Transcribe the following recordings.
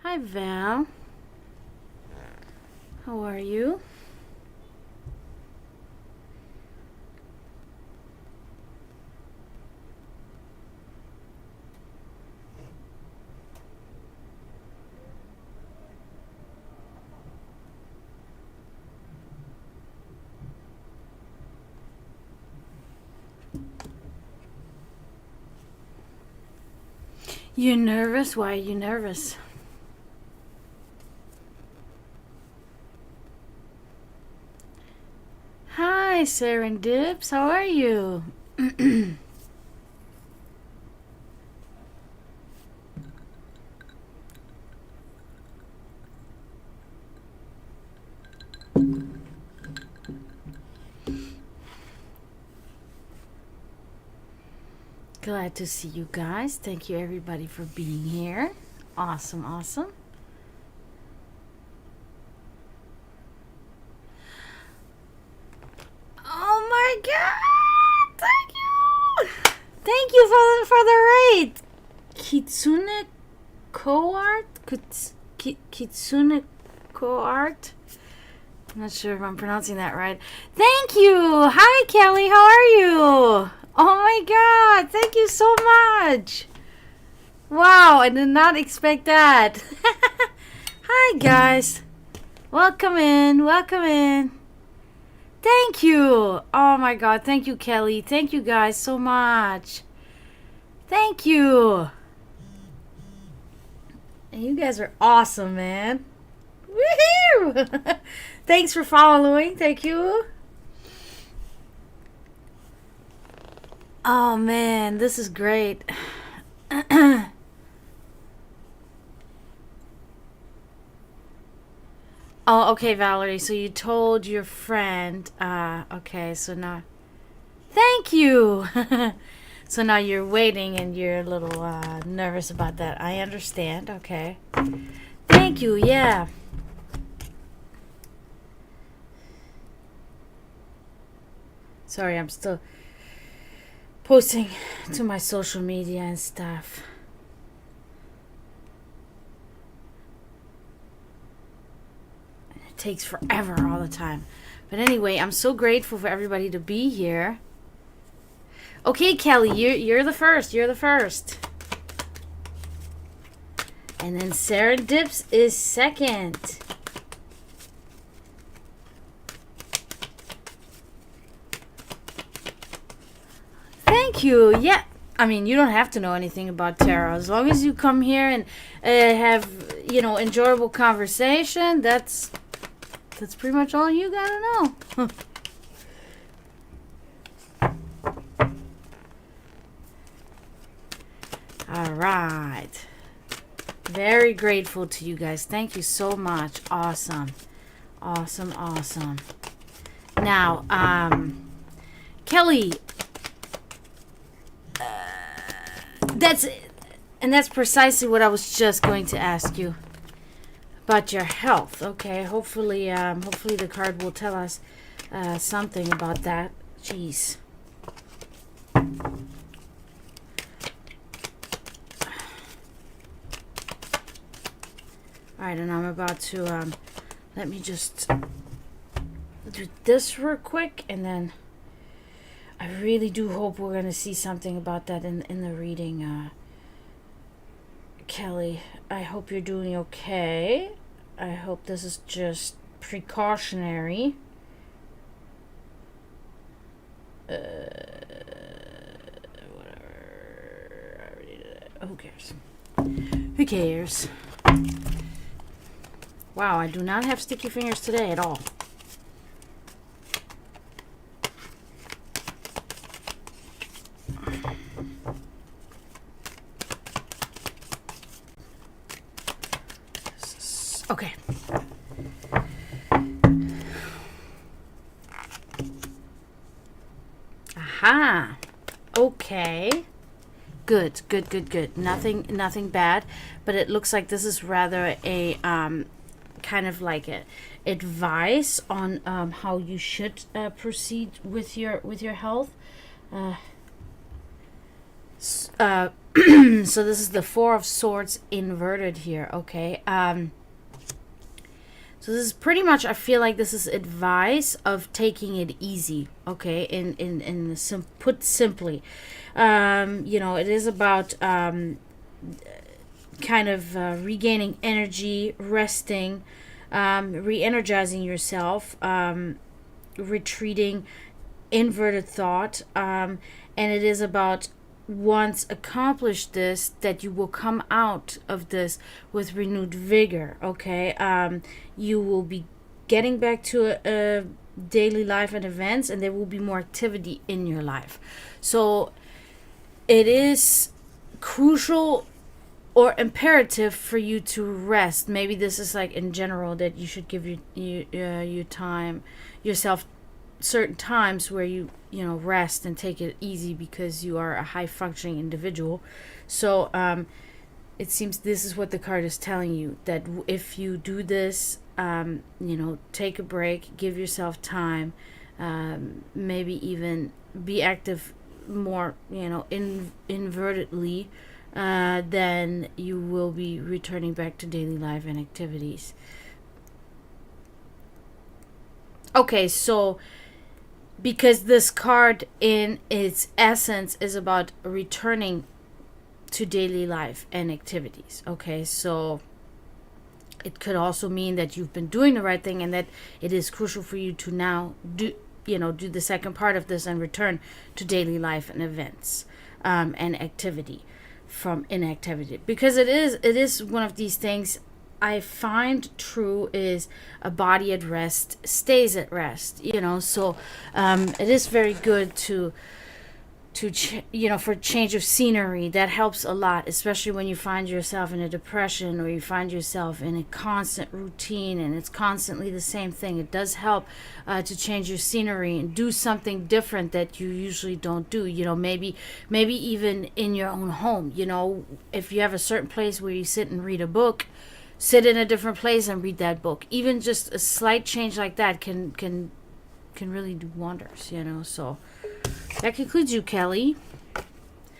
Hi, Val. How are you? You nervous? Why are you nervous? Hi, Serendips. How are you? Glad to see you guys. Thank you, everybody, for being here. Awesome, awesome. Oh my god! Thank you! Thank you for the raid! Kitsune Coart? Kitsune Coart? I'm not sure if I'm pronouncing that right. Thank you! Hi, Kelly. How are you? Oh my god! Thank you so much! Wow, I did not expect that. Hi, guys. Welcome in. Welcome in. Thank you. Oh my god. Thank you, Kelly. Thank you guys so much. Thank you. And you guys are awesome, man. Woohoo! Thanks for following. Thank you. Oh man, this is great. Oh, okay, Valerie. So you told your friend. Okay, so now. Thank you! So now you're waiting and you're a little nervous about that. I understand. Okay. Thank you, yeah. Sorry, I'm still posting to my social media and stuff. It takes forever all the time. But anyway, I'm so grateful for everybody to be here. Okay, Kelly, you're the first. You're the first. And then Sarah Dips is second. Thank you. Yeah. I mean, you don't have to know anything about tarot. As long as you come here and have, enjoyable conversation, that's pretty much all you gotta know. All right. Very grateful to you guys. Thank you so much. Awesome. Awesome, awesome. Now, Kelly, that's precisely what I was just going to ask you about your health. Okay, hopefully the card will tell us something about that. Jeez. Alright, and I'm about to, let me just do this real quick, and then I really do hope we're going to see something about that in the reading. Kelly, I hope you're doing okay. I hope this is just precautionary. Whatever. I already did it. Who cares? Who cares? Wow, I do not have sticky fingers today at all. Okay. Aha. Okay. Good. Nothing bad, but it looks like this is rather a kind of like a advice on how you should proceed with your health. So this is the Four of Swords inverted here, okay? So this is pretty much, I feel like this is advice of taking it easy, okay? Put simply, you know, it is about kind of regaining energy, resting, re-energizing yourself, retreating, inverted thought, and it is about once accomplished this, that you will come out of this with renewed vigor, okay? You will be getting back to a daily life and events, and there will be more activity in your life. So it is crucial or imperative for you to rest. Maybe this is like in general that you should give you time, yourself, certain times where you know, rest and take it easy, because you are a high functioning individual. So it seems this is what the card is telling you, that if you do this, you know, take a break, give yourself time, maybe even be active more, you know, invertedly, then you will be returning back to daily life and activities. Okay, so because this card in its essence is about returning to daily life and activities, okay? So it could also mean that you've been doing the right thing, and that it is crucial for you to now do the second part of this and return to daily life and events, and activity from inactivity, because it is one of these things I find true, is a body at rest stays at rest, you know. So it is very good to for change of scenery. That helps a lot, especially when you find yourself in a depression, or you find yourself in a constant routine and it's constantly the same thing. It does help to change your scenery and do something different that you usually don't do, you know. Maybe even in your own home, you know, if you have a certain place where you sit and read a book, sit in a different place and read that book. Even just a slight change like that can really do wonders, you know. So that concludes you, Kelly.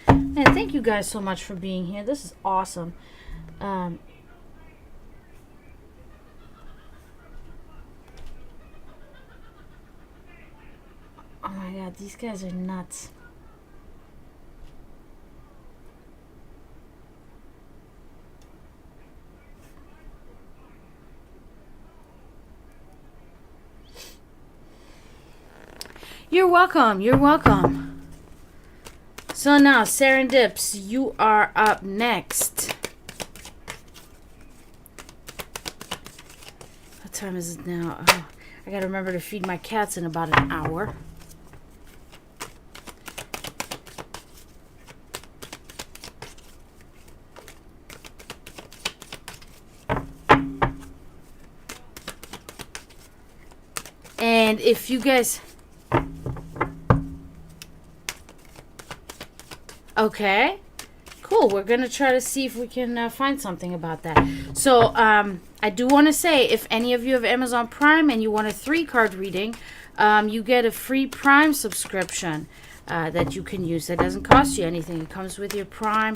And thank you guys so much for being here. This is awesome. Oh my god, these guys are nuts. You're welcome. You're welcome. So now, Serendips, you are up next. What time is it now? Oh, I gotta remember to feed my cats in about an hour. And if you guys... Okay, cool. We're going to try to see if we can find something about that. So, I do want to say, if any of you have Amazon Prime and you want a 3-card reading, you get a free Prime subscription that you can use. That doesn't cost you anything. It comes with your Prime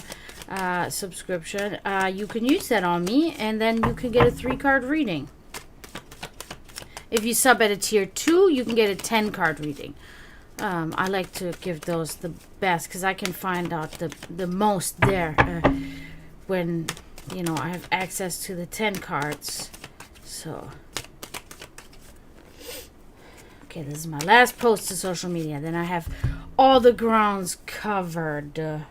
subscription. You can use that on me, and then you can get a 3-card reading. If you sub at a tier 2, you can get a 10-card reading. I like to give those the best, because I can find out the most there when, you know, I have access to the 10 cards. So, okay, this is my last post to social media. Then I have all the grounds covered.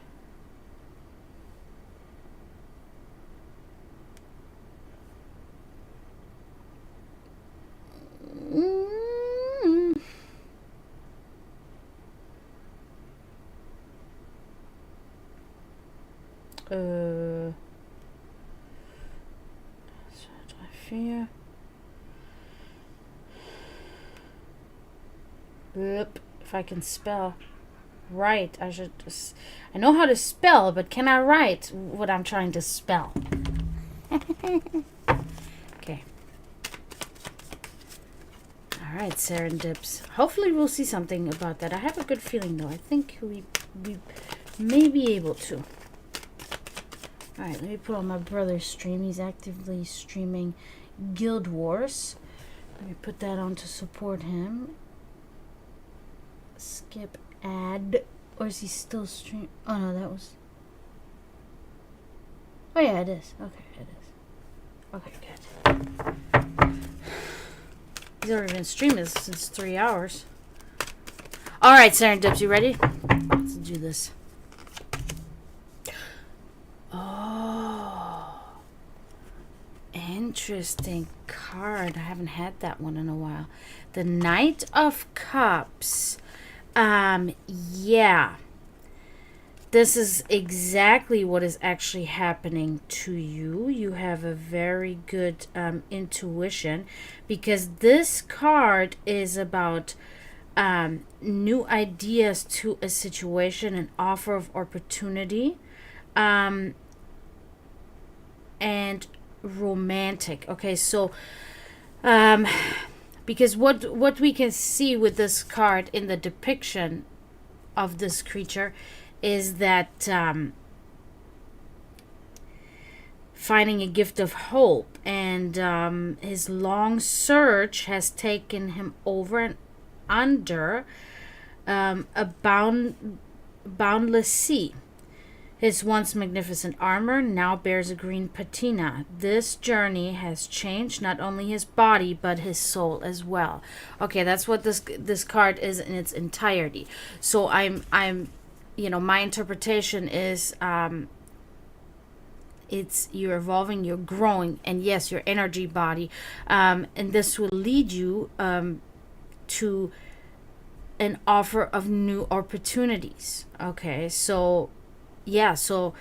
Fear. If I can spell right, I should just... I know how to spell, but can I write what I'm trying to spell? Okay. Alright, Serendips. Hopefully we'll see something about that. I have a good feeling, though. I think we may be able to. Alright, let me put on my brother's stream. He's actively streaming Guild Wars. Let me put that on to support him. Skip ad. Or is he still streaming? Oh no, that was... Oh yeah, it is. Okay, it is. Okay, good. He's already been streaming since 3 hours. Alright, Serendips, you ready? Let's do this. Oh. Interesting card. I haven't had that one in a while. The Knight of Cups. Yeah. This is exactly what is actually happening to you. You have a very good intuition, because this card is about new ideas to a situation, an offer of opportunity, and romantic. Okay, so because what we can see with this card in the depiction of this creature is that finding a gift of hope, and his long search has taken him over and under a boundless sea. His once magnificent armor now bears a green patina. This journey has changed not only his body but his soul as well. Okay, that's what this card is in its entirety. So I'm my interpretation is it's you're evolving, you're growing, and yes, your energy body, and this will lead you to an offer of new opportunities. Okay, so yeah, so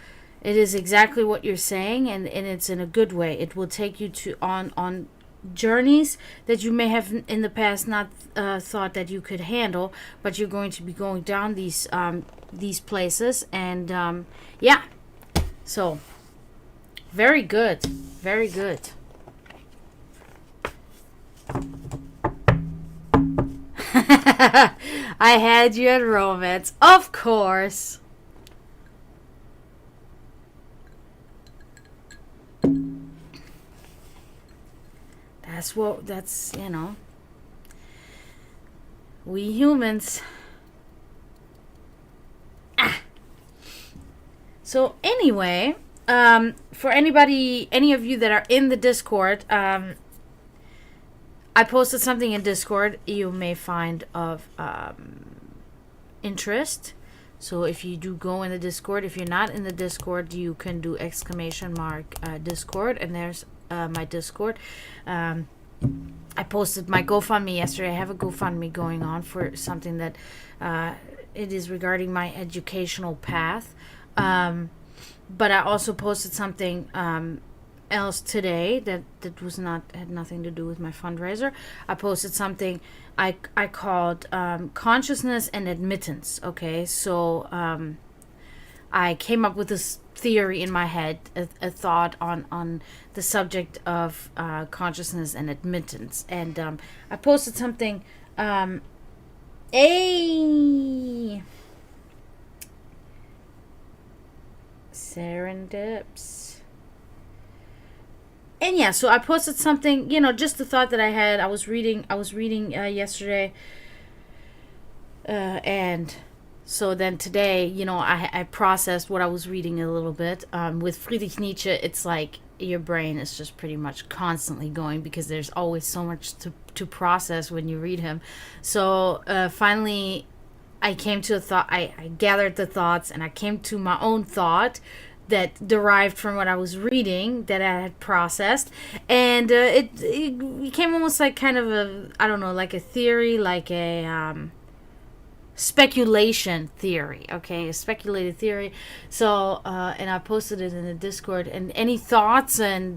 it is exactly what you're saying, and it's in a good way. It will take you to on journeys that you may have in the past not thought that you could handle, but you're going to be going down these places, and yeah, so very good, very good. I had you at romance, of course. That's we humans. So anyway, for any of you that are in the Discord, I posted something in Discord you may find of interest. So if you do go in the Discord, if you're not in the Discord, you can do ! Discord, and there's my Discord. I posted my GoFundMe yesterday. I have a GoFundMe going on for something that it is regarding my educational path. But I also posted something else today that had nothing to do with my fundraiser. I posted something I called consciousness and admittance. Okay, so I came up with this theory in my head, a thought on the subject of consciousness and admittance, and I posted something. Serendips. And yeah, so I posted something, just the thought that I had. I was reading yesterday, and so then today, I processed what I was reading a little bit. With Friedrich Nietzsche, it's like your brain is just pretty much constantly going, because there's always so much to process when you read him. So finally, I came to a thought. I gathered the thoughts, and I came to my own thought that derived from what I was reading that I had processed, and it became almost like kind of like a theory, like a speculation theory. Okay, a speculated theory. So and I posted it in the Discord, and any thoughts and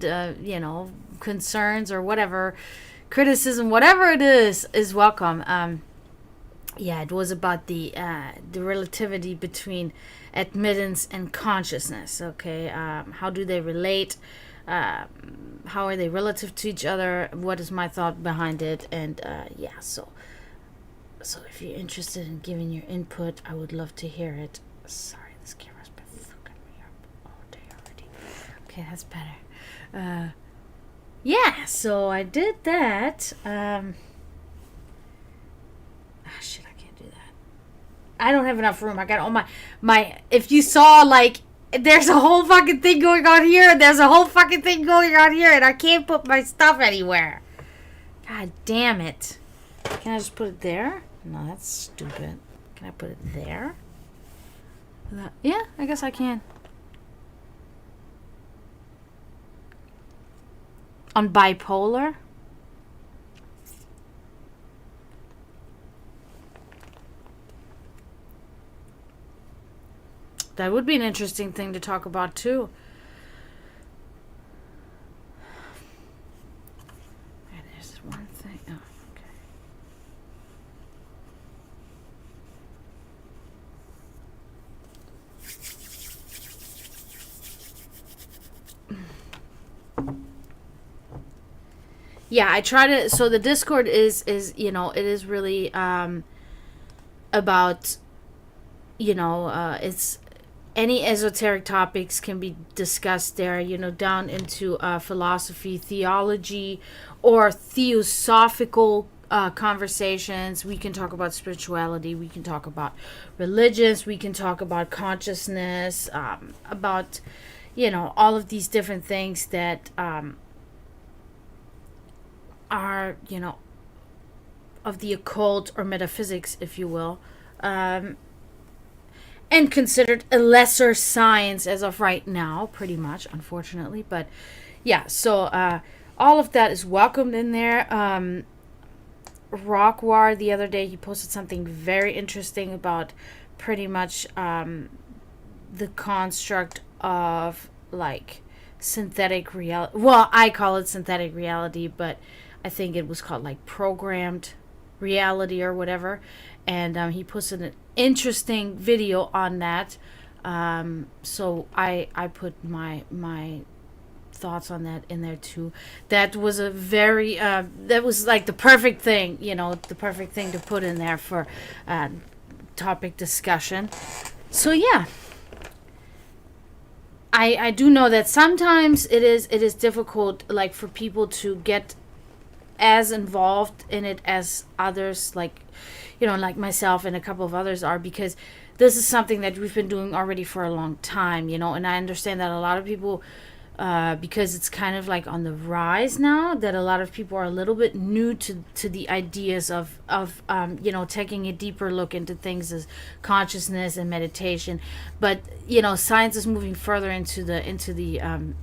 concerns or whatever, criticism, whatever it is welcome. Yeah, it was about the relativity between admittance and consciousness. Okay, how do they relate? How are they relative to each other? What is my thought behind it? And yeah, so if you're interested in giving your input, I would love to hear it. Sorry, this camera's been fucking me up all day already. Okay, that's better. Yeah, so I did that. Shit, I can't do that. I don't have enough room. I got all my. If you saw, like, there's a whole fucking thing going on here, and there's a whole fucking thing going on here, and I can't put my stuff anywhere. God damn it. Can I just put it there? No, that's stupid. Can I put it there? Yeah, I guess I can. On bipolar? That would be an interesting thing to talk about too. There's one thing. Oh, okay. Yeah, I try to. So the Discord is it is really about it's any esoteric topics can be discussed there, down into philosophy, theology, or theosophical conversations. We can talk about spirituality. We can talk about religions. We can talk about consciousness, about, all of these different things that are, of the occult or metaphysics, if you will. And considered a lesser science as of right now, pretty much, unfortunately. But yeah, so all of that is welcomed in there. Rockwar the other day, he posted something very interesting about pretty much the construct of, like, synthetic reality. Well, I call it synthetic reality, but I think it was called, like, programmed reality or whatever. And he posted an interesting video on that. So I put my thoughts on that in there too. That was a very that was like the perfect thing, the perfect thing to put in there for topic discussion. So yeah, I do know that sometimes it is difficult, like, for people to get as involved in it as others, like, like myself and a couple of others are, because this is something that we've been doing already for a long time, and I understand that a lot of people, because it's kind of like on the rise now, that a lot of people are a little bit new to the ideas of taking a deeper look into things as consciousness and meditation. But, science is moving further into the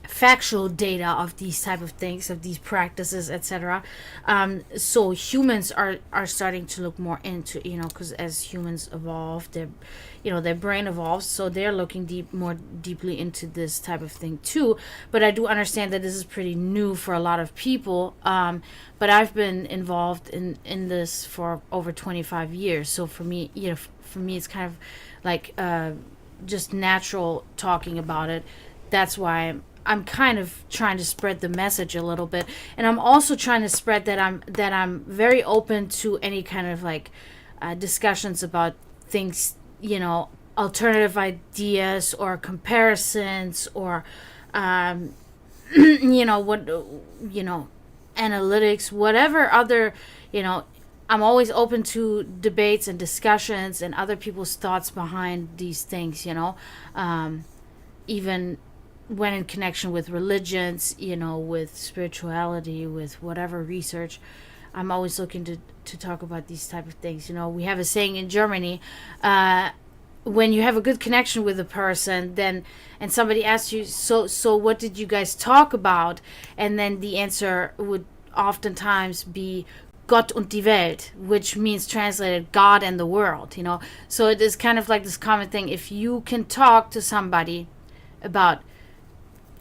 factual data of these type of things, of these practices, etc. So humans are starting to look more into, because as humans evolve, their brain evolves, so they're looking more deeply into this type of thing too. But I do understand that this is pretty new for a lot of people. But I've been involved in this for over 25 years. So for me, it's kind of like just natural talking about it. That's why I'm kind of trying to spread the message a little bit, and I'm also trying to spread that I'm very open to any kind of, like, discussions about things, alternative ideas or comparisons or analytics, whatever other, I'm always open to debates and discussions and other people's thoughts behind these things, even when in connection with religions, with spirituality, with whatever research. I'm always looking to talk about these type of things. We have a saying in Germany, when you have a good connection with a person, and somebody asks you, so what did you guys talk about? And then the answer would oftentimes be Gott und die Welt, which means, translated, God and the world, So it is kind of like this common thing. If you can talk to somebody about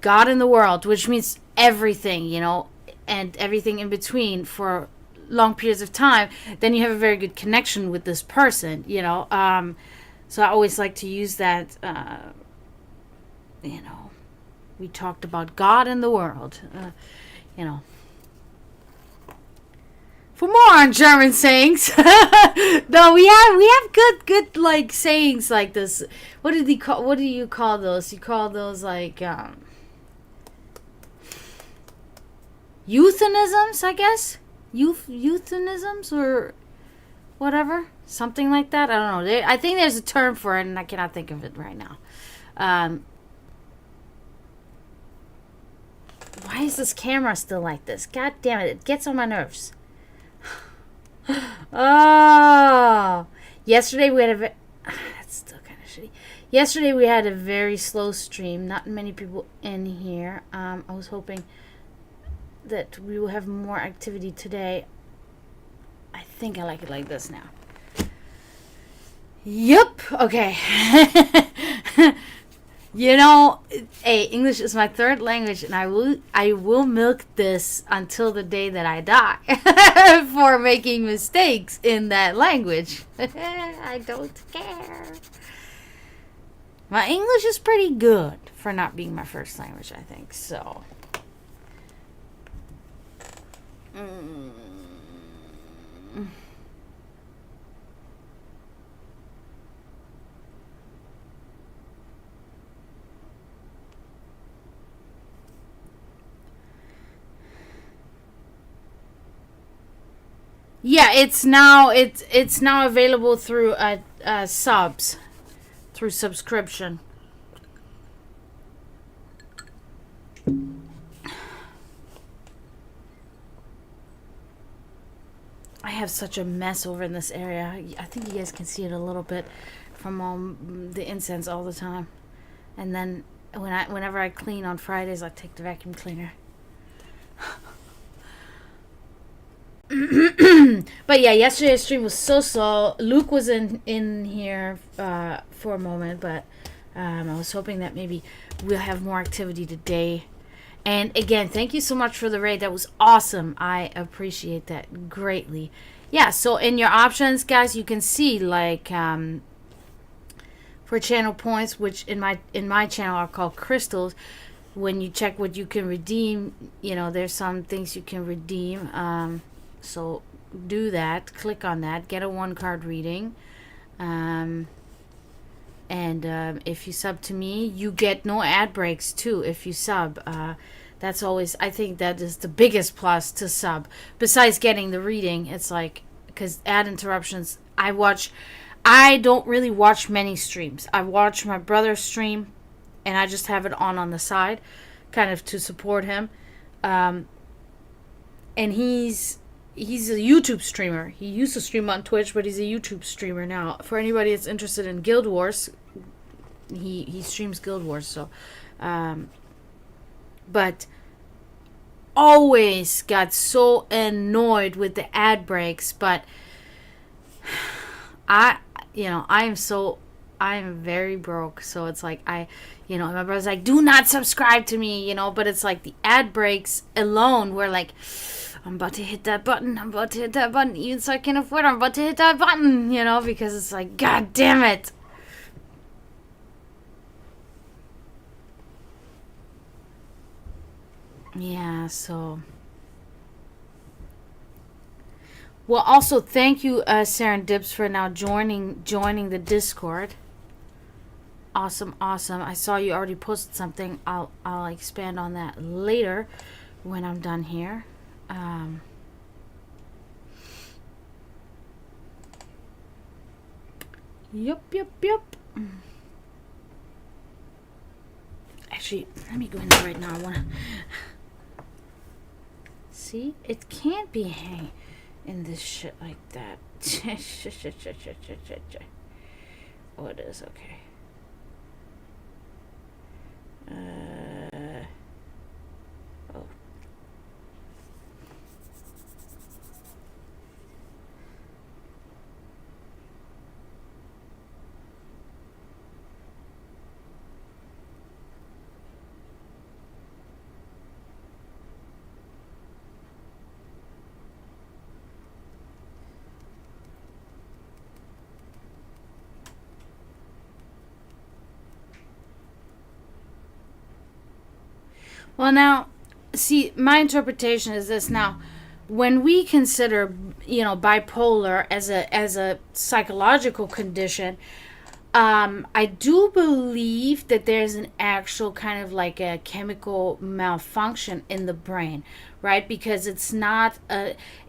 God in the world, which means everything, and everything in between for long periods of time, then you have a very good connection with this person, So I always like to use that, we talked about God in the world, For more on German sayings, no, we have good like sayings like this. What do you call those? You call those, like, euthanisms, I guess. Euthanisms or whatever, something like that. I don't know. I think there's a term for it, and I cannot think of it right now. Why is this camera still like this? God damn it! It gets on my nerves. Oh, yesterday we had that's still kind of shitty. Yesterday we had a very slow stream. Not many people in here. I was hoping that we will have more activity today. I think I like it like this now. Yep. Okay. You know, hey, English is my third language, and I will milk this until the day that I die for making mistakes in that language. I don't care. My English is pretty good for not being my first language, I think. So. Yeah, it's now available through subs, through subscription. I have such a mess over in this area. I think you guys can see it a little bit from the incense all the time. And then whenever I clean on Fridays, I take the vacuum cleaner. But yeah, yesterday's stream was so slow. Luke was in here for a moment, but I was hoping that maybe we'll have more activity today. And again, thank you so much for the raid. That was awesome. I appreciate that greatly. Yeah, so in your options, guys, you can see like for channel points, which in my channel are called crystals. When you check what you can redeem, you know, there's some things you can redeem. So do that. Click on that. Get a 1-card reading. And if you sub to me, you get no ad breaks too if you sub. That's always, I think that is the biggest plus to sub. Besides getting the reading, it's like, because ad interruptions, I don't really watch many streams. I watch my brother's stream, and I just have it on the side, kind of to support him. And he's a YouTube streamer. He used to stream on Twitch, but he's a YouTube streamer now. For anybody that's interested in Guild Wars, he streams Guild Wars. So, but always got so annoyed with the ad breaks. But I am very broke. So it's like my brother's like, do not subscribe to me, but it's like the ad breaks alone were like, I'm about to hit that button. Even so I can't afford it, I'm about to hit that button, because it's like, God damn it. Yeah, so. Well, also, thank you, Serendips, for now joining the Discord. Awesome. I saw you already posted something. I'll expand on that later when I'm done here. Yep. Actually, let me go in there right now. I want to see. It can't be hanging in this shit like that. Oh, it is. Okay. Oh. Well, now, see, my interpretation is this. Now, when we consider, bipolar as a psychological condition, I do believe that there's an actual kind of like a chemical malfunction in the brain, right? Because it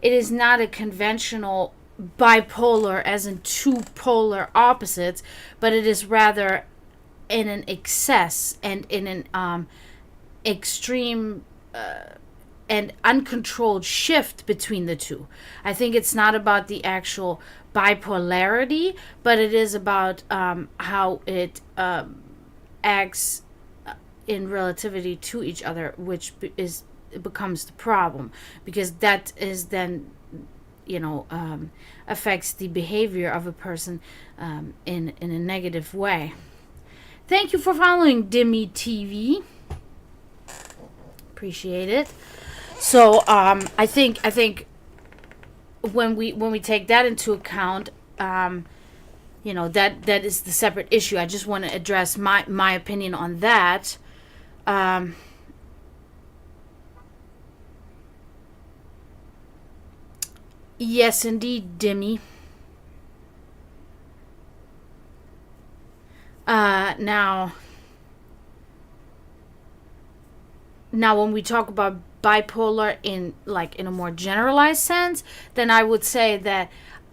is not a conventional bipolar as in two polar opposites, but it is rather in an excess and in an extreme and uncontrolled shift between the two. I think it's not about the actual bipolarity, but it is about how it acts in relativity to each other, which is it becomes the problem, because that is then affects the behavior of a person in a negative way. Thank you for following Dimmy TV. Appreciate it. So I think when we take that into account, that is the separate issue. I just want to address my opinion on that. Yes, indeed, Dimmy. Now, when we talk about bipolar in a more generalized sense, then I would say that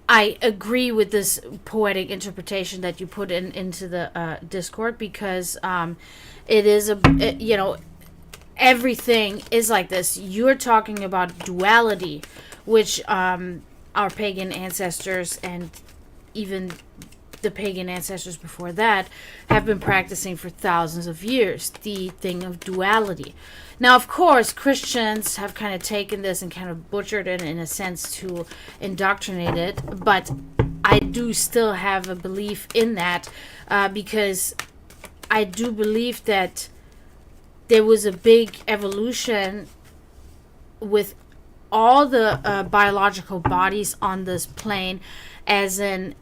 I agree with this poetic interpretation that you put into the Discord, because it is everything is like this. You're talking about duality, which our pagan ancestors and even the pagan ancestors before that have been practicing for thousands of years, the thing of duality. Now, of course, Christians have kind of taken this and kind of butchered it in a sense to indoctrinate it, but I do still have a belief in that, because I do believe that there was a big evolution with all the biological bodies on this plane, as in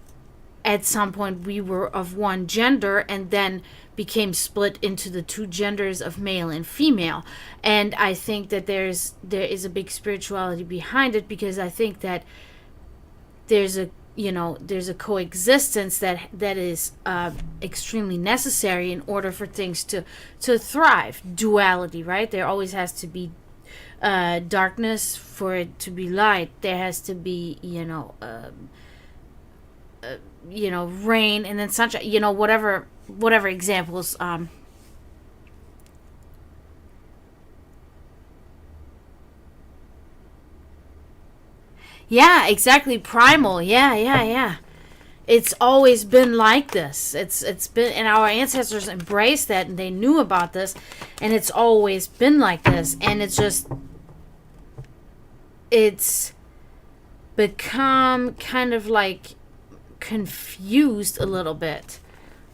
at some point we were of one gender and then became split into the two genders of male and female. And I think that there is a big spirituality behind it, because I think that there's a coexistence that is extremely necessary in order for things to thrive. Duality, right? There always has to be darkness for it to be light. There has to be rain and then sunshine, whatever examples. Yeah, exactly. Primal. Yeah. It's always been like this. It's been, and our ancestors embraced that, and they knew about this, and it's always been like this. And it's become kind of like confused a little bit.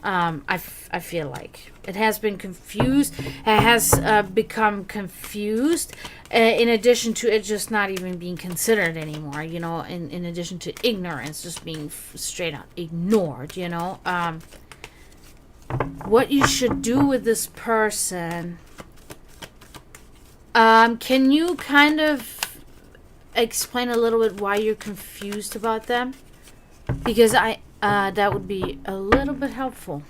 I feel like it has been confused. It has become confused. In addition to it just not even being considered anymore. In addition to ignorance, just being straight out ignored. What you should do with this person. Can you kind of explain a little bit why you're confused about them? Because that would be a little bit helpful.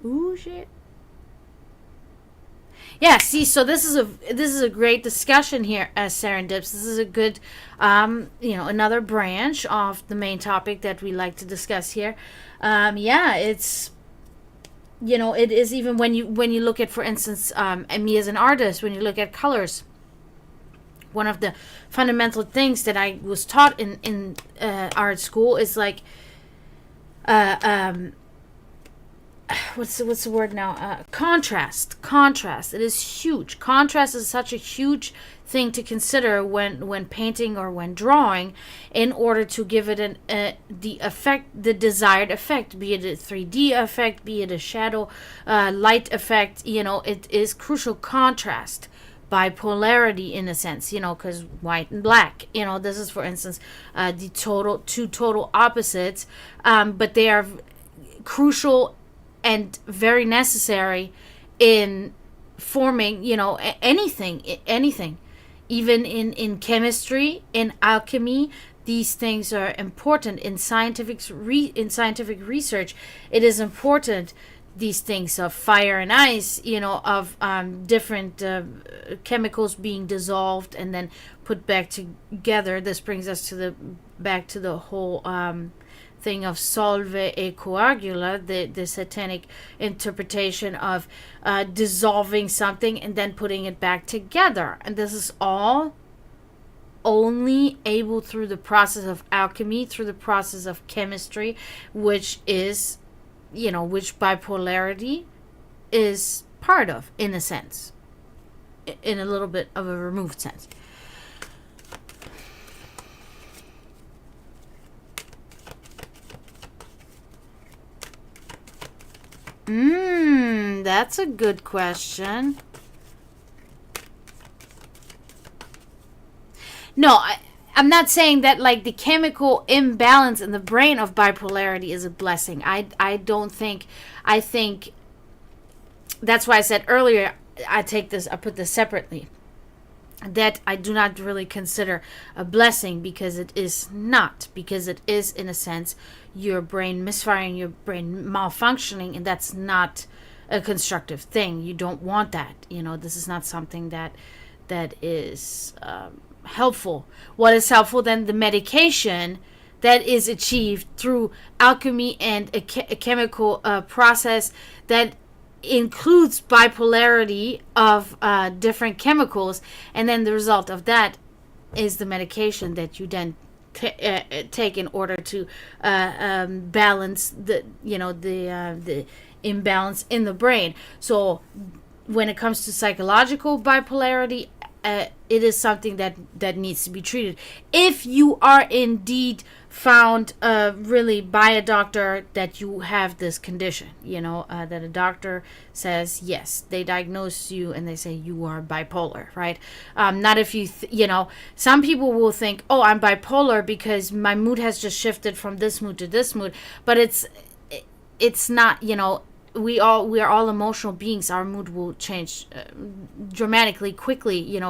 Ooh, shit. Yeah, see, so this is a great discussion here, Serendips. This is a good, another branch of the main topic that we like to discuss here. It's, it is, even when you look at, for instance, and me as an artist, when you look at colors, one of the fundamental things that I was taught in art school is like, what's the word now? Contrast. It is huge. Contrast is such a huge thing to consider when painting or when drawing, in order to give it the desired effect, be it a 3D effect, be it a shadow light effect. It is crucial. Contrast, bipolarity in a sense, because white and black, this is, for instance, the two total opposites, but they are crucial and very necessary in forming, anything. Even in chemistry, in alchemy, these things are important. In scientific research, it is important, these things of fire and ice, of different chemicals being dissolved and then put back together. This brings us to the back to the whole thing of solve e coagula, the satanic interpretation of dissolving something and then putting it back together. And this is all only able through the process of alchemy, through the process of chemistry, which is, which bipolarity is part of, in a sense, in a little bit of a removed sense. That's a good question. No, I'm not saying that like the chemical imbalance in the brain of bipolarity is a blessing. I don't think. I think that's why I said earlier, I put this separately. That I do not really consider a blessing, because it is not. Because it is, in a sense, your brain misfiring, your brain malfunctioning, and that's not a constructive thing. You don't want that. This is not something that is helpful. What is helpful then? The medication that is achieved through alchemy and a chemical process that includes bipolarity of different chemicals, and then the result of that is the medication that you then take in order to balance the imbalance in the brain. So when it comes to psychological bipolarity, it is something that needs to be treated. If you are indeed found really by a doctor that you have this condition, that a doctor says, yes, they diagnose you and they say you are bipolar, right? Not if you, some people will think, oh, I'm bipolar because my mood has just shifted from this mood to this mood, but it's not, we are all emotional beings. Our mood will change dramatically, quickly,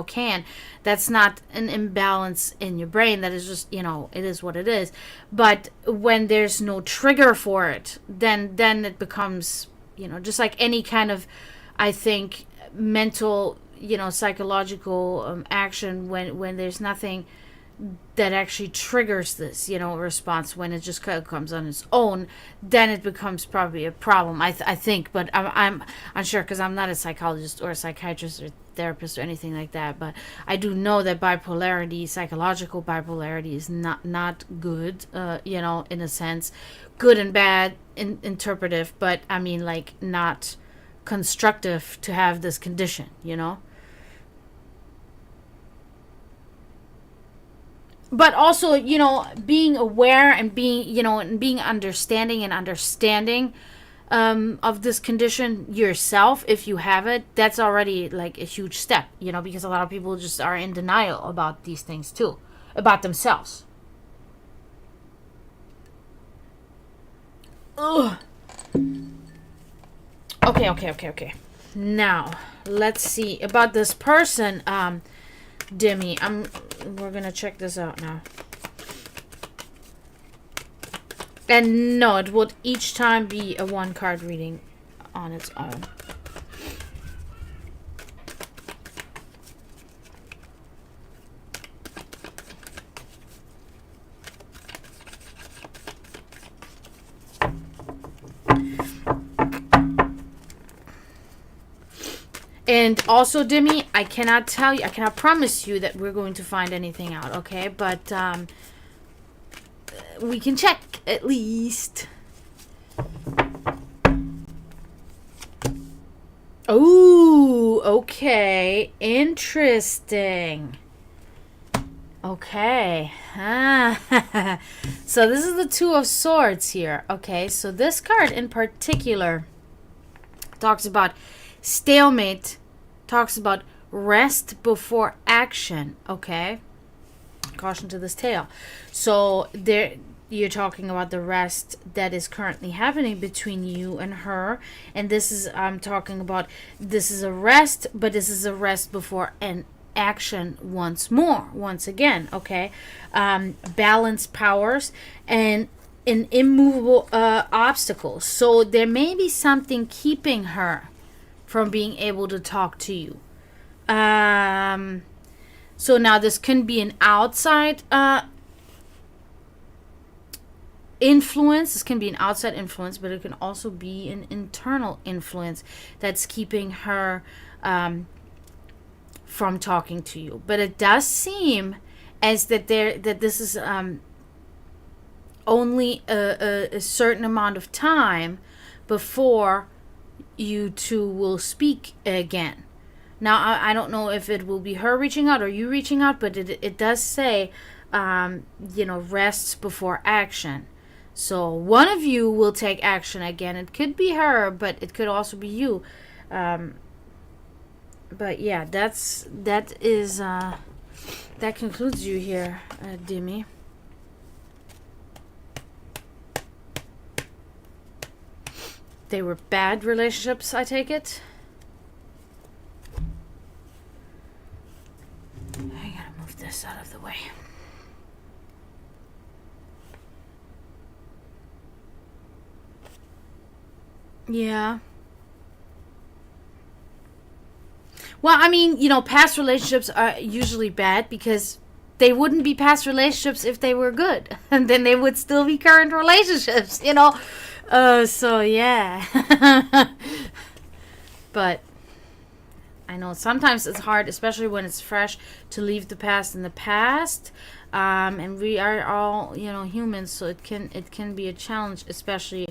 that's not an imbalance in your brain. That is just, it is what it is. But when there's no trigger for it, then it becomes, just like any kind of, I think, mental, psychological action, when there's nothing that actually triggers this, response, when it just comes on its own, then it becomes probably a problem. I think, but I'm unsure, because I'm not a psychologist or a psychiatrist or therapist or anything like that. But I do know that bipolarity, psychological bipolarity, is not good. In a sense, good and bad, interpretive. But I mean, like, not constructive to have this condition. But also, being aware and being understanding of this condition yourself, if you have it, that's already like a huge step, because a lot of people just are in denial about these things too, about themselves. Ugh. Okay. Now, let's see about this person, Demi. We're gonna check this out now. And no, it would each time be a one card reading on its own. And also, Demi, I cannot promise you that we're going to find anything out, okay? But we can check, at least. Oh, okay. Interesting. Okay. So this is the Two of Swords here. Okay, so this card in particular talks about stalemate, talks about rest before action. Okay, caution to this tale. So there, you're talking about the rest that is currently happening between you and her, and this is, I'm talking about, this is a rest, but this is a rest before an action once again, okay? Balance powers and an immovable obstacle. So there may be something keeping her from being able to talk to you. So now this can be an outside influence. This can be an outside influence, but it can also be an internal influence that's keeping her from talking to you. But it does seem as that this is only a certain amount of time before you two will speak again. Now, I don't know if it will be her reaching out or you reaching out, but it does say, rests before action. So one of you will take action again. It could be her, but it could also be you. But yeah, that concludes you here, Demi. They were bad relationships, I take it. I gotta move this out of the way. Yeah. Well, I mean, past relationships are usually bad because they wouldn't be past relationships if they were good. And then they would still be current relationships, so, yeah. But I know sometimes it's hard, especially when it's fresh, to leave the past in the past. And we are all, humans, so it can be a challenge, especially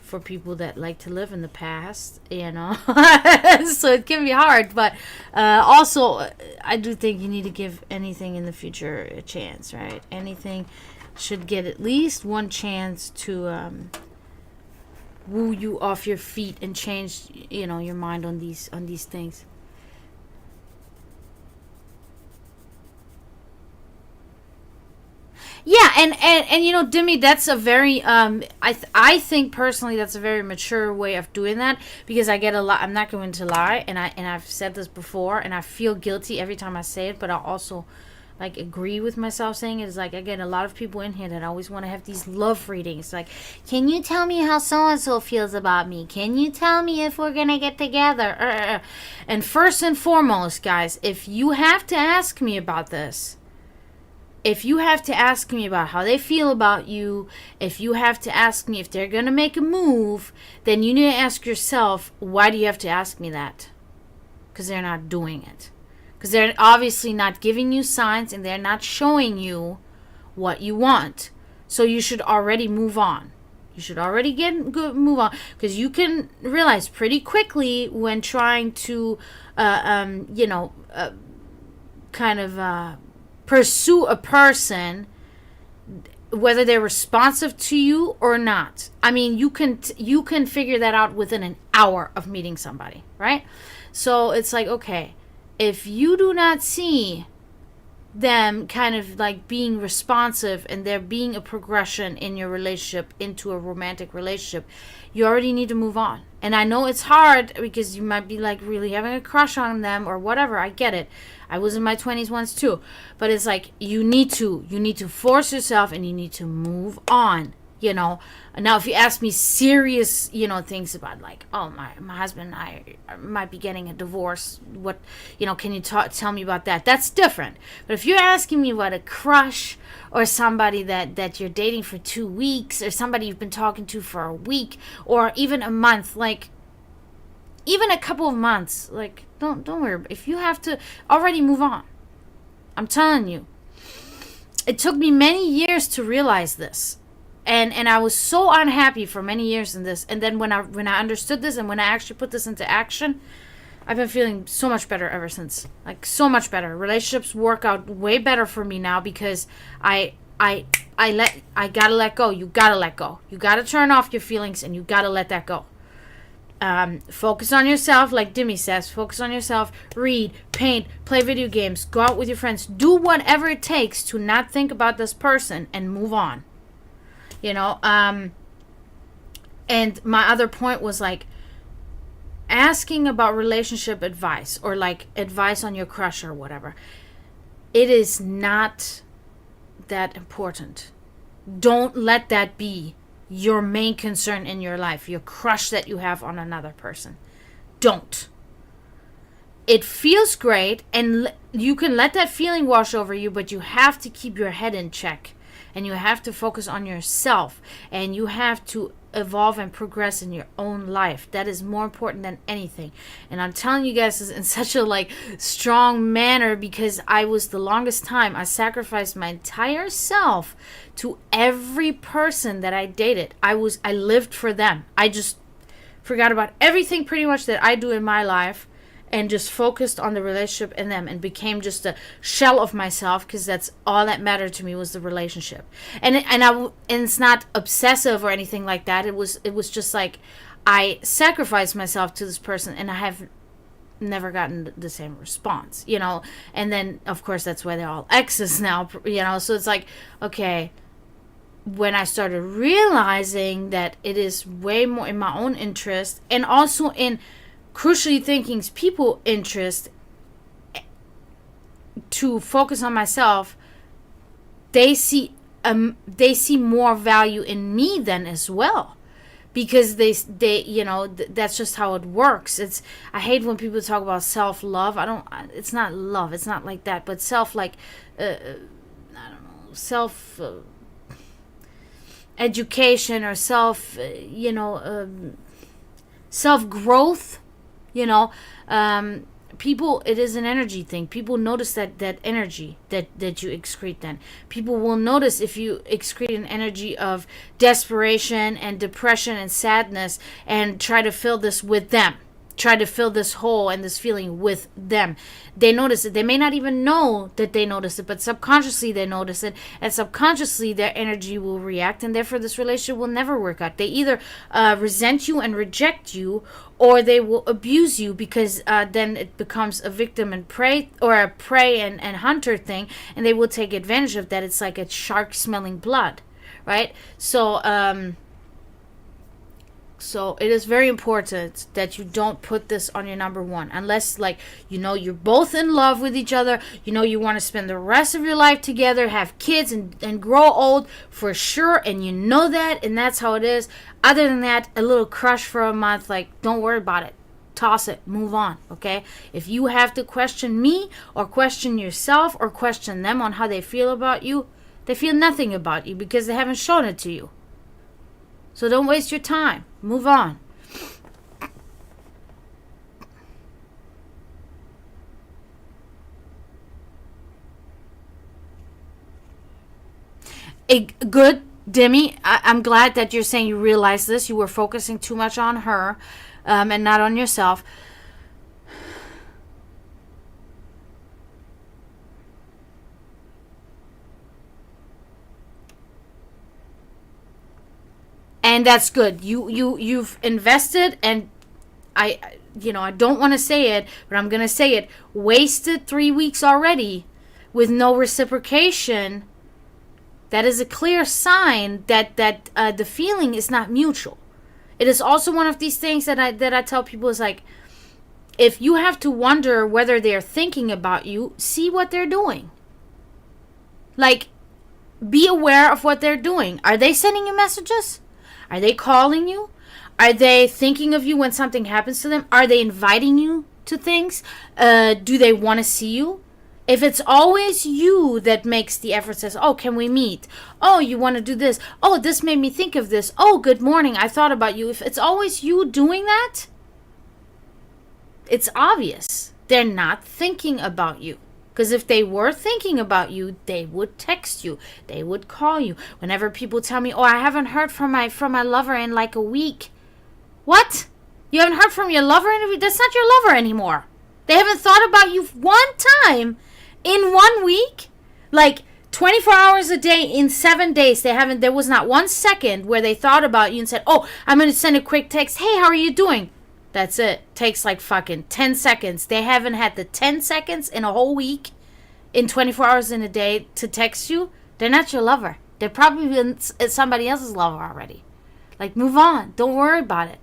for people that like to live in the past, so it can be hard, but also I do think you need to give anything in the future a chance, right? Anything should get at least one chance to woo you off your feet and change your mind on these things. Yeah, and Demi, that's a very I think personally that's a very mature way of doing that, because I get a lot. I'm not going to lie, and I've said this before, and I feel guilty every time I say it, but I also agree with myself saying it. Is I get a lot of people in here that always want to have these love readings. Can you tell me how so and so feels about me? Can you tell me if we're gonna get together? And first and foremost, guys, if you have to ask me about this. If you have to ask me about how they feel about you, if you have to ask me if they're going to make a move, then you need to ask yourself, why do you have to ask me that? Because they're not doing it. Because they're obviously not giving you signs, and they're not showing you what you want. So you should already move on. You should already move on. Because you can realize pretty quickly when trying to, pursue a person, whether they're responsive to you or not. I mean, you can figure that out within an hour of meeting somebody, right? So it's okay, if you do not see them kind of being responsive and there being a progression in your relationship into a romantic relationship, you already need to move on. And I know it's hard because you might be really having a crush on them or whatever. I get it. I was in my 20s once too. But it's you need to force yourself, and you need to move on. Now if you ask me serious things about my husband and I might be getting a divorce, what can you tell me about that? That's different. But if you're asking me about a crush or somebody that you're dating for 2 weeks, or somebody you've been talking to for a week or even a month, even a couple of months, don't worry. If you have to, already move on. I'm telling you, it took me many years to realize this. And I was so unhappy for many years in this. And then when I understood this, and when I actually put this into action, I've been feeling so much better ever since. So much better. Relationships work out way better for me now because I gotta let go. You gotta let go. You gotta turn off your feelings, and you gotta let that go. Focus on yourself, like Demi says. Focus on yourself. Read, paint, play video games, go out with your friends. Do whatever it takes to not think about this person and move on. And my other point was asking about relationship advice or like advice on your crush or whatever, it is not that important. Don't let that be your main concern in your life, your crush that you have on another person. Don't. It feels great, and you can let that feeling wash over you, but you have to keep your head in check, and you have to focus on yourself, and you have to evolve and progress in your own life. That is more important than anything. And I'm telling you guys this in such a like strong manner, because I was the longest time, I sacrificed my entire self to every person that I dated. I lived for them. I just forgot about everything pretty much that I do in my life and just focused on the relationship and them, and became just a shell of myself, because that's all that mattered to me was the relationship. And it's not obsessive or anything like that. It was just like I sacrificed myself to this person, and I have never gotten the same response, and then of course that's why they're all exes now, so it's like, okay, when I started realizing that it is way more in my own interest, and also in crucially thinking's people interest, to focus on myself, they see more value in me then as well, because they that's just how it works. I hate when people talk about self-love. It's not love, it's not like that, but self, like I don't know, self education, or self self growth. People, it is an energy thing. People notice that energy that you excrete. Then people will notice if you excrete an energy of desperation and depression and sadness, and try to fill this with them, try to fill this hole and this feeling with them. They notice it. They may not even know that they notice it, but subconsciously they notice it, and subconsciously their energy will react, and therefore this relationship will never work out. They either resent you and reject you, or they will abuse you, because then it becomes a victim and prey, or a prey and hunter thing, and they will take advantage of that. It's like a shark smelling blood, right? So it is very important that you don't put this on your number one, unless you're both in love with each other, you want to spend the rest of your life together, have kids, and grow old for sure, and that, and that's how it is. Other than that, a little crush for a month, don't worry about it. Toss it, move on, okay? If you have to question me, or question yourself, or question them on how they feel about you, they feel nothing about you because they haven't shown it to you. So don't waste your time. Move on. Good, Demi. I'm glad that you're saying you realize this. You were focusing too much on her, and not on yourself. And that's good. You've invested, and I don't want to say it, but I'm going to say it. Wasted 3 weeks already with no reciprocation. That is a clear sign that the feeling is not mutual. It is also one of these things that I tell people is like, if you have to wonder whether they're thinking about you, see what they're doing. Be aware of what they're doing. Are they sending you messages? Are they calling you? Are they thinking of you when something happens to them? Are they inviting you to things? Do they want to see you? If it's always you that makes the effort, says, oh, can we meet? Oh, you want to do this? Oh, this made me think of this. Oh, good morning, I thought about you. If it's always you doing that, it's obvious they're not thinking about you. Because if they were thinking about you, they would text you. They would call you. Whenever people tell me, oh, I haven't heard from my lover in like a week. What? You haven't heard from your lover in a week? That's not your lover anymore. They haven't thought about you one time in 1 week? 24 hours a day in 7 days. There was not 1 second where they thought about you and said, oh, I'm going to send a quick text. Hey, how are you doing? That's it. Takes fucking 10 seconds. They haven't had the 10 seconds in a whole week, in 24 hours in a day, to text you. They're not your lover. They're probably somebody else's lover already. Move on. Don't worry about it.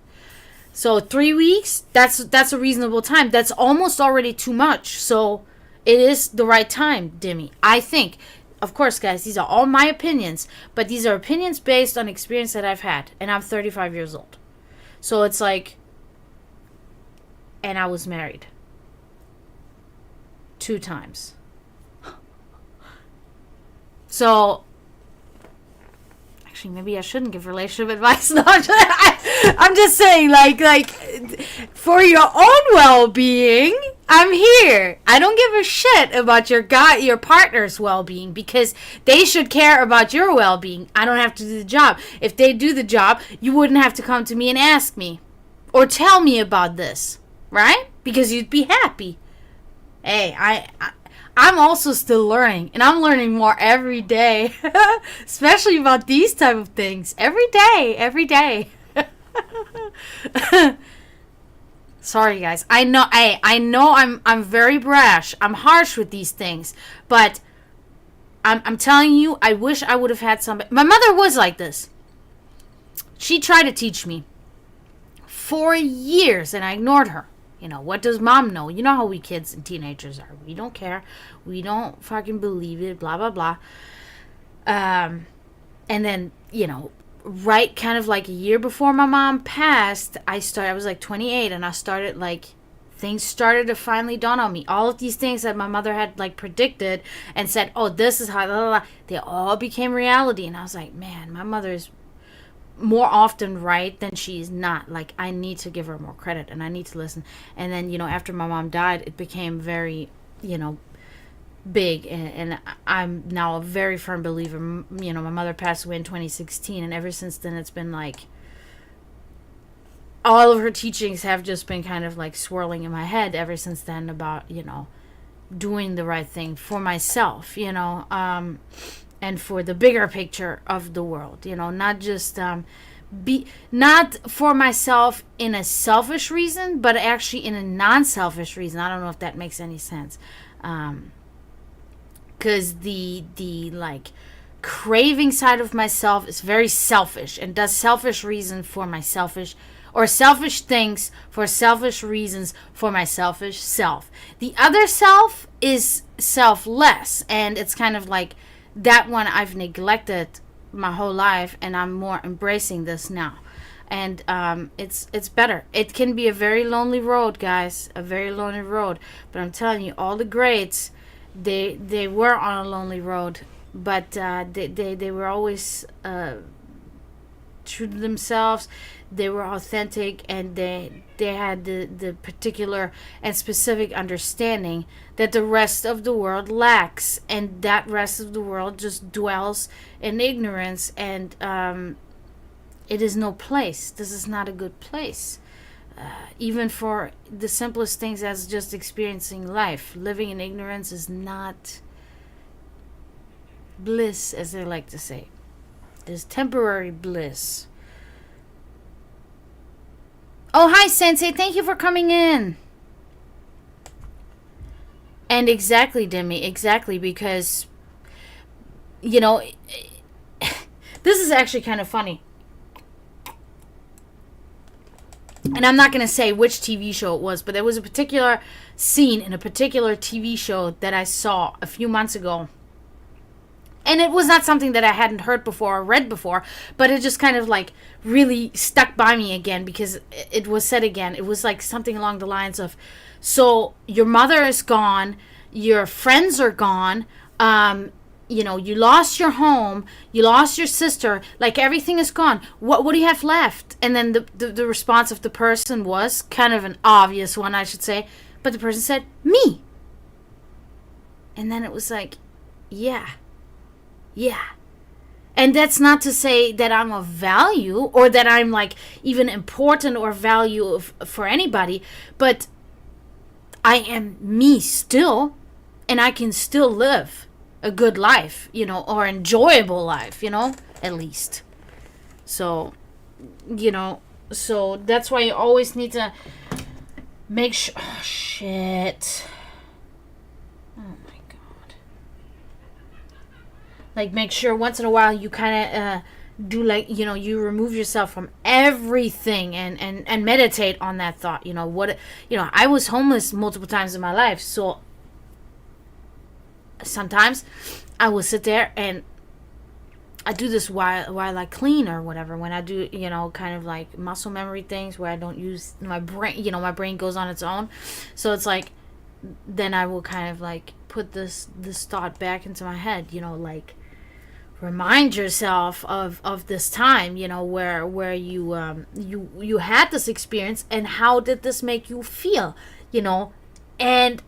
So 3 weeks, that's a reasonable time. That's almost already too much. So it is the right time, Demi. I think. Of course, guys, these are all my opinions, but these are opinions based on experience that I've had, and I'm 35 years old. So it's like, and I was married 2 times. So actually, maybe I shouldn't give relationship advice. No, I'm just saying, like for your own well-being, I'm here. I don't give a shit about your partner's well-being, because they should care about your well-being. I don't have to do the job. If they do the job, you wouldn't have to come to me and ask me or tell me about this, right? Because you'd be happy. Hey, I'm also still learning, and I'm learning more every day, especially about these type of things. Every day. Sorry, guys. I know I'm very brash. I'm harsh with these things, but I'm telling you, I wish I would have had somebody. My mother was like this. She tried to teach me for years, and I ignored her. You know, what does mom know? You know how we kids and teenagers are. We don't care. We don't fucking believe it, blah, blah, blah. And then, you know, right kind of like a year before my mom passed, I was like 28, and I started like, things started to finally dawn on me. All of these things that my mother had like predicted and said, oh, this is how, blah, blah, blah, they all became reality. And I was like, man, my mother is more often right than she's not. Like, I need to give her more credit, and I need to listen. And then, you know, after my mom died, it became very, you know, big, and I'm now a very firm believer. You know, my mother passed away in 2016, and ever since then it's been like all of her teachings have just been kind of like swirling in my head ever since then about, you know, doing the right thing for myself, you know, and for the bigger picture of the world, you know, not just not for myself in a selfish reason, but actually in a non-selfish reason. I don't know if that makes any sense, because the like craving side of myself is very selfish and does selfish reason for my selfish, or selfish things for selfish reasons for my selfish self. The other self is selfless, and it's kind of like that one I've neglected my whole life, and I'm more embracing this now. And it's better. It can be a very lonely road, guys, a very lonely road. But I'm telling you, all the greats, they were on a lonely road, but they were always true to themselves. They were authentic, and they had the particular and specific understanding that the rest of the world lacks, and that rest of the world just dwells in ignorance, and it is no place. This is not a good place, even for the simplest things as just experiencing life. Living in ignorance is not bliss, as they like to say. There's temporary bliss. Oh, hi, Sensei. Thank you for coming in. And exactly, Demi, exactly, because, you know, this is actually kind of funny. And I'm not going to say which TV show it was, but there was a particular scene in a particular TV show that I saw a few months ago. And it was not something that I hadn't heard before or read before, but it just kind of like really stuck by me again, because it was said again. It was like something along the lines of, so your mother is gone, your friends are gone, you know, you lost your home, you lost your sister, like everything is gone. What do you have left? And then the response of the person was kind of an obvious one, I should say, but the person said, me. And then it was like, yeah. And that's not to say that I'm of value, or that I'm like even important or value for anybody, but I am me still, and I can still live a good life, you know, or enjoyable life, you know, at least. So, you know, so that's why you always need to make sure. Oh, shit. Like, make sure once in a while you kind of do, like, you remove yourself from everything and meditate on that thought. I was homeless multiple times in my life, so sometimes I will sit there and I do this while I clean or whatever, when I do, kind of like muscle memory things where I don't use my brain. My brain goes on its own. So it's like, then I will kind of like put this thought back into my head, like, remind yourself of this time, where you had this experience, and how did this make you feel, and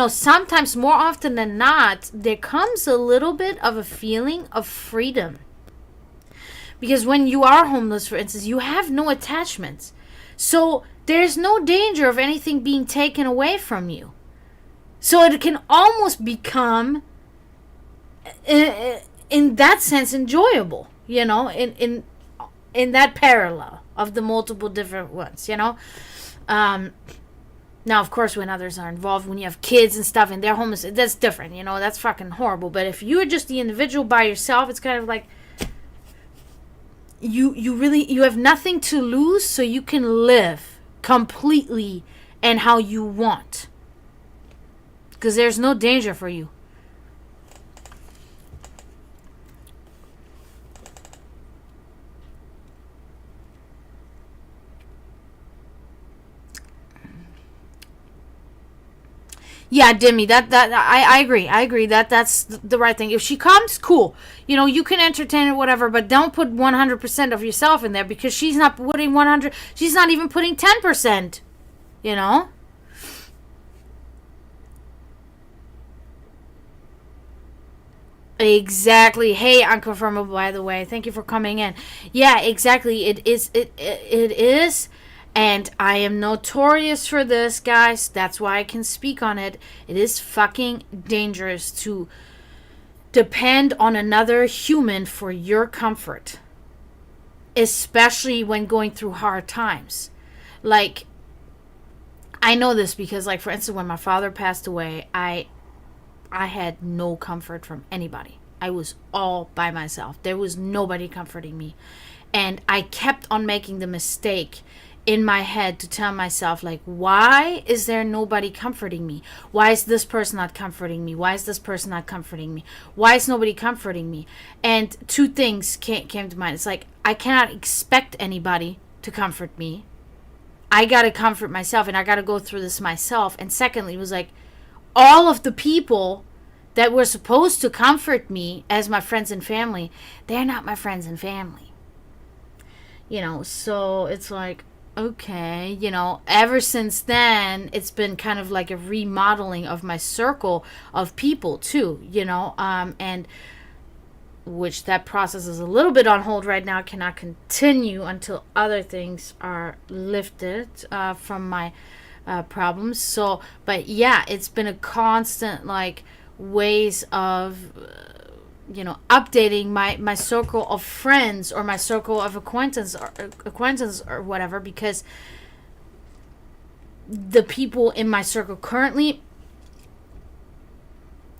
sometimes, more often than not, there comes a little bit of a feeling of freedom. Because when you are homeless, for instance, you have no attachments. So there's no danger of anything being taken away from you. So it can almost become, in that sense, enjoyable, in that parallel of the multiple different ones, Now, of course, when others are involved, when you have kids and stuff and they're homeless, that's different, that's fucking horrible. But if you're just the individual by yourself, it's kind of like you have nothing to lose, so you can live completely and how you want. Because there's no danger for you. Yeah, Dimmy, I agree that's the right thing. If she comes, cool. You can entertain it, whatever, but don't put 100% of yourself in there, because she's not putting 100. She's not even putting 10%. Exactly. Hey, Unconfirmable, by the way. Thank you for coming in. Yeah, exactly. It is. It is. And I am notorious for this, guys. That's why I can speak on it. It is fucking dangerous to depend on another human for your comfort. Especially when going through hard times. Like, I know this because, like, for instance, when my father passed away, I had no comfort from anybody. I was all by myself. There was nobody comforting me. And I kept on making the mistake in my head to tell myself, like, why is there nobody comforting me? Why is this person not comforting me? Why is this person not comforting me? Why is nobody comforting me? And two things came to mind. It's like, I cannot expect anybody to comfort me. I got to comfort myself, and I got to go through this myself. And secondly, it was like, all of the people that were supposed to comfort me as my friends and family, they're not my friends and family. So it's like, okay, ever since then, it's been kind of like a remodeling of my circle of people too, and which that process is a little bit on hold right now. Cannot continue until other things are lifted from my problems. So, but yeah, it's been a constant, like, ways of updating my circle of friends, or my circle of acquaintance or whatever, because the people in my circle currently,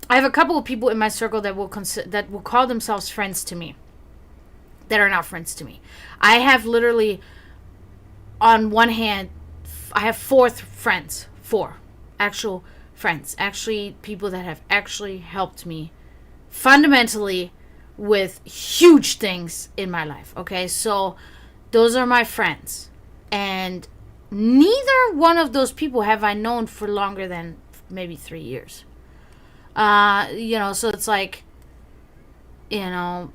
I have a couple of people in my circle that will call themselves friends to me, that are not friends to me. I have literally, on one hand, I have four actual friends, actually people that have actually helped me fundamentally with huge things in my life. Okay, so those are my friends, and neither one of those people have I known for longer than maybe 3 years. So it's like, it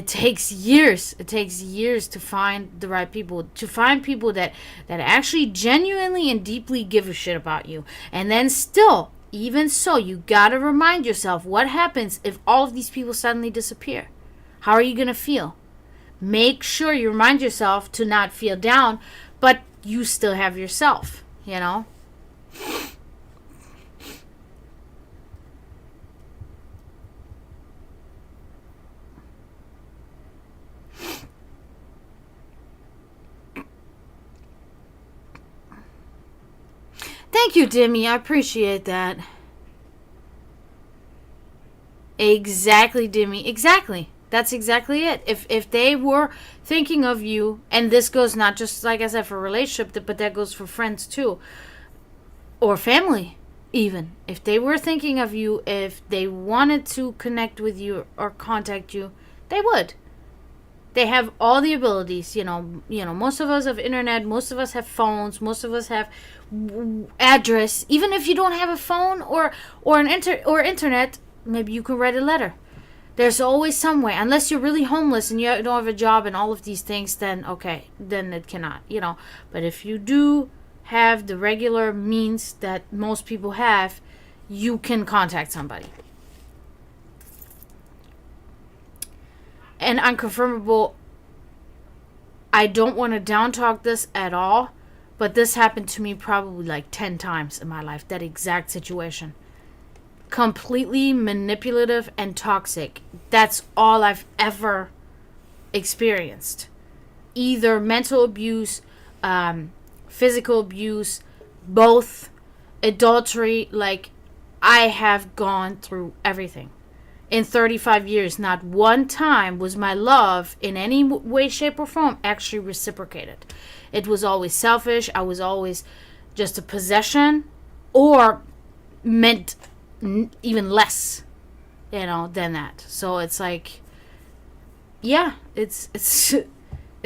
takes years. It takes years to find the right people, to find people that actually genuinely and deeply give a shit about you. And then still, even so, you gotta remind yourself, what happens if all of these people suddenly disappear? How are you gonna feel? Make sure you remind yourself to not feel down, but you still have yourself, Thank you, Dimmy. I appreciate that. Exactly, Dimmy. Exactly. That's exactly it. If they were thinking of you, and this goes not just, like I said, for a relationship, but that goes for friends too, or family even. If they were thinking of you, if they wanted to connect with you or contact you, they would. They have all the abilities, most of us have internet, most of us have phones, most of us have address. Even if you don't have a phone or internet, maybe you can write a letter. There's always some way, unless you're really homeless and you don't have a job and all of these things, then okay, then it cannot, But if you do have the regular means that most people have, you can contact somebody. And unconfirmable, I don't want to down talk this at all, but this happened to me probably like 10 times in my life, that exact situation. Completely manipulative and toxic. That's all I've ever experienced. Either mental abuse, physical abuse, both, adultery. Like, I have gone through everything. In 35 years, not one time was my love in any way, shape, or form actually reciprocated. It was always selfish. I was always just a possession, or meant even less, than that. So it's like, yeah, it's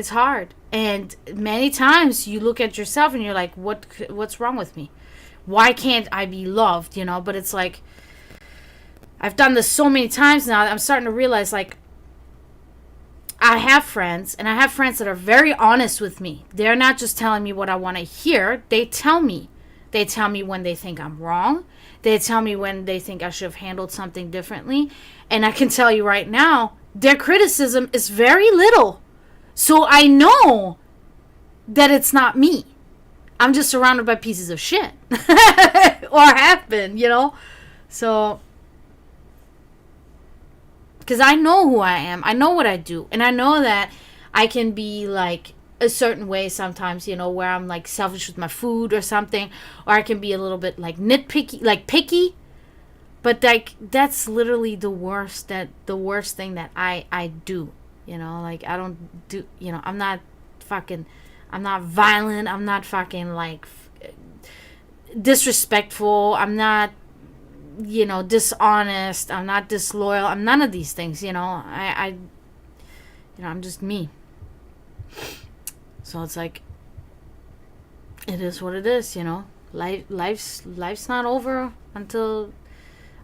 hard. And many times you look at yourself and you're like, what's wrong with me? Why can't I be loved? But it's like, I've done this so many times now, I'm starting to realize, like, I have friends, and I have friends that are very honest with me. They're not just telling me what I want to hear. They tell me. They tell me when they think I'm wrong. They tell me when they think I should have handled something differently. And I can tell you right now, their criticism is very little. So I know that it's not me. I'm just surrounded by pieces of shit. Or have been, So, because I know who I am. I know what I do. And I know that I can be like a certain way sometimes, where I'm like selfish with my food or something. Or I can be a little bit like nitpicky, like picky. But like, that's literally the worst thing that I do. Like, I don't do, I'm not violent. I'm not fucking like disrespectful. I'm not, dishonest. I'm not disloyal. I'm none of these things, I'm just me. So it's like, it is what it is, Life's not over until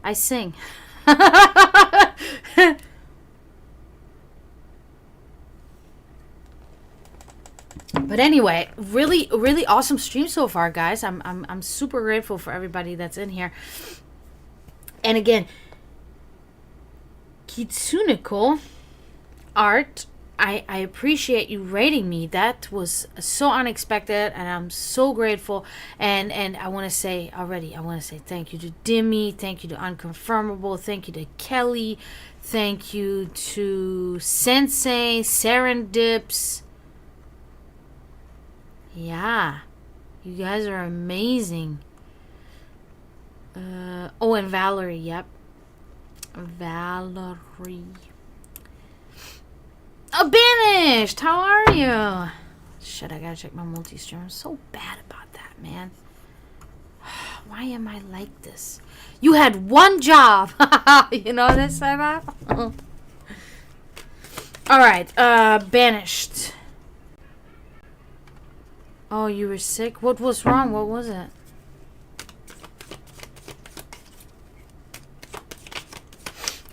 I sing. But anyway, really, really awesome stream so far, guys. I'm super grateful for everybody that's in here. And again, Kitsuneko art, I appreciate you rating me. That was so unexpected, and I'm so grateful. And I want to say thank you to Dimmy, thank you to Unconfirmable, thank you to Kelly, thank you to Sensei, Serendips. Yeah, you guys are amazing. And Valerie, yep. Valerie. Oh, Banished! How are you? Shit, I gotta check my multi-stream. I'm so bad about that, man. Why am I like this? You had one job! You know what I said that? Alright, Banished. Oh, you were sick? What was wrong? What was it?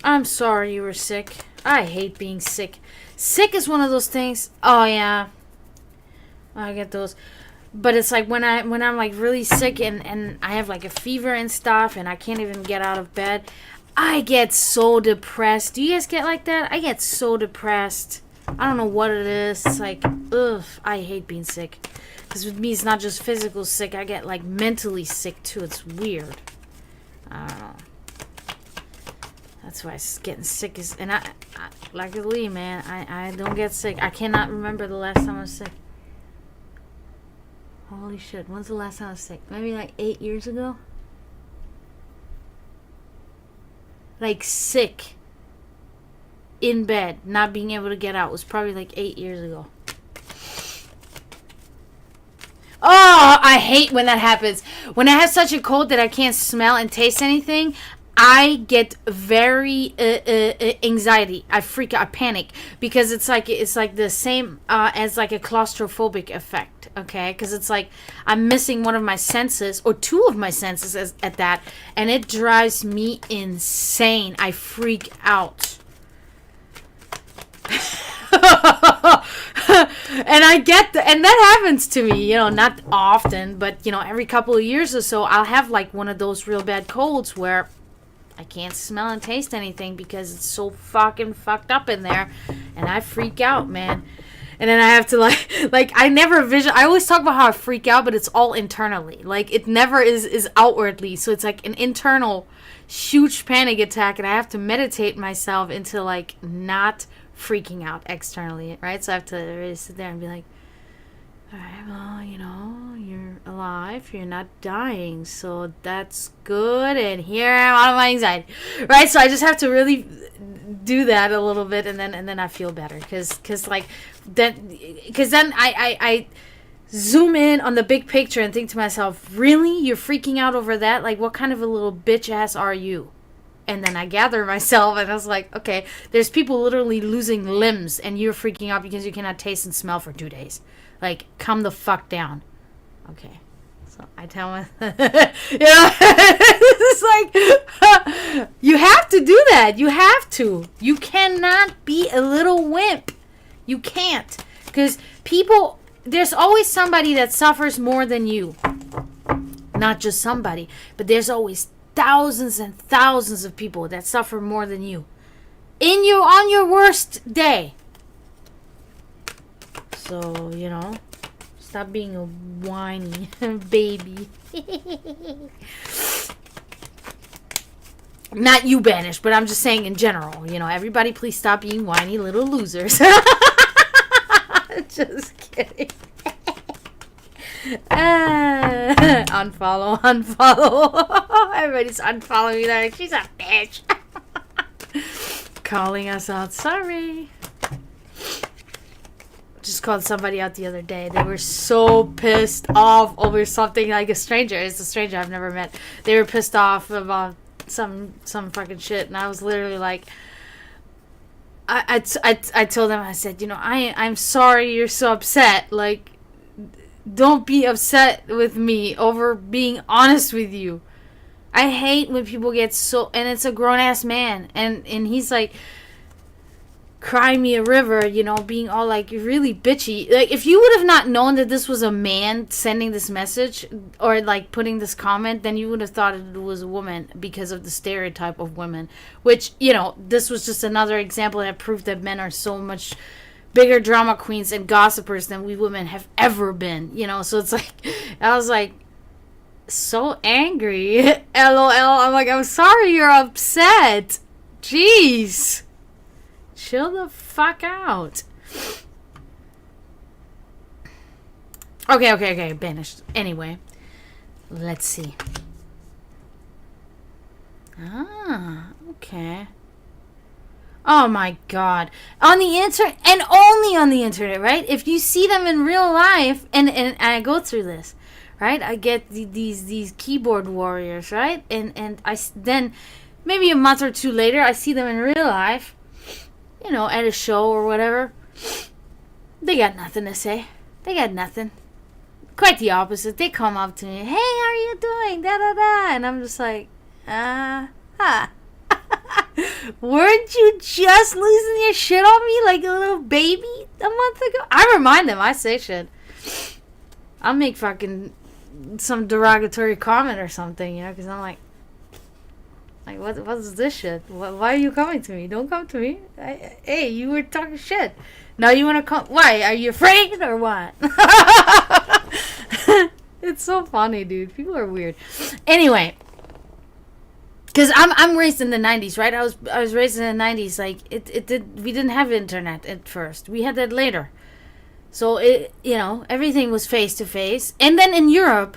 I'm sorry you were sick. I hate being sick. Sick is one of those things. Oh yeah, I get those. But it's like when I'm like really sick and I have like a fever and stuff and I can't even get out of bed, I get so depressed. Do you guys get like that? I get so depressed. I don't know what it is. It's like, ugh, I hate being sick. Because with me, it's not just physical sick. I get like mentally sick too. It's weird. I don't know. That's why getting sick is... And I luckily, man, I don't get sick. I cannot remember the last time I was sick. Holy shit. When's the last time I was sick? Maybe like 8 years ago? Like sick. in bed, not being able to get out. It was probably like 8 years ago. Oh, I hate when that happens. When I have such a cold that I can't smell and taste anything, I get very anxiety. I freak out. I panic because it's like the same as like a claustrophobic effect. Okay, because it's like I'm missing one of my senses or two of my senses at that, and it drives me insane. I freak out. And I get and that happens to me, you know, not often, but you know, every couple of years or so I'll have like one of those real bad colds where I can't smell and taste anything because it's so fucking fucked up in there, and I freak out, man. And then I have to like I never I always talk about how I freak out, but it's all internally. Like it never is outwardly. So it's like an internal huge panic attack, and I have to meditate myself into like not freaking out externally, right? So I have to really sit there and be like, all right, well, you know, you're alive, you're not dying, so that's good, and here I'm out of my anxiety, right? So I just have to really do that a little bit, and then I feel better, because then I zoom in on the big picture and think to myself, really, you're freaking out over that? Like, what kind of a little bitch ass are you? And then I gather myself, and I was like, okay, there's people literally losing limbs, and you're freaking out because you cannot taste and smell for 2 days. Like, calm the fuck down. Okay. So I tell my, you know, it's like, you have to do that. You have to. You cannot be a little wimp. You can't. Because people, there's always somebody that suffers more than you. Not just somebody, but there's always thousands and thousands of people that suffer more than you on your worst day. So, you know, stop being a whiny baby. Not you, Banished, but I'm just saying in general, you know, everybody please stop being whiny little losers. Just kidding. Unfollow. Everybody's unfollowing me. Like, she's a bitch. Calling us out. Sorry. Just called somebody out the other day. They were so pissed off over something, like a stranger. It's a stranger I've never met. They were pissed off about some fucking shit, and I was literally like, I told them, I said, you know, I'm sorry you're so upset. Like, don't be upset with me over being honest with you. I hate when people get so, and it's a grown-ass man, and he's like, crying me a river, you know, being all like really bitchy. Like, if you would have not known that this was a man sending this message or like putting this comment, then you would have thought it was a woman because of the stereotype of women, which, you know, this was just another example that proved that men are so much bigger drama queens and gossipers than we women have ever been, you know. So it's like, I was like so angry. LOL. I'm like, I'm sorry you're upset. Jeez. Chill the fuck out. Okay. Banished. Anyway, let's see. Okay. Oh my god. On the internet, and only on the internet, right? If you see them in real life, and I go through this, right? I get these keyboard warriors, right? And I then maybe a month or two later, I see them in real life, you know, at a show or whatever. They got nothing to say. They got nothing. Quite the opposite. They come up to me, hey, how are you doing? Da da da. And I'm just like, weren't you just losing your shit on me like a little baby a month ago? I remind them. I say shit. I'll make fucking some derogatory comment or something, you know, because I'm like, what is this shit? Why are you coming to me? Don't come to me. Hey, you were talking shit. Now you want to come? Why? Are you afraid or what? It's so funny, dude. People are weird. Anyway, because I'm raised in the 90s, right? I was raised in the 90s. Like we didn't have internet at first. We had that later. So everything was face to face. And then in Europe,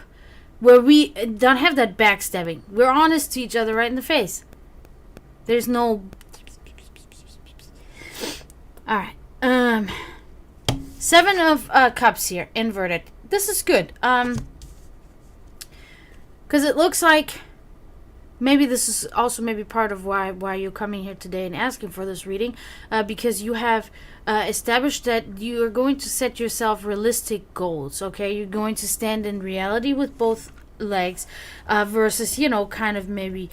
where we don't have that backstabbing, we're honest to each other right in the face. There's no All right. Seven of Cups here, inverted. This is good. Because it looks like maybe this is also maybe part of why you're coming here today and asking for this reading, because you have established that you are going to set yourself realistic goals. Okay, you're going to stand in reality with both legs, versus kind of maybe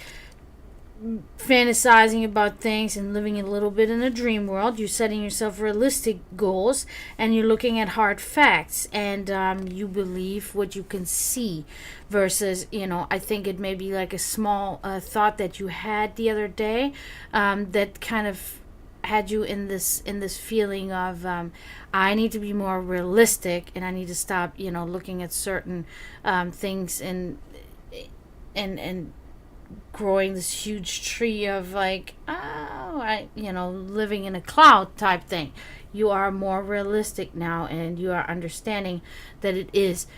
fantasizing about things and living a little bit in a dream world. You're setting yourself realistic goals, and you're looking at hard facts, and you believe what you can see, versus I think it may be like a small thought that you had the other day, that kind of had you in this feeling of I need to be more realistic, and I need to stop looking at certain things and growing this huge tree of like, living in a cloud type thing. You are more realistic now, and you are understanding that it is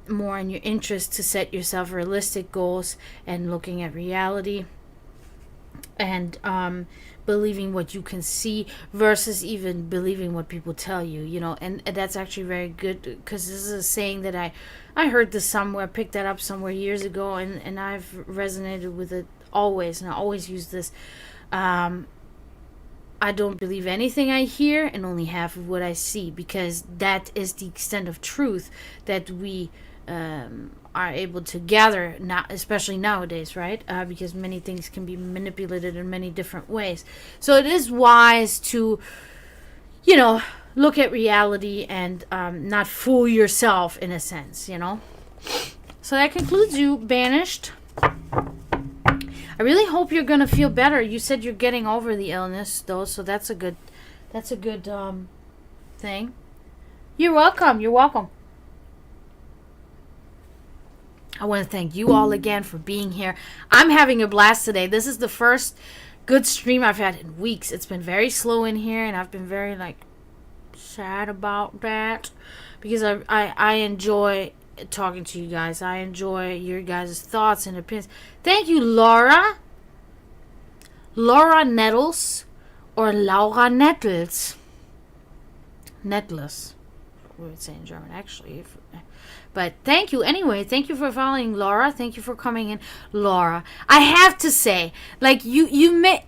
more in your interest to set yourself realistic goals and looking at reality, and believing what you can see versus even believing what people tell you, and that's actually very good, because this is a saying that I heard this somewhere, picked that up somewhere years ago, and I've resonated with it always, and I always use this. I don't believe anything I hear, and only half of what I see, because that is the extent of truth that we are able to gather now, especially nowadays, right? Because many things can be manipulated in many different ways. So it is wise to, look at reality and not fool yourself in a sense, So that concludes you, Banished. I really hope you're gonna feel better. You said you're getting over the illness, though, so that's a good thing. You're welcome. You're welcome. I want to thank you all again for being here. I'm having a blast today. This is the first good stream I've had in weeks. It's been very slow in here, and I've been very sad about that, because I enjoy talking to you guys. I enjoy your guys' thoughts and opinions. Thank you, Laura Nettles, or Laura Nettles. Nettles, we would say in German, actually. But thank you anyway. Thank you for following, Laura. Thank you for coming in, Laura. I have to say, you may,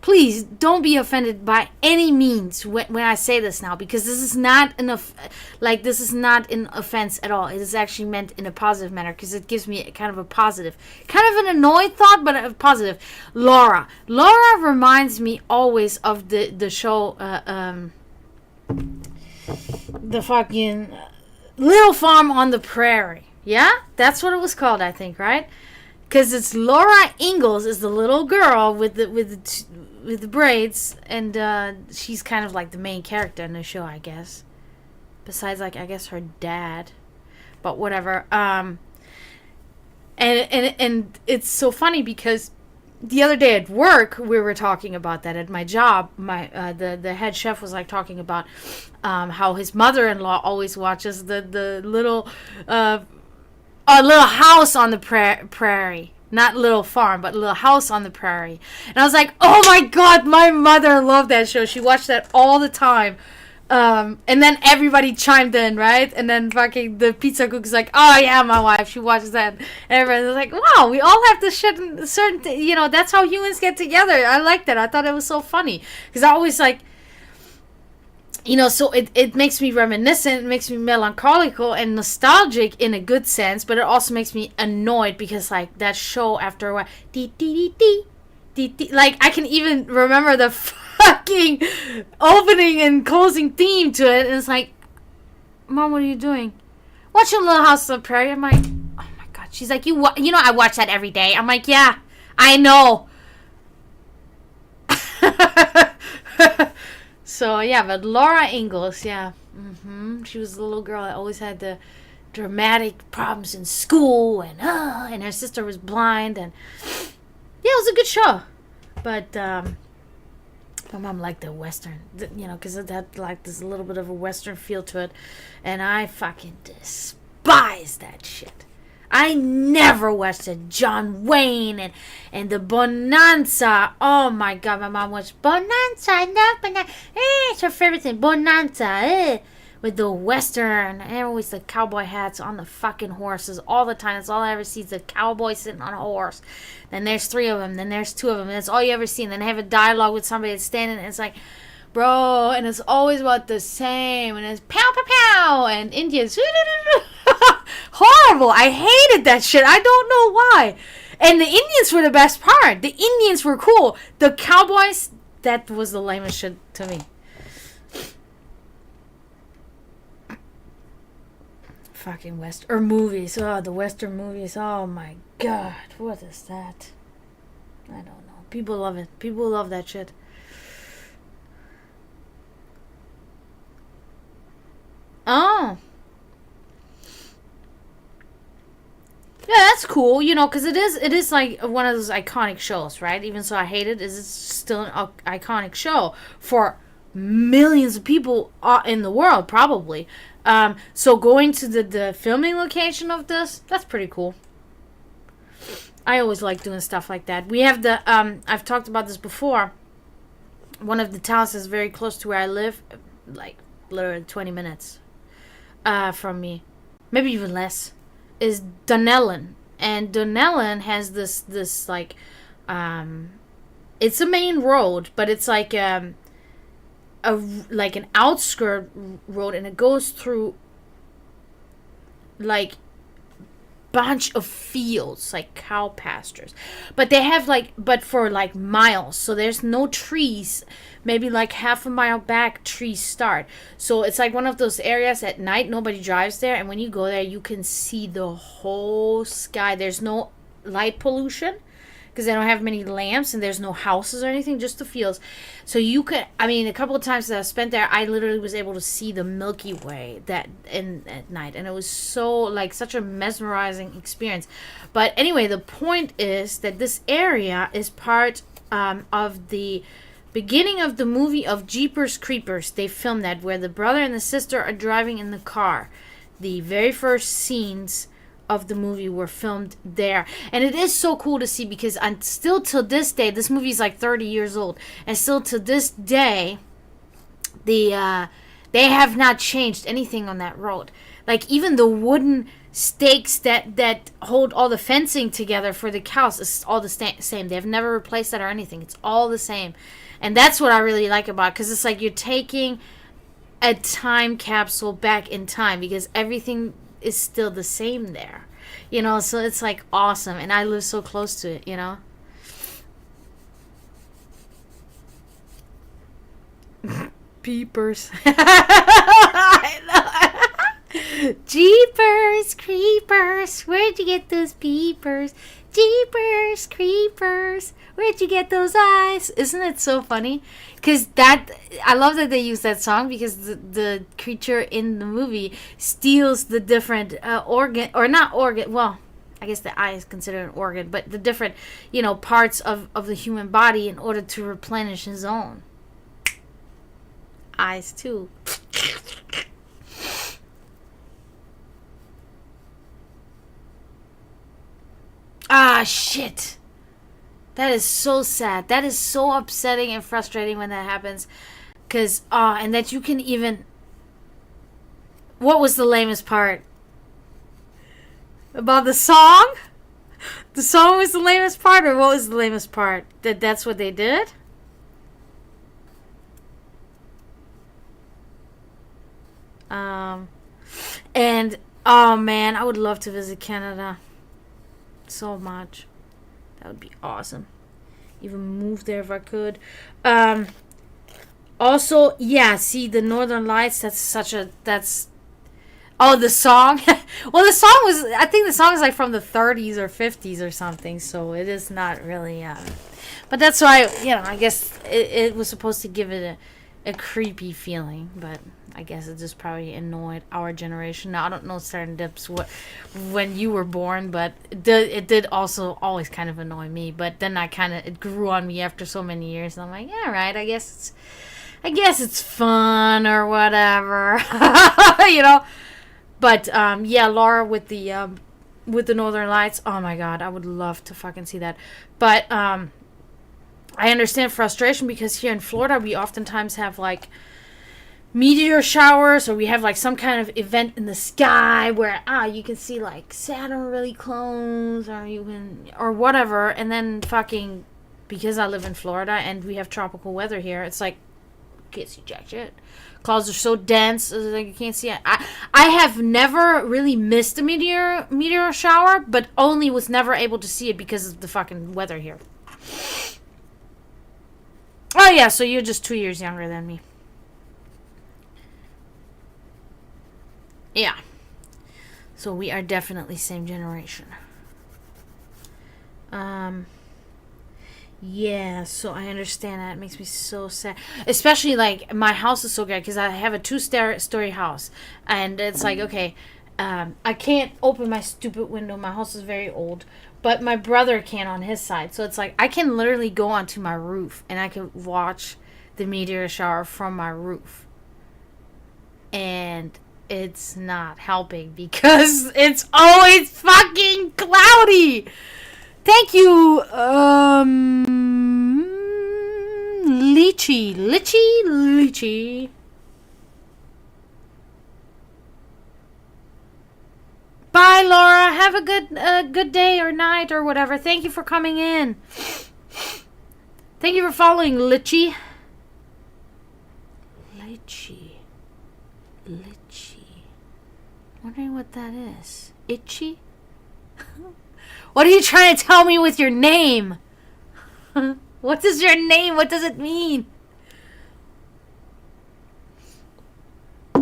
please don't be offended by any means when I say this now, because this is not this is not an offense at all. It is actually meant in a positive manner, because it gives me kind of a positive, kind of an annoyed thought, but a positive. Laura reminds me always of the show, the fucking Little Farm on the Prairie. Yeah, that's what it was called, I think, right? Because it's Laura Ingalls is the little girl with the braids, and she's kind of like the main character in the show, I guess. Besides, I guess her dad, but whatever. And it's so funny, because the other day at work we were talking about that at my job. The head chef was talking about how his mother-in-law always watches the little Little House on the Prairie. Not Little Farm, but Little House on the Prairie. And I was like, oh my god, my mother loved that show. She watched that all the time. And then everybody chimed in, right? And then fucking the pizza cook is like, oh yeah, my wife, she watches that. And everybody was like, wow, we all have to shit in certain that's how humans get together. I like that. I thought it was so funny. Because I always so it makes me reminiscent, it makes me melancholical and nostalgic in a good sense, but it also makes me annoyed, because that show, after a while, I can even remember the fucking opening and closing theme to it, and it's like, Mom, what are you doing? Watching Little House on the Prairie. I'm like, oh my god. She's like, I watch that every day. I'm like, yeah, I know. So yeah, but Laura Ingalls, yeah, she was the little girl that always had the dramatic problems in school, and her sister was blind, and yeah, it was a good show. But my mom liked the Western, because it had this little bit of a Western feel to it, and I fucking despise that shit. I never watched the John Wayne and the Bonanza. Oh my god, my mom watched Bonanza. I love Bonanza. It's her favorite thing. Bonanza. With the Western, and always the cowboy hats on the fucking horses all the time. That's all I ever see is the cowboy sitting on a horse. Then there's 3 of them. Then there's 2 of them. That's all you ever see. And then they have a dialogue with somebody that's standing, and it's like, bro, and it's always about the same, and it's pow pow pow, and Indians. Horrible. I hated that shit. I don't know why. And the Indians were the best part. The Indians were cool. The cowboys, that was the lamest shit to me. Fucking Western movies. Oh, the Western movies. Oh my god. What is that? I don't know. People love it. People love that shit. Oh. Yeah, that's cool, you know, because it is like one of those iconic shows, right? Even so I hate it, it's still an iconic show for millions of people in the world, probably. So going to the filming location of this, that's pretty cool. I always like doing stuff like that. We have the, I've talked about this before. One of the towns is very close to where I live, like literally 20 minutes from me. Maybe even less. Is Dunellen. And Dunellen has this like, it's a main road, but it's like, like an outskirt road, and it goes through like bunch of fields, like cow pastures, but they have like, but for like miles, so there's no trees. Maybe like half a mile back trees start, so it's like one of those areas at night nobody drives there, and when you go there you can see the whole sky. There's no light pollution because they don't have many lamps, and there's no houses or anything, just the fields. So you could, I mean, a couple of times that I spent there, I literally was able to see the Milky Way at night, and it was so, like, such a mesmerizing experience. But anyway, the point is that this area is part of the beginning of the movie of Jeepers Creepers. They filmed that, where the brother and the sister are driving in the car. The very first scenes of the movie were filmed there, and it is so cool to see, because still to this day, this movie is like 30 years old, and still to this day, they have not changed anything on that road. Like, even the wooden stakes that hold all the fencing together for the cows is all the same. They've never replaced that or anything. It's all the same, and that's what I really like about it, because it's like you're taking a time capsule back in time, because everything is still the same there, you know. So it's like awesome, and I live so close to it, you know. Peepers. Jeepers Creepers, where'd you get those peepers? Jeepers Creepers, where'd you get those eyes? Isn't it so funny? Because I love that they use that song, because the creature in the movie steals the different organ, or not organ, well, I guess the eye is considered an organ, but the different, you know, parts of the human body in order to replenish his own. Eyes too. Ah, shit. That is so sad. That is so upsetting and frustrating when that happens. Because, and that you can even... What was the lamest part? About the song? The song was the lamest part, or what was the lamest part? That's what they did? And, oh man, I would love to visit Canada. So much. That would be awesome. Even move there if I could. Also, yeah, see the Northern Lights, oh, the song. Well, the song was, I think the song is like from the 30s or 50s or something, so it is not really but that's why, you know, I guess it was supposed to give it a creepy feeling, but I guess it just probably annoyed our generation. Now, I don't know certain dips when you were born, but it did also always kind of annoy me. But then it grew on me after so many years, and I'm like, yeah, right. I guess it's fun or whatever, you know. But yeah, Laura with the with the Northern Lights. Oh my god, I would love to fucking see that. But I understand frustration because here in Florida we oftentimes have like meteor showers, or we have like some kind of event in the sky where you can see like Saturn really close, or you can, or whatever, and then fucking, because I live in Florida and we have tropical weather here, it's like can't see jack shit. Clouds are so dense, like you can't see it. I have never really missed a meteor shower, but only was never able to see it because of the fucking weather here. Oh yeah, so you're just 2 years younger than me. Yeah. So we are definitely same generation. Yeah, so I understand that. It makes me so sad. Especially, like, my house is so good because I have a 2-story house. And it's like, okay, I can't open my stupid window. My house is very old. But my brother can on his side. So it's like, I can literally go onto my roof and I can watch the meteor shower from my roof. And it's not helping because it's always fucking cloudy. Thank you, Lychee. Bye, Laura. Have a good day or night or whatever. Thank you for coming in. Thank you for following, Lychee. Wondering what that is. Itchy? What are you trying to tell me with your name? What is your name? What does it mean? Oh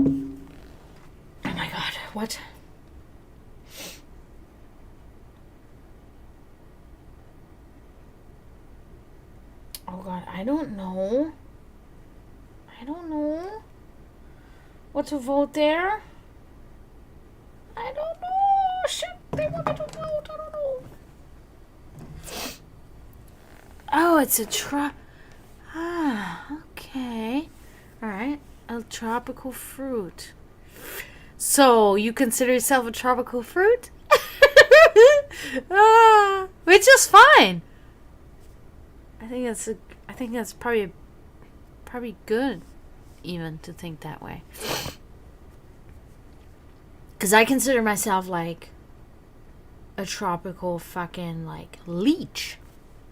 my god, what? Oh god, I don't know. What to vote there? I don't know. Shit, they want me to vote. I don't know. Oh, it's a okay. Alright. A tropical fruit. So, you consider yourself a tropical fruit? Which is fine. I think that's probably good even to think that way. Because I consider myself like a tropical fucking like leech.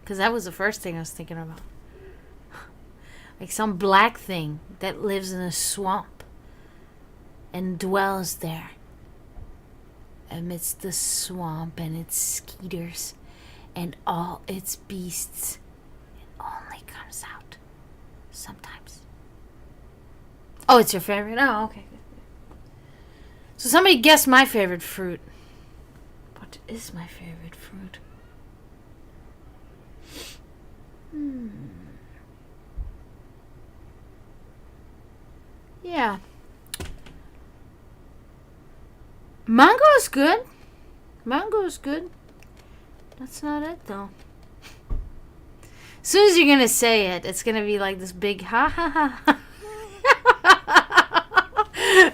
Because that was the first thing I was thinking about. Like some black thing that lives in a swamp and dwells there amidst the swamp and its skeeters and all its beasts. It only comes out sometimes. Oh, it's your favorite? Oh, okay. So somebody guess my favorite fruit. What is my favorite fruit? Yeah. Mango is good. That's not it, though. As soon as you're going to say it, it's going to be like this big ha ha ha.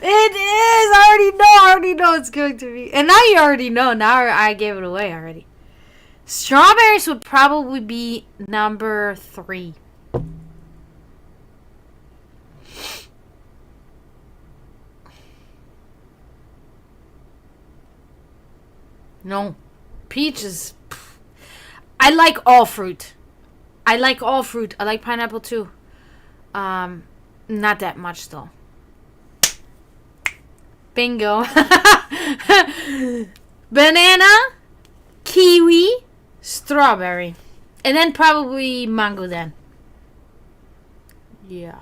It is. I already know it's going to be. And now you already know. Now I gave it away already. Strawberries would probably be number 3. No. Peaches. I like all fruit. I like pineapple too. Not that much though. Bingo. Banana, kiwi, strawberry. And then probably mango then. Yeah.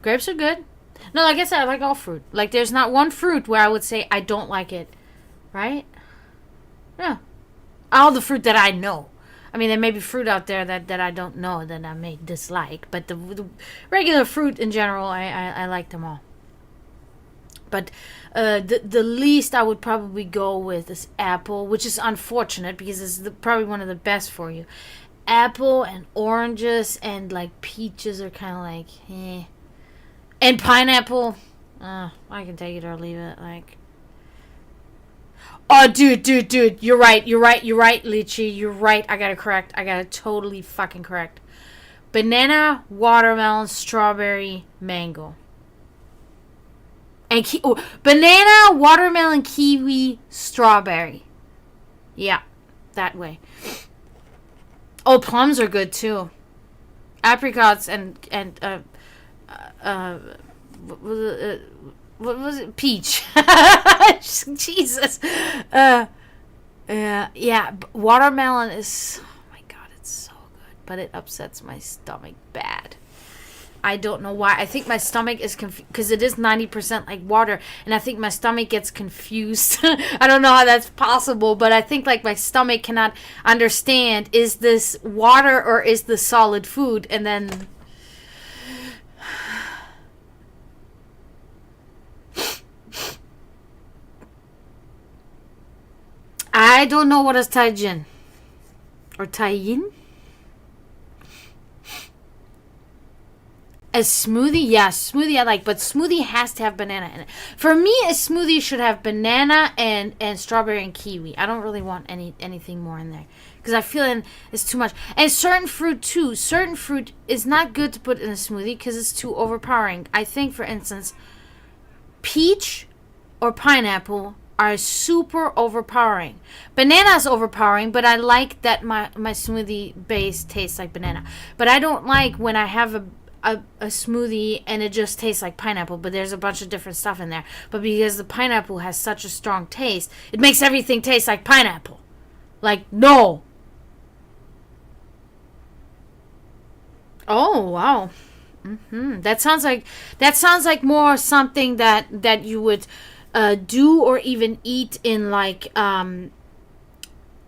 Grapes are good. No, like I said, I like all fruit. Like there's not one fruit where I would say I don't like it. Right? Yeah. All the fruit that I know. I mean, there may be fruit out there that I don't know that I may dislike, but the regular fruit in general, I like them all. But the least I would probably go with is apple, which is unfortunate because it's probably one of the best for you. Apple and oranges and like peaches are kind of like, eh. And pineapple, I can take it or leave it. Like, Oh, dude. You're right, Lychee. You're right. I got it totally fucking correct. Banana, watermelon, strawberry, mango. And banana, watermelon, kiwi, strawberry. Yeah, that way. Oh, plums are good too. Apricots and what was it? Peach. Jesus. Yeah. Watermelon is. Oh my god, it's so good, but it upsets my stomach bad. I don't know why. I think my stomach is confused because it is 90% like water, and I think my stomach gets confused. I don't know how that's possible, but I think like my stomach cannot understand, is this water or is this solid food? And then I don't know what is Taijin or Taiyin. A smoothie? Yeah, smoothie I like, but smoothie has to have banana in it. For me, a smoothie should have banana and strawberry and kiwi. I don't really want anything more in there because I feel it's too much. And certain fruit too. Certain fruit is not good to put in a smoothie because it's too overpowering. I think, for instance, peach or pineapple are super overpowering. Banana is overpowering, but I like that my smoothie base tastes like banana. But I don't like when I have a smoothie and it just tastes like pineapple, but there's a bunch of different stuff in there. But because the pineapple has such a strong taste, it makes everything taste like pineapple. Like, no. Oh, wow. That sounds like more something that you would do or even eat in like in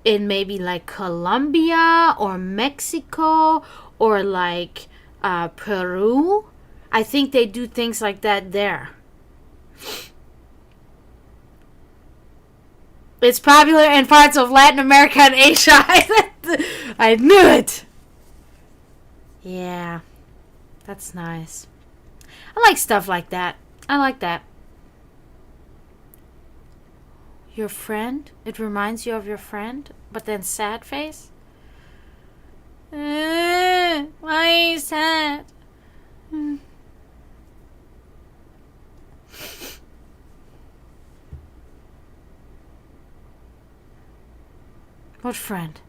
maybe like Colombia or Mexico or like Peru. I think they do things like that there. It's popular in parts of Latin America and Asia. I knew it. Yeah, that's nice. I like stuff like that. I like that. Your friend? It reminds you of your friend, but then sad face? Why are you sad? What friend?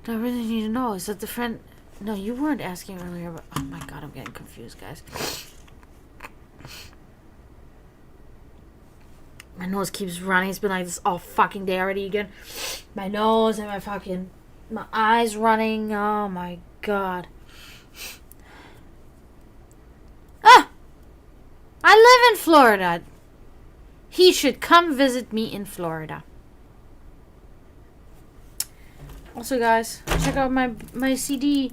I really need to know. Is that the friend? No, you weren't asking earlier, but oh my god, I'm getting confused, guys. My nose keeps running. It's been like this all fucking day already again. My nose and my eyes running. Oh my god. Ah! I live in Florida. He should come visit me in Florida. Also, guys, check out my CD.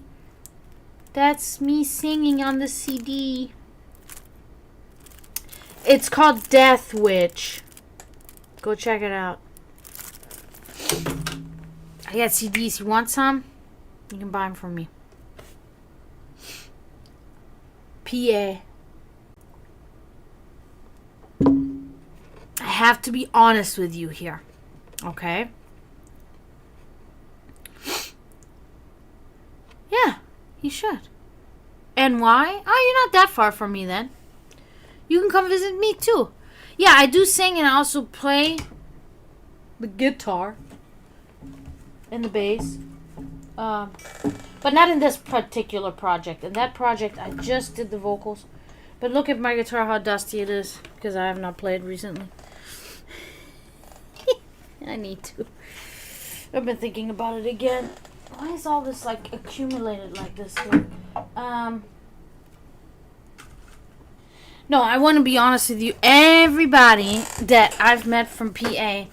That's me singing on the CD. It's called Death Witch. Go check it out. I got CDs. You want some? You can buy them from me. PA. I have to be honest with you here. Okay? Yeah, you should. And why? Oh, you're not that far from me then. You can come visit me too. Yeah, I do sing and I also play the guitar and the bass. But not in this particular project. In that project, I just did the vocals. But look at my guitar, how dusty it is. Because I have not played recently. I need to. I've been thinking about it again. Why is all this like accumulated like this? No, I want to be honest with you. Everybody that I've met from PA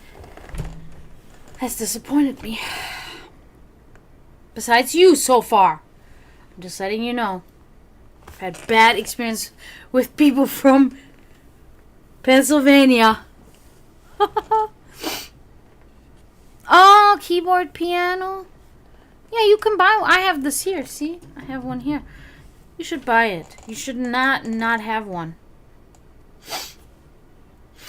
has disappointed me. Besides you so far. I'm just letting you know. I've had bad experience with people from Pennsylvania. Oh, keyboard, piano. Yeah, you can buy one. I have this here. See? I have one here. You should buy it. You should not have one.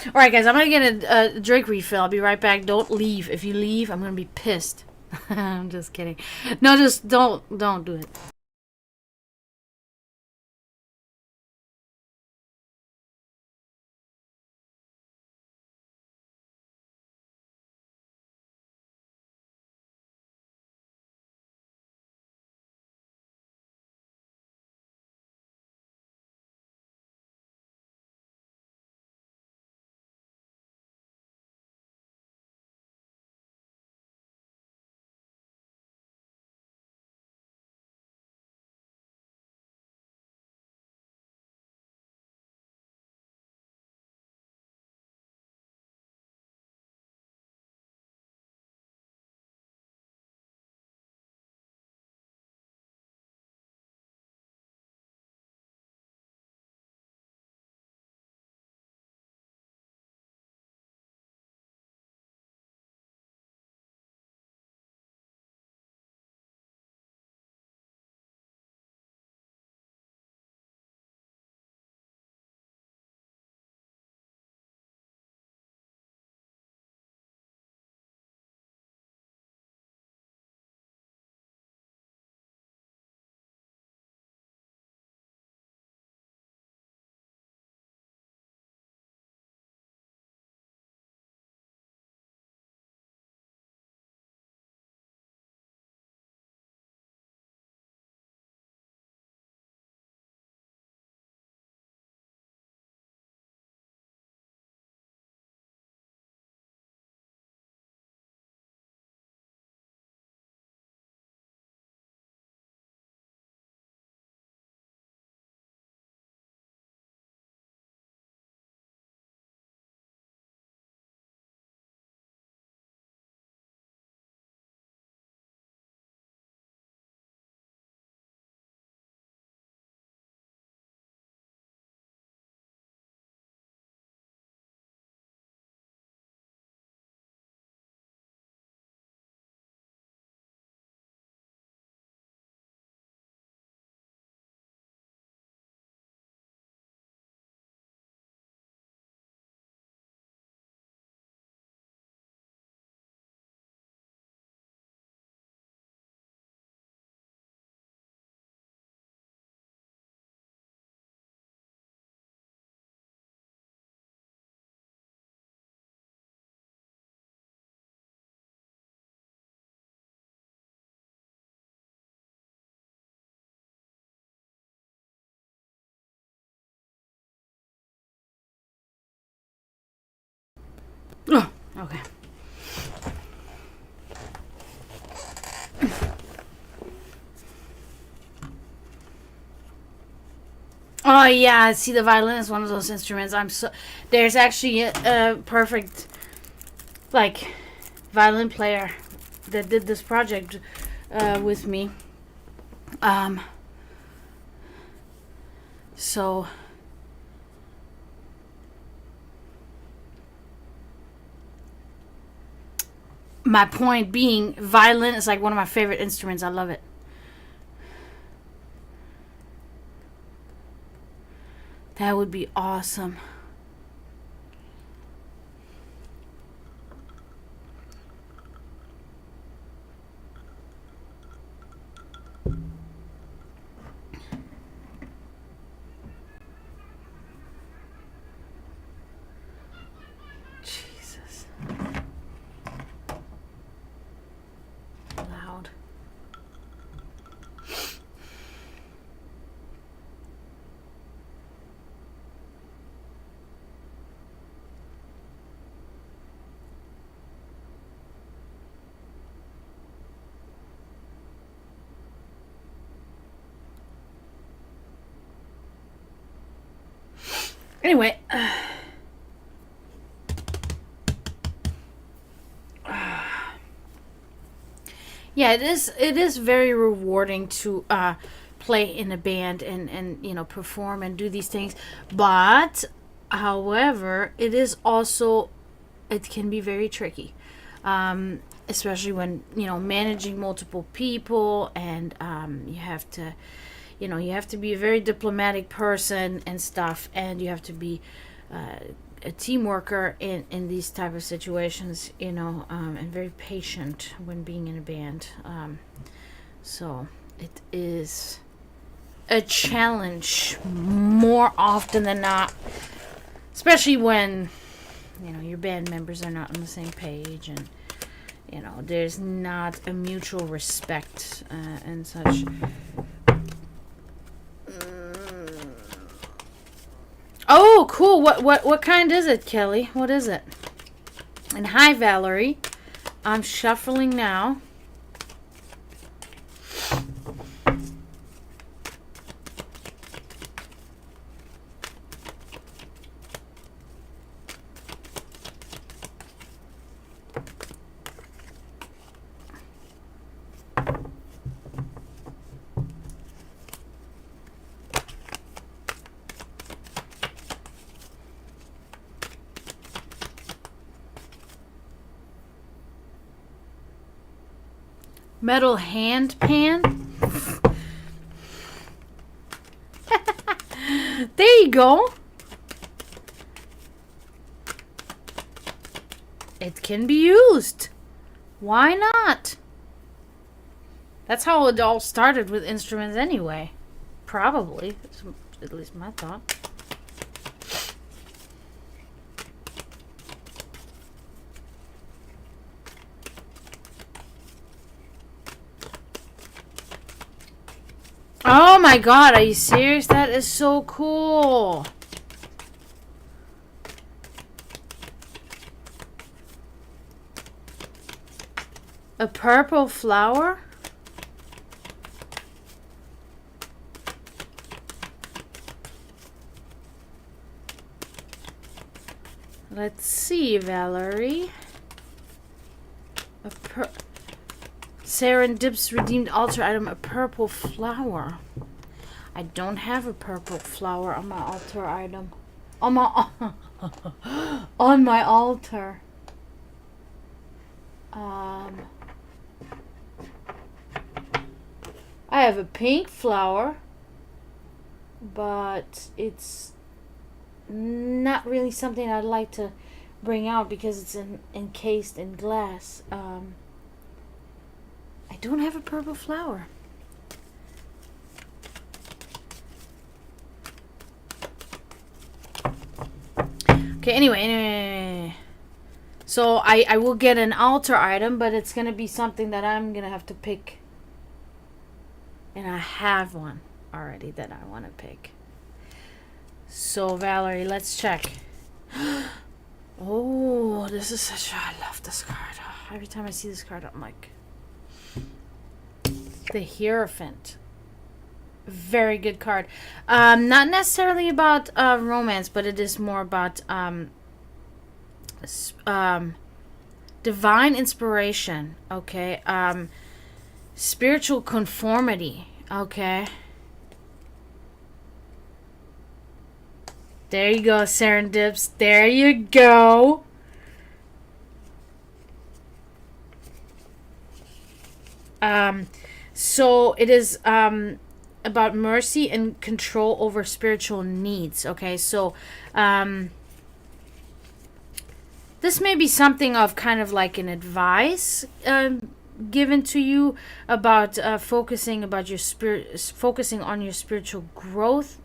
All right, guys, I'm gonna get a drink refill. I'll be right back. Don't leave. If you leave, I'm gonna be pissed. I'm just kidding. No, just don't do it. Oh, okay. Oh yeah, see, the violin is one of those instruments. There's actually a perfect like violin player that did this project with me. Um, so my point being, violin is like one of my favorite instruments. I love it. That would be awesome. Jesus. Loud. Anyway, yeah, it is very rewarding to play in a band and perform and do these things. But however, it can be very tricky, especially when managing multiple people, and you have to be a very diplomatic person and stuff, and you have to be a team worker in these type of situations, you know, and very patient when being in a band. So it is a challenge more often than not, especially when, you know, your band members are not on the same page, and, you know, there's not a mutual respect and such. Oh, cool. What kind is it, Kelly? What is it? And hi, Valerie. I'm shuffling now. Metal hand pan. There you go. It can be used. Why not? That's how it all started with instruments anyway. Probably. That's at least my thought. Oh my god, are you serious? That is so cool. A purple flower? Let's see, Valerie. Serendip's redeemed altar item, a purple flower. I don't have a purple flower on my altar item. On my on my altar. I have a pink flower, but it's not really something I'd like to bring out because it's encased in glass. I don't have a purple flower. Okay, anyway. So I will get an altar item, but it's going to be something that I'm going to have to pick. And I have one already that I want to pick. So, Valerie, let's check. Oh, this is such... I love this card. Every time I see this card, I'm like... The Hierophant. Very good card. Not necessarily about romance, but it is more about divine inspiration. Okay. Spiritual conformity. Okay. There you go, Serendips. There you go. So it is about mercy and control over spiritual needs. Okay, so this may be something of kind of like an advice given to you about focusing on your spiritual growth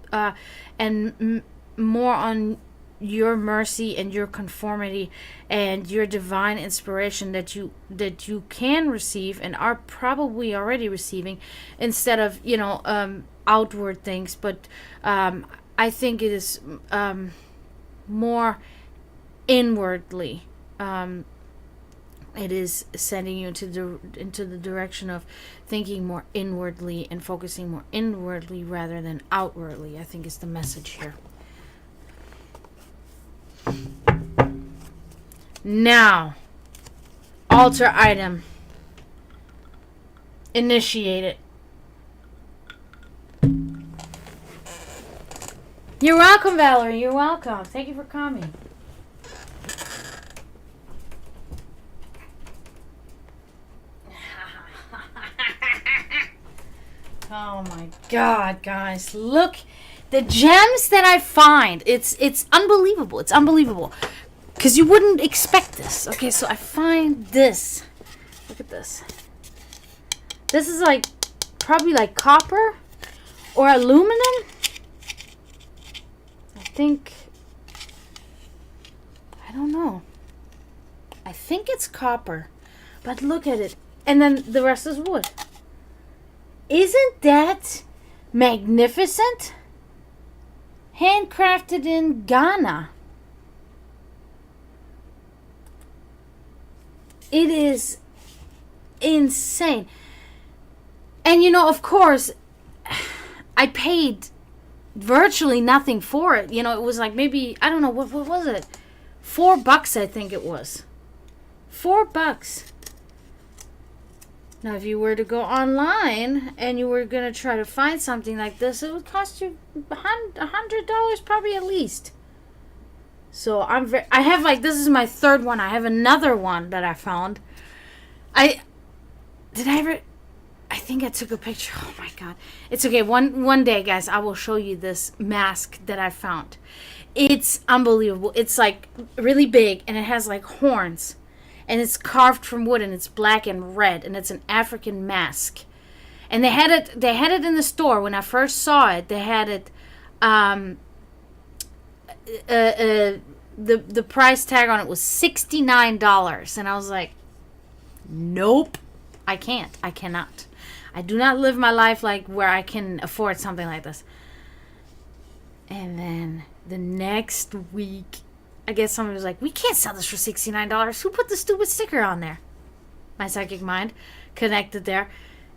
and more on your mercy and your conformity and your divine inspiration that you can receive and are probably already receiving, instead of, you know, outward things. But I think it is more inwardly. It is sending you into the direction of thinking more inwardly and focusing more inwardly rather than outwardly, I think, is the message here. Now, altar item. Initiate it. You're welcome, Valerie. You're welcome. Thank you for coming. Oh my God, guys. Look The gems that I find, it's unbelievable. It's unbelievable. Because you wouldn't expect this. Okay, so I find this. Look at this. This is like, probably like copper or aluminum. I think, I don't know. I think it's copper. But look at it. And then the rest is wood. Isn't that magnificent? Handcrafted in Ghana. It is insane. And you know, of course, I paid virtually nothing for it. You know, it was like maybe, I don't know, what was it? $4, I think it was. $4. Now, if you were to go online and you were going to try to find something like this, it would cost you $100 probably at least. So I have like, this is my third one. I have another one that I found. I think I took a picture. Oh my God. It's okay. One day, guys, I will show you this mask that I found. It's unbelievable. It's like really big and it has like horns. And it's carved from wood and it's black and red and it's an African mask. And they had it in the store when I first saw it. They had it the price tag on it was $69 and I was like, nope, I cannot. I do not live my life like where I can afford something like this. And then the next week, I guess somebody was like, we can't sell this for $69. Who put the stupid sticker on there? My psychic mind connected there.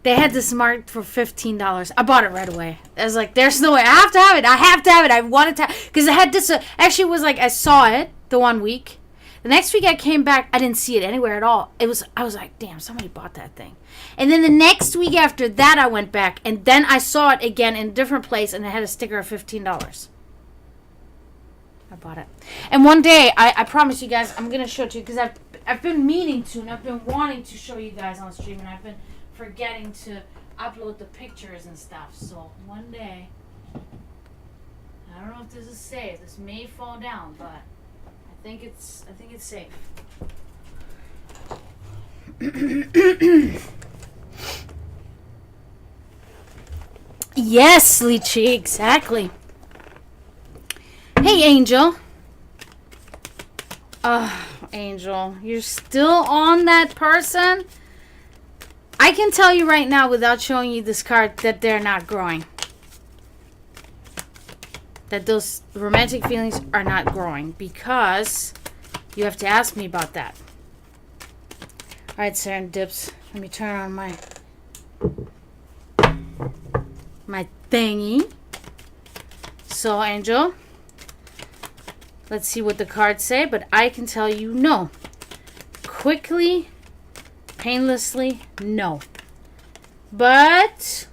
They had this marked for $15. I bought it right away. I was like, there's no way. I have to have it. I have to have it. I wanted to. Because it had this. Actually, it was like, I saw it the one week. The next week I came back. I didn't see it anywhere at all. I was like, damn, somebody bought that thing. And then the next week after that, I went back. And then I saw it again in a different place. And it had a sticker of $15. I bought it. And one day, I promise you guys, I'm going to show it to you. Because I've been meaning to. And I've been wanting to show you guys on stream. And I've been forgetting to upload the pictures and stuff. So one day, I don't know if this is safe. This may fall down, but I think it's safe. Yes, Lychee, exactly. Hey, Angel. Angel, you're still on that person? I can tell you right now without showing you this card that they're not growing. That those romantic feelings are not growing because you have to ask me about that. Alright, Serendips. Let me turn on my thingy. So, Angel, let's see what the cards say, but I can tell you no. Quickly, painlessly, no. But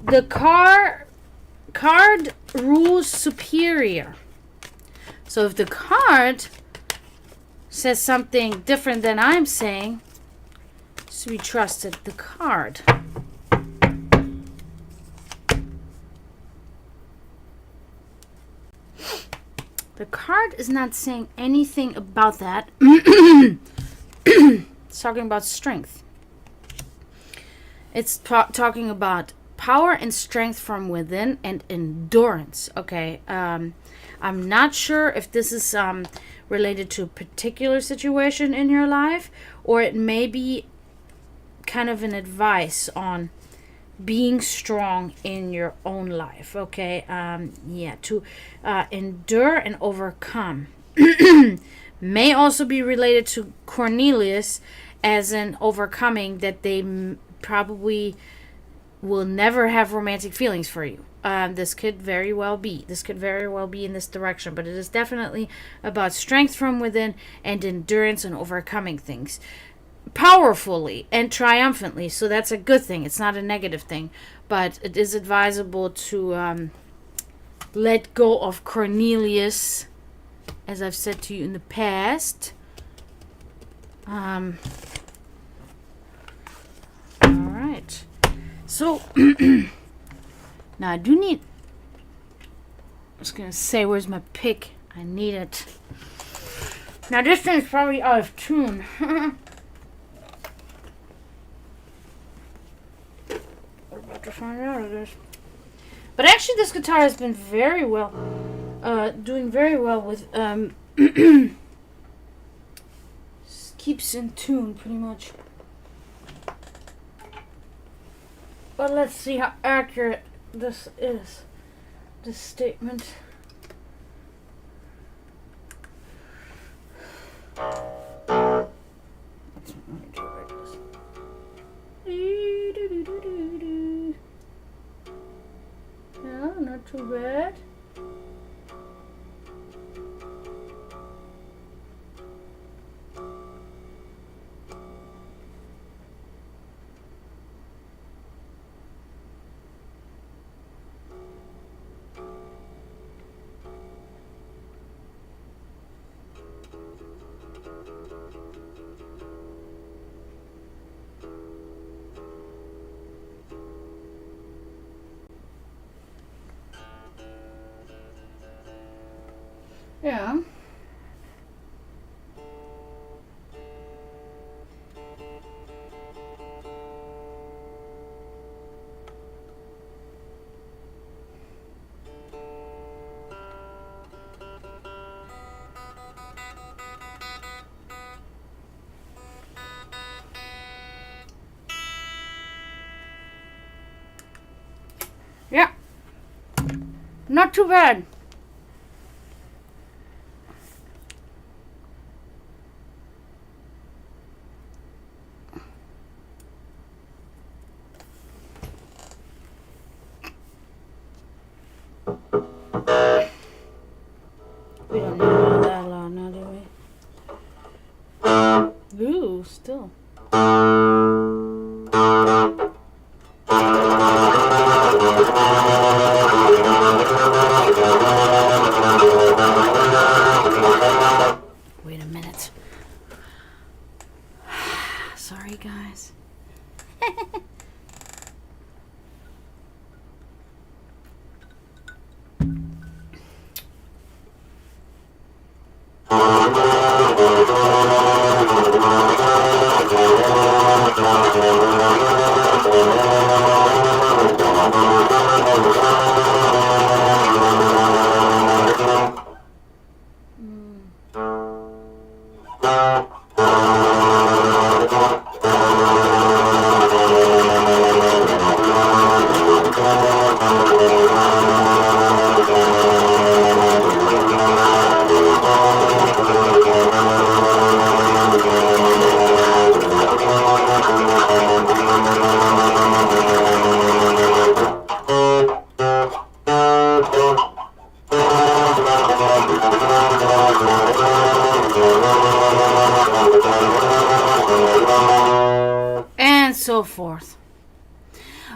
the card rules superior. So if the card says something different than I'm saying, so we trusted the card. The card is not saying anything about that. It's talking about strength. It's talking about power and strength from within and endurance. Okay. I'm not sure if this is related to a particular situation in your life, or it may be kind of an advice on being strong in your own life. Okay. To endure and overcome. May also be related to Cornelius as in overcoming that they probably will never have romantic feelings for you. This could very well be. This could very well be in this direction, but it is definitely about strength from within and endurance and overcoming things powerfully and triumphantly. So that's a good thing. It's not a negative thing, but it is advisable to let go of Cornelius, as I've said to you in the past. All right. So now I do need I was gonna say, where's my pick? I need it. Now this thing's probably out of tune. We're about to find out of this. But actually this guitar has been very well, doing very well with, keeps in tune pretty much. But let's see how accurate this is, this statement. Let me do it like this. No, not too bad. Yeah. Yeah. Not too bad. We don't need all that loud now, do we? Ooh, still. Wait a minute. Sorry, guys. And so forth.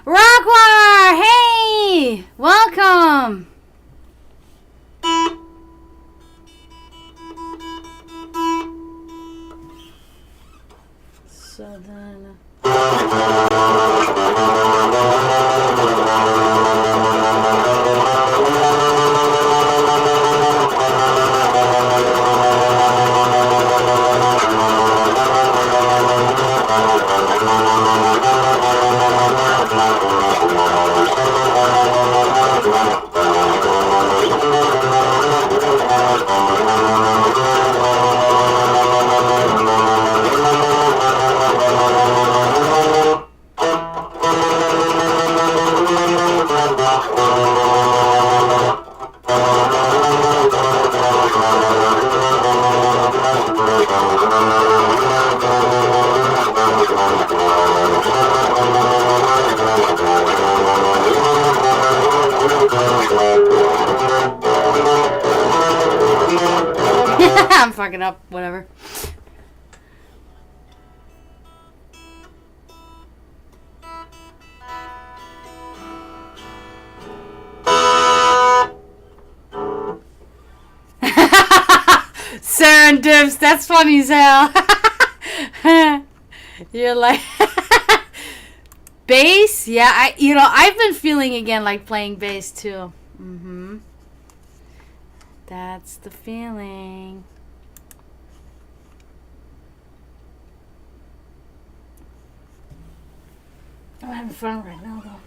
Rockwire! Hey! Welcome! So then... I'm fucking up, whatever. Serendips, that's funny as hell. You're like bass? Yeah, I've been feeling again like playing bass too. That's the feeling. I'm having fun right now, though.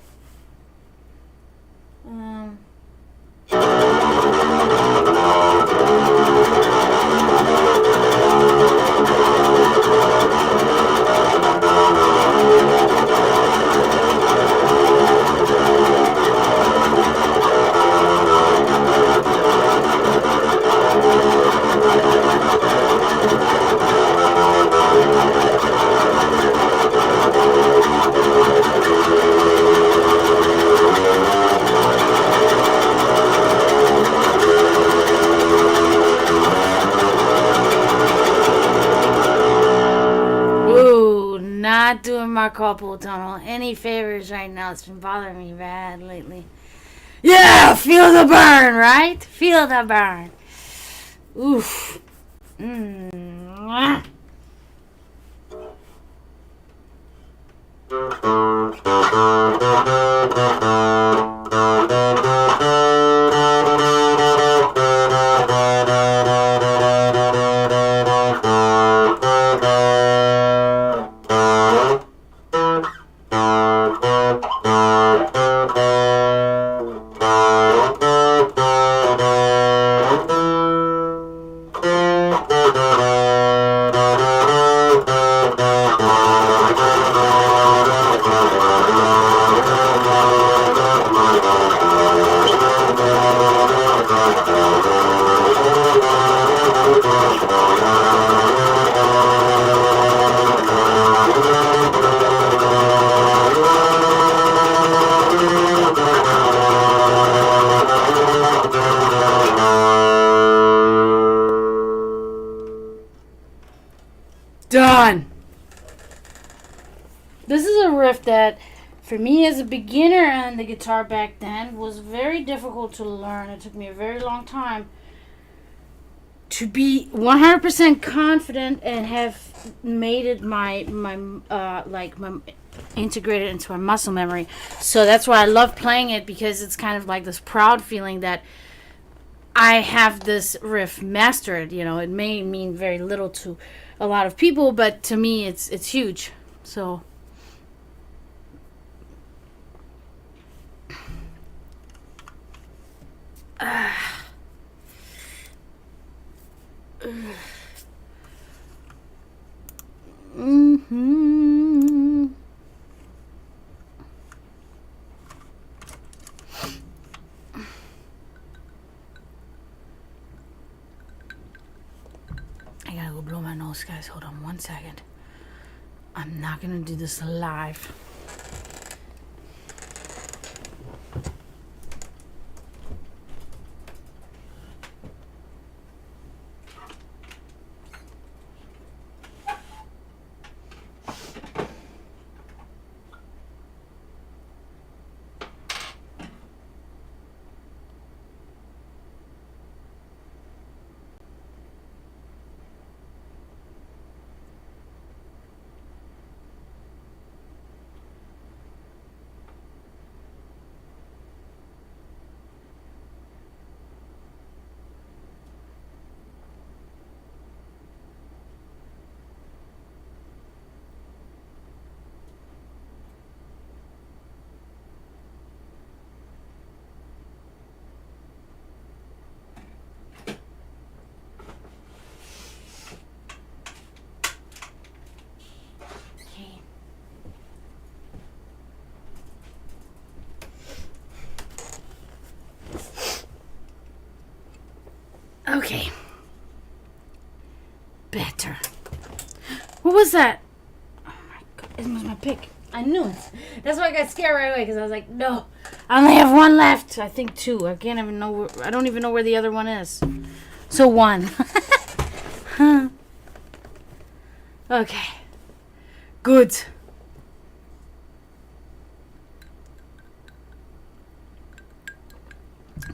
Ooh, not doing my carpal tunnel any favors right now. It's been bothering me bad lately. Yeah, feel the burn, right? Feel the burn. Oof. Mm. Done. This is a riff that, for me as a beginner on the guitar back then, was very difficult to learn. It took me a very long time to be 100% confident and have made it my integrated into my muscle memory. So that's why I love playing it, because it's kind of like this proud feeling that I have this riff mastered. You know, it may mean very little to a lot of people, but to me it's huge. So I gotta go blow my nose, guys. Hold on 1 second. I'm not gonna do this live. Okay. Better. What was that? Oh my god, it was my pick. I knew it. That's why I got scared right away, because I was like, no. I only have one left. I think two. I can't even know. I don't even know where the other one is. So one. Okay. Good.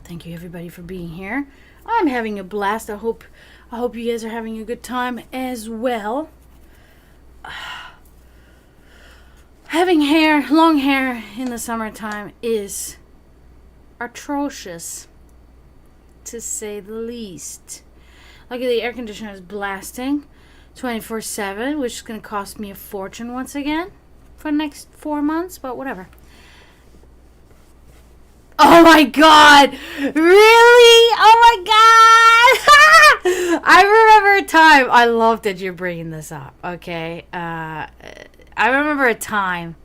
Thank you everybody for being here. I'm having a blast. I hope you guys are having a good time as well. Having long hair in the summertime is atrocious, to say the least. Luckily, the air conditioner is blasting 24/7, which is going to cost me a fortune once again for the next 4 months, but whatever. Oh my god! Really? Oh my god! I remember a time. I love that you're bringing this up, okay? I remember a time.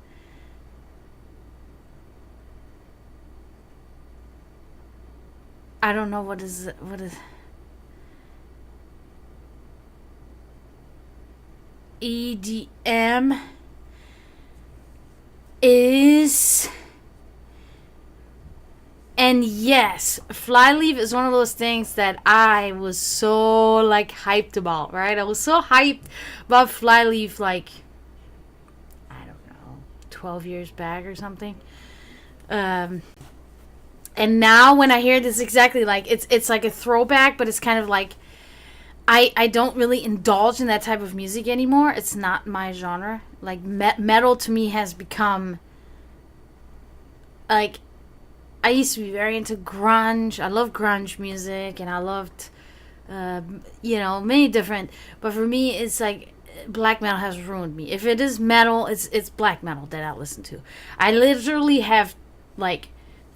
I don't know what is EDM is. And yes, Flyleaf is one of those things that I was so like hyped about, right? I was so hyped about Flyleaf like, I don't know, 12 years back or something. And now when I hear this, exactly like it's like a throwback, but it's kind of like I don't really indulge in that type of music anymore. It's not my genre. Like metal to me has become like, I used to be very into grunge. I love grunge music, and I loved, many different. But for me, it's like black metal has ruined me. If it is metal, it's black metal that I listen to. I literally have like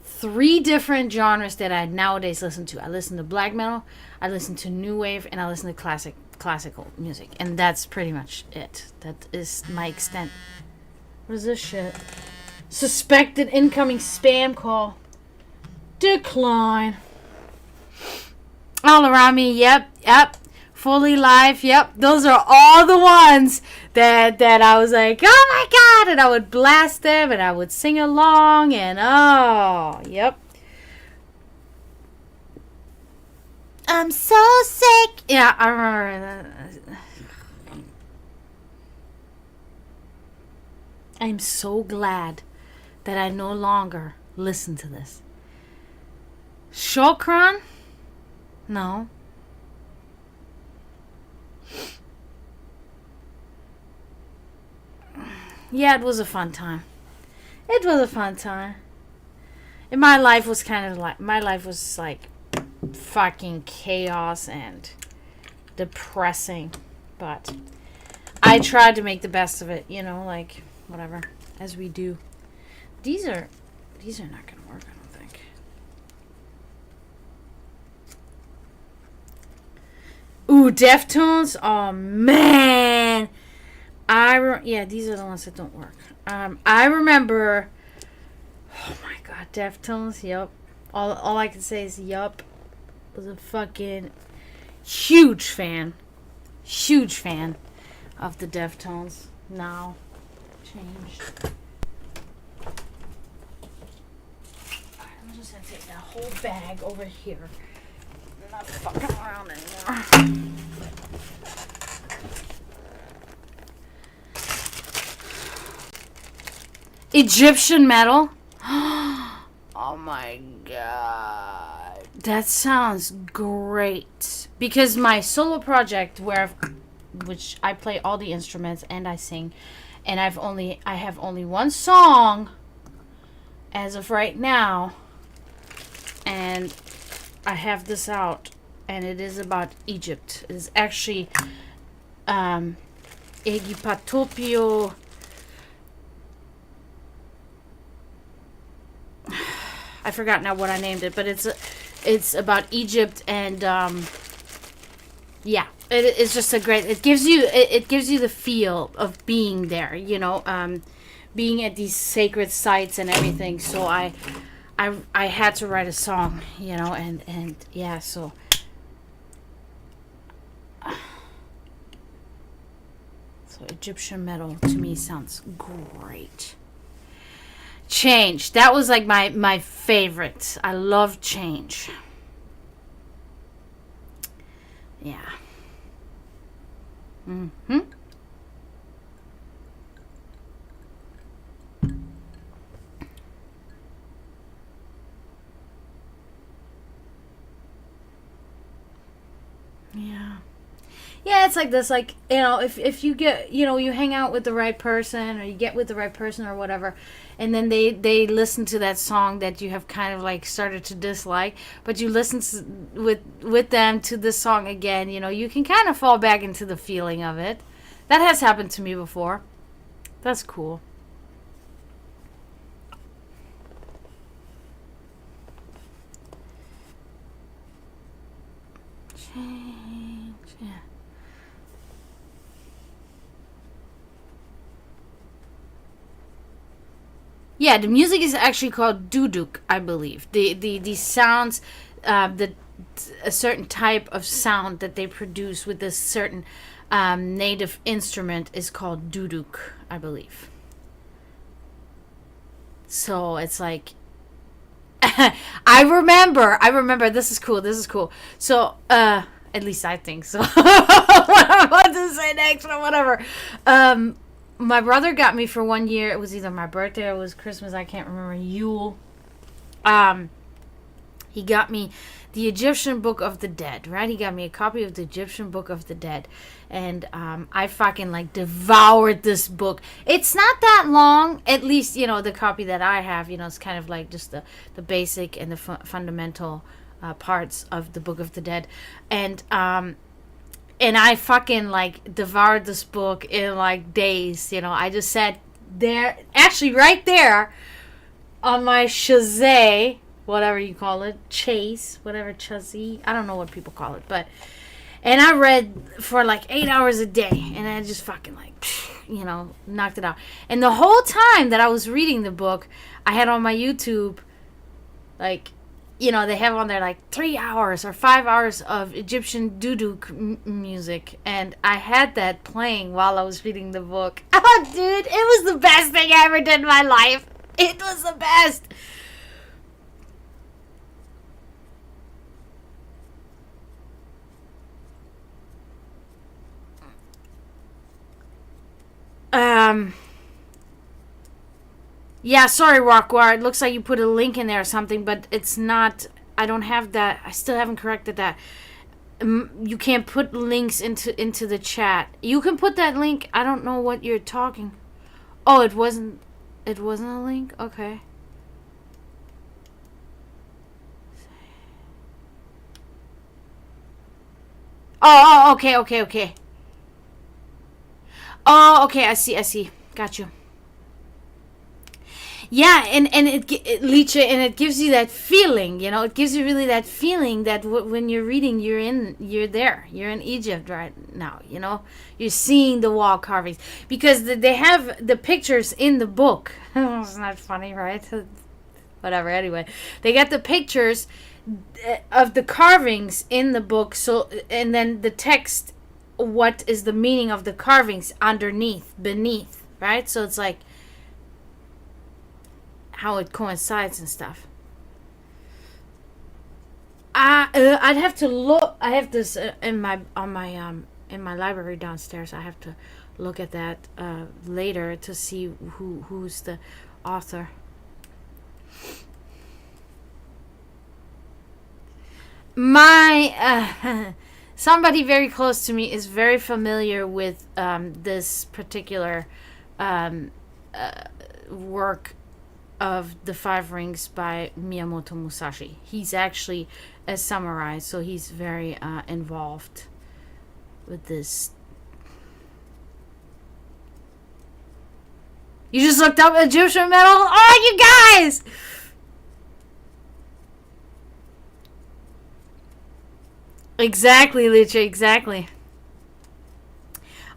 3 different genres that I nowadays listen to. I listen to black metal, I listen to new wave, and I listen to classical music, and that's pretty much it. That is my extent. What is this shit? Suspected incoming spam call. Decline. All around me, yep. Fully live, yep. Those are all the ones that I was like, oh my god, and I would blast them and I would sing along, and oh, yep. I'm so sick. Yeah, I remember that. I'm so glad that I no longer listen to this. Shokran? No. Yeah, it was a fun time. It was a fun time. And my life was like fucking chaos and depressing. But I tried to make the best of it, like whatever, as we do. These are not gonna work, I don't think. Ooh, Deftones. Oh man, these are the ones that don't work. I remember. Oh my god, Deftones. Yup. All I can say is yup. Was a fucking huge fan of the Deftones. Now, changed. I'm just gonna take that whole bag over here. I'm not fucking around anymore. Egyptian metal. Oh my god. That sounds great. Because my solo project which I play all the instruments and I sing, and I have only one song as of right now, and I have this out, and it is about Egypt. It is actually Egipatopio. I forgot now what I named it, but it's about Egypt, and it's just a great. It gives you the feel of being there, being at these sacred sites and everything. So I had to write a song, and yeah, so. So Egyptian metal to me sounds great. Change. That was like my favorite. I love Change. Yeah. Mm-hmm. Yeah. Yeah, it's like this. Like, if you get, you hang out with the right person, or you get with the right person, or whatever, and then they listen to that song that you have kind of like started to dislike, but you listen with them to this song again. You can kind of fall back into the feeling of it. That has happened to me before. That's cool. Change. Yeah. Yeah, the music is actually called duduk, I believe. The sounds, the a certain type of sound that they produce with this certain native instrument is called duduk, I believe. So it's like I remember this is cool. This is cool. So at least I think so. What I'm about to say next or whatever. My brother got me for 1 year. It was either my birthday or it was Christmas. I can't remember. Yule. Um, he got me the Egyptian Book of the Dead, right? He got me a copy of the Egyptian Book of the Dead. And I fucking like devoured this book. It's not that long, at least, the copy that I have, it's kind of like just the basic and the fundamental parts of the Book of the Dead. And I fucking like devoured this book in like days. I just sat there, actually right there on my Shazay, whatever you call it, Chase, whatever, Chazzy, I don't know what people call it, and I read for like 8 hours a day, and I just fucking like, knocked it out. And the whole time that I was reading the book, I had on my YouTube, like, they have on there like 3 hours or 5 hours of Egyptian duduk music, and I had that playing while I was reading the book. Oh, dude, it was the best thing I ever did in my life. It was the best. Um, yeah, sorry, Rockwar. It looks like you put a link in there or something, but it's not. I don't have that. I still haven't corrected that. You can't put links into the chat. You can put that link. I don't know what you're talking. Oh, it wasn't. It wasn't a link. Okay. Oh, okay, okay, okay. Oh, okay. I see. I see. Got you. Yeah, and it Licha, and it gives you that feeling. It gives you really that feeling that when you're reading, you're there, you're in Egypt right now. You're seeing the wall carvings because they have the pictures in the book. It's not funny, right? Whatever. Anyway, they got the pictures of the carvings in the book. So, and then the text, what is the meaning of the carvings beneath, right? So it's like how it coincides and stuff. I'd have to look. I have this in my library downstairs. I have to look at that later to see who's the author. My somebody very close to me is very familiar with this particular work of The Five Rings by Miyamoto Musashi. He's actually a samurai, so he's very involved with this. You just looked up Egyptian metal? Oh, you guys! Exactly, Licha, exactly.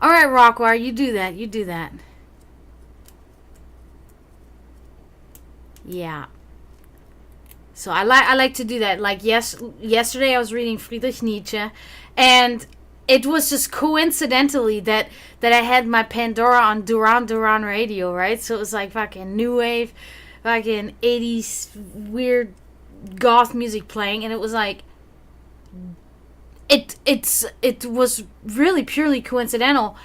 Alright, Rockwire, you do that, you do that. Yeah. So I like to do that. Like yesterday I was reading Friedrich Nietzsche, and it was just coincidentally that I had my Pandora on Duran Duran radio, right? So it was like fucking new wave, fucking 80s weird goth music playing, and it was like it was really purely coincidental.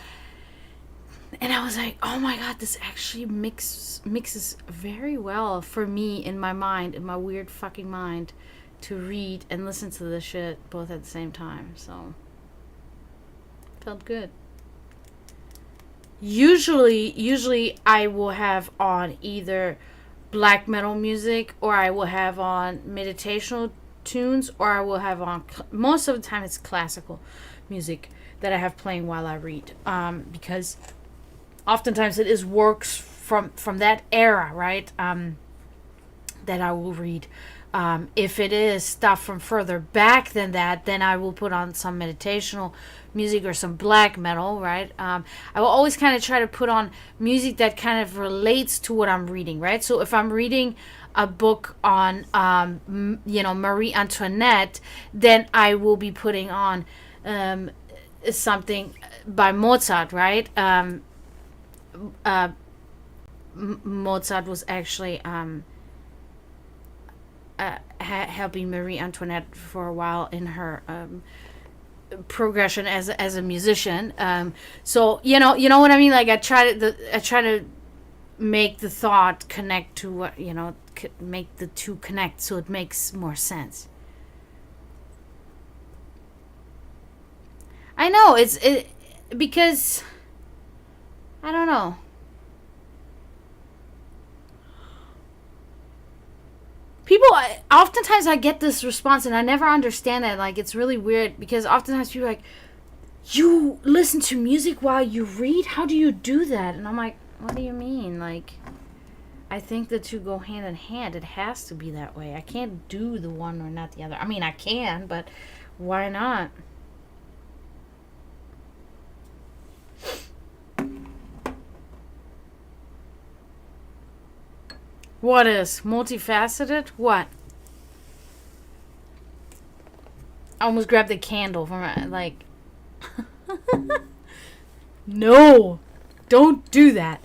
And I was like, oh my god, this actually mixes very well for me in my mind, in my weird fucking mind, to read and listen to this shit both at the same time. So felt good. Usually I will have on either black metal music, or I will have on meditational tunes, or I will have on, most of the time it's classical music that I have playing while I read, because oftentimes it is works from that era, right? That I will read. If it is stuff from further back than that, then I will put on some meditational music or some black metal, right? I will always kind of try to put on music that kind of relates to what I'm reading, right? So if I'm reading a book on, Marie Antoinette, then I will be putting on something by Mozart, right? Mozart was actually helping Marie Antoinette for a while in her progression as a musician. So you know what I mean. Like I try to make the thought connect to what make the two connect, so it makes more sense. I know it because I don't know. People, oftentimes I get this response, and I never understand that. Like, it's really weird because oftentimes people are like, you listen to music while you read? How do you do that? And I'm like, what do you mean? Like, I think the two go hand in hand. It has to be that way. I can't do the one or not the other. I mean, I can, but why not? What is multifaceted? What? I almost grabbed the candle from it. Like, no, don't do that.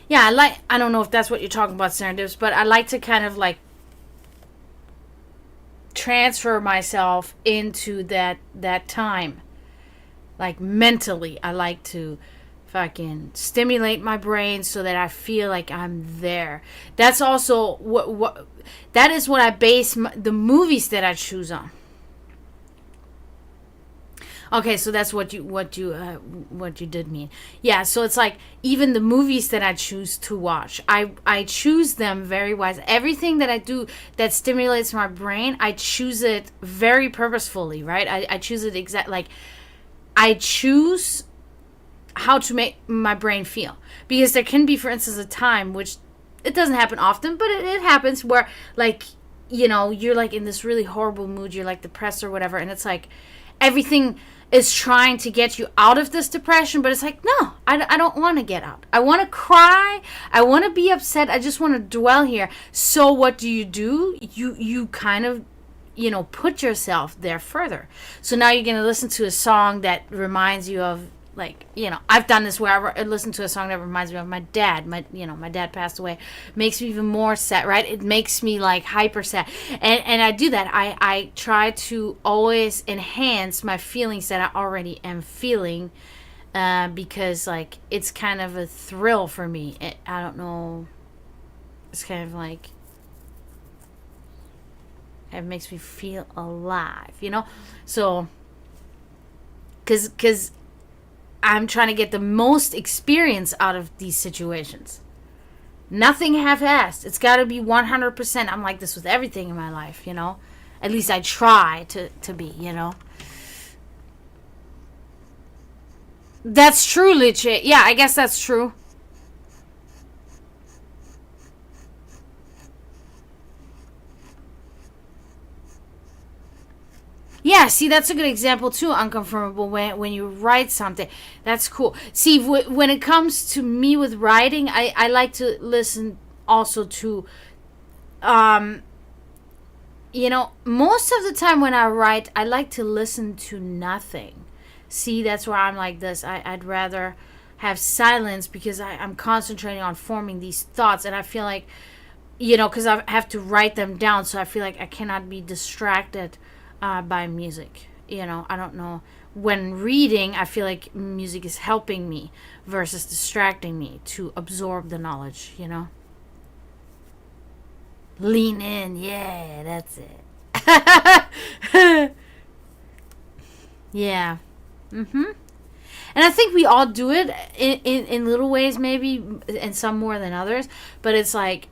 Yeah, I don't know if that's what you're talking about, Serendip's, but I like to kind of like transfer myself into that time. Like mentally, I like to fucking stimulate my brain so that I feel like I'm there. That's also what that is what I base the movies that I choose on. Okay, so that's what you did mean. Yeah, so it's like even the movies that I choose to watch, I choose them very wise. Everything that I do that stimulates my brain, I choose it very purposefully, right? I choose it like I choose how to make my brain feel, because there can be, for instance, a time, which it doesn't happen often, but it happens, where like you're like in this really horrible mood, you're like depressed or whatever, and it's like everything is trying to get you out of this depression, but it's like, no, I don't want to get out. I want to cry. I want to be upset. I just want to dwell here. So what do? You kind of, put yourself there further. So now you're going to listen to a song that reminds you of, like, I've done this where I listen to a song that reminds me of my dad. My dad passed away. Makes me even more sad, right? It makes me like hyper sad. And I do that. I try to always enhance my feelings that I already am feeling, because like it's kind of a thrill for me. I don't know. It's kind of like, it makes me feel alive, So, because I'm trying to get the most experience out of these situations. Nothing half-assed. It's got to be 100%. I'm like this with everything in my life, At least I try to be, That's true, legit. Yeah, I guess that's true. Yeah, see, that's a good example too, unconfirmable, when you write something. That's cool. See, when it comes to me with writing, I like to listen also to, most of the time when I write, I like to listen to nothing. See, that's where I'm like this. I'd rather have silence, because I'm concentrating on forming these thoughts, and I feel like, because I have to write them down, so I feel like I cannot be distracted by music. I don't know. When reading, I feel like music is helping me versus distracting me to absorb the knowledge. Lean in. Yeah, that's it. Yeah. Mm-hmm. And I think we all do it in little ways, maybe, and some more than others. But it's like,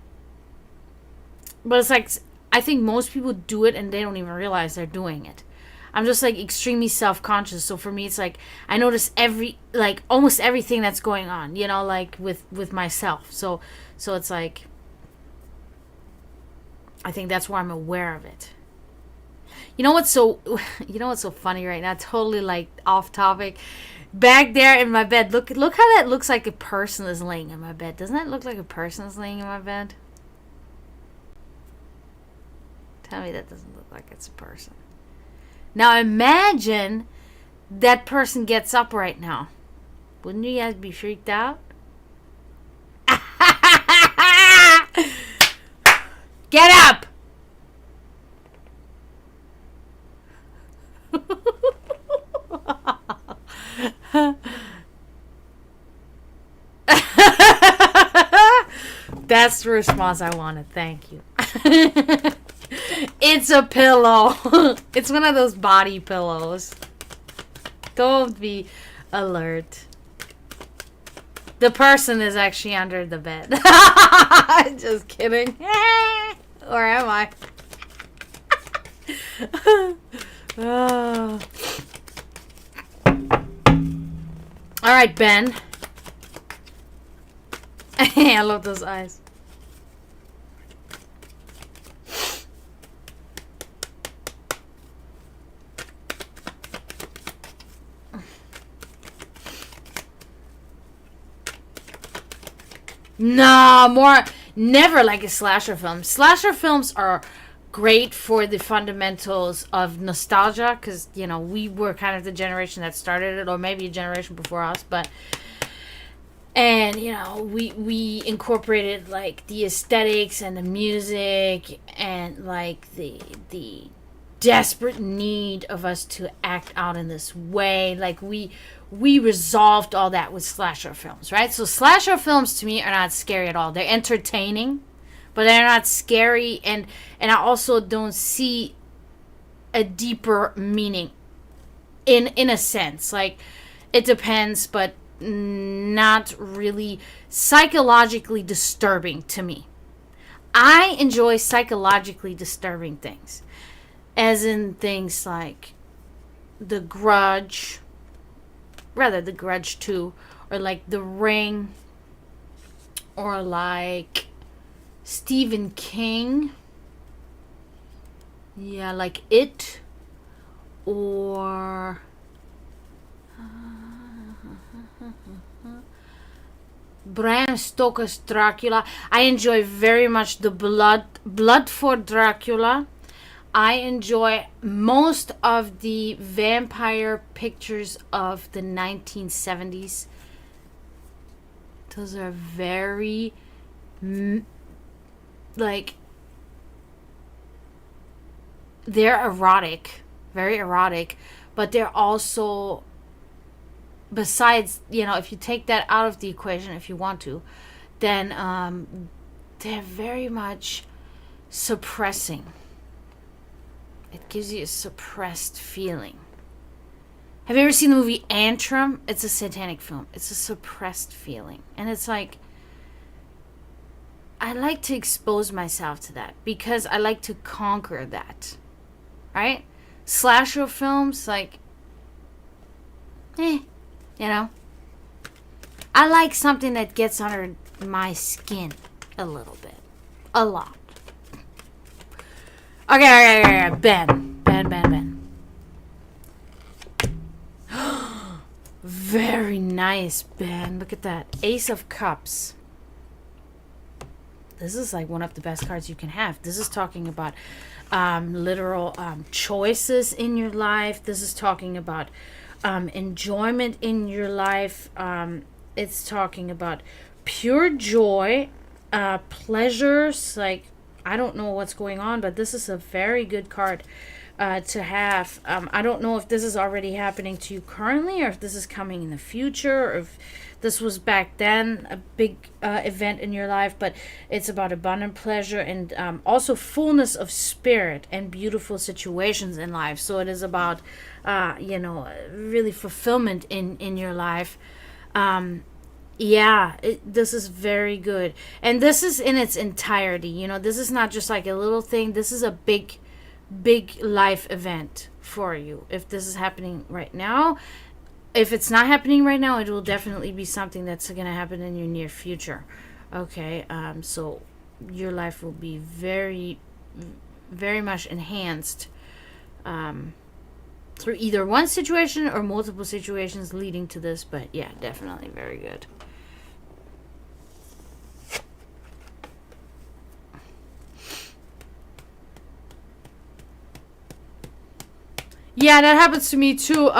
but it's like, I think most people do it and they don't even realize they're doing it. I'm just like extremely self conscious. So for me, it's like I notice like almost everything that's going on. Like with myself. So it's like I think that's why I'm aware of it. You know what's so you know what's so funny right now? Totally like off topic. Back there in my bed, look how that looks like a person is laying in my bed. Doesn't that look like a person is laying in my bed? Tell me that doesn't look like it's a person. Now imagine that person gets up right now. Wouldn't you guys be freaked out? Get up! That's the response I wanted. Thank you. It's a pillow. It's one of those body pillows. Don't be alert. The person is actually under the bed. Just kidding. Or am I? Oh. All right, Ben. I love those eyes. No, never like a slasher film. Slasher films are great for the fundamentals of nostalgia because, we were kind of the generation that started it, or maybe a generation before us, and we incorporated like the aesthetics and the music and like the desperate need of us to act out in this way. Like we resolved all that with slasher films, right? So slasher films to me are not scary at all. They're entertaining, but they're not scary, and I also don't see a deeper meaning in a sense. Like it depends, but not really psychologically disturbing to me. I enjoy psychologically disturbing things, as in things like The Grudge, The Grudge 2, or like The Ring, or like Stephen King. Yeah, like It, or Bram Stoker's Dracula. I enjoy very much the Blood for Dracula. I enjoy most of the vampire pictures of the 1970s. Those are very, like, they're erotic, very erotic, but they're also, besides, if you take that out of the equation, if you want to, then they're very much suppressing. It gives you a suppressed feeling. Have you ever seen the movie Antrim? It's a satanic film. It's a suppressed feeling. And it's like, I like to expose myself to that because I like to conquer that. Right? Slasher films, like, I like something that gets under my skin a little bit. A lot. Okay. Ben. Very nice, Ben. Look at that. Ace of Cups. This is like one of the best cards you can have. This is talking about literal choices in your life. This is talking about enjoyment in your life. It's talking about pure joy, pleasures. Like, I don't know what's going on, but this is a very good card to have. I don't know if this is already happening to you currently, or if this is coming in the future, or if this was back then a big event in your life, but it's about abundant pleasure and also fullness of spirit and beautiful situations in life. So it is about, really fulfillment in your life. Yeah, this is very good. And this is in its entirety. This is not just like a little thing. This is a big, big life event for you. If this is happening right now, if it's not happening right now, it will definitely be something that's going to happen in your near future. Okay, so your life will be very, very much enhanced through either one situation or multiple situations leading to this. But yeah, definitely very good. Yeah, that happens to me too.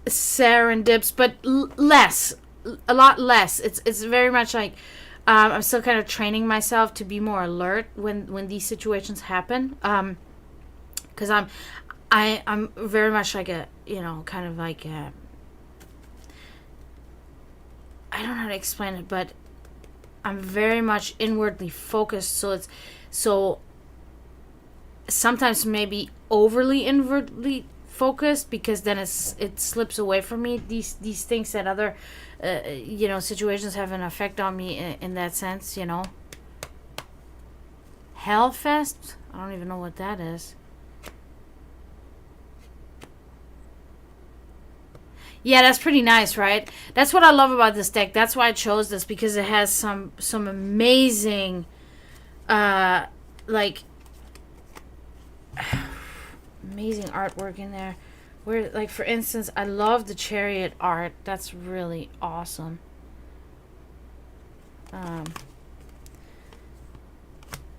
Serendips, but less, a lot less. It's very much like I'm still kind of training myself to be more alert when these situations happen. Because I'm very much like a kind of like a, I don't know how to explain it, but I'm very much inwardly focused. So sometimes maybe overly inwardly focused, because then it slips away from me, these things that other situations have an effect on me in that sense. Hellfest, I don't even know what that is. Yeah, that's pretty nice, right? That's what I love about this deck. That's why I chose this, because it has some amazing like amazing artwork in there. Where, like, for instance, I love the chariot art. That's really awesome. And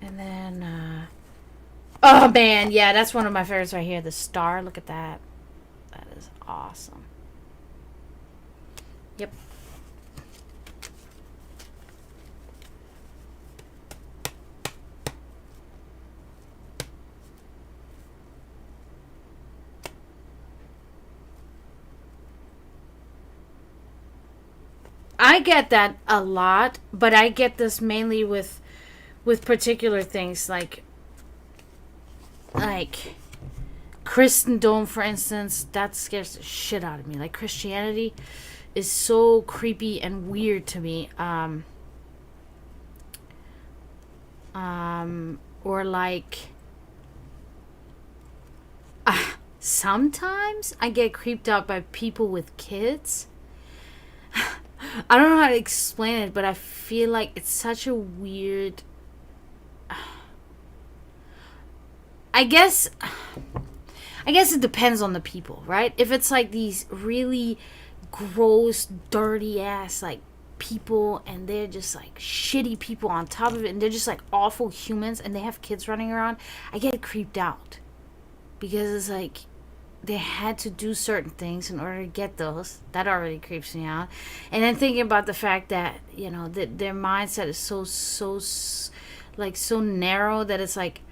then oh man, yeah, that's one of my favorites right here. The star, look at that. That is awesome. Yep. I get that a lot, but I get this mainly with particular things like Christendom, for instance. That scares the shit out of me. Like, Christianity is so creepy and weird to me. Or like, sometimes I get creeped out by people with kids. I don't know how to explain it, but I feel like it's such a weird. I guess it depends on the people, right? If it's like these really gross, dirty ass like people, and they're just like shitty people on top of it, and they're just like awful humans, and they have kids running around, I get creeped out, because it's like they had to do certain things in order to get those. That already creeps me out. And then thinking about the fact that that their mindset is so narrow, that it's like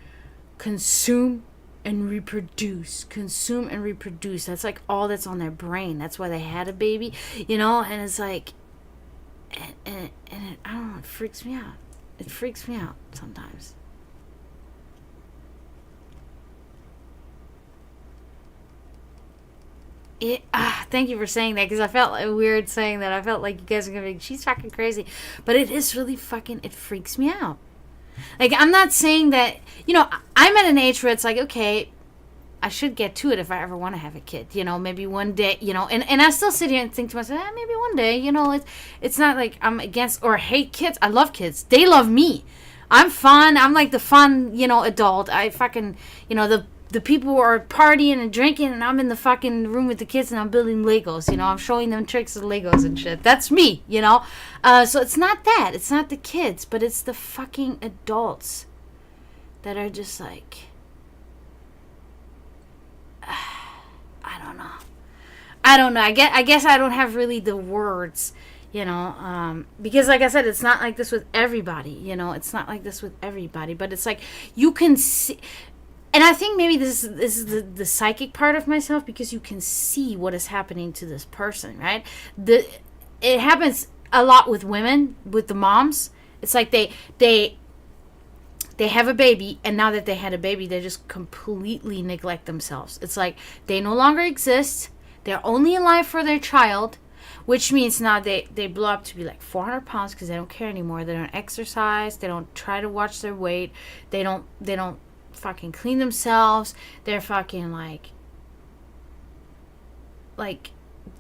consume and reproduce. That's like all that's on their brain. That's why they had a baby, and it's like, and I don't know, it freaks me out. It freaks me out sometimes. Thank you for saying that, because I felt weird saying that. I felt like you guys are gonna be, she's fucking crazy, but it is really fucking, it freaks me out. Like, I'm not saying that, I'm at an age where it's like, okay, I should get to it if I ever want to have a kid, maybe one day, and I still sit here and think to myself, maybe one day, it's not like I'm against or hate kids. I love kids. They love me. I'm fun. I'm like the fun, adult. I fucking, the people are partying and drinking, and I'm in the fucking room with the kids, and I'm building Legos. I'm showing them tricks of Legos and shit. That's me, So it's not that. It's not the kids, but it's the fucking adults that are just like, I don't know. I guess I don't have really the words, because like I said, it's not like this with everybody. It's not like this with everybody, but it's like you can see. And I think maybe this is the psychic part of myself, because you can see what is happening to this person, right? it happens a lot with women, with the moms. It's like they have a baby, and now that they had a baby, they just completely neglect themselves. It's like they no longer exist. They're only alive for their child, which means now they blow up to be like 400 pounds because they don't care anymore. They don't exercise. They don't try to watch their weight. They don't fucking clean themselves. They're fucking like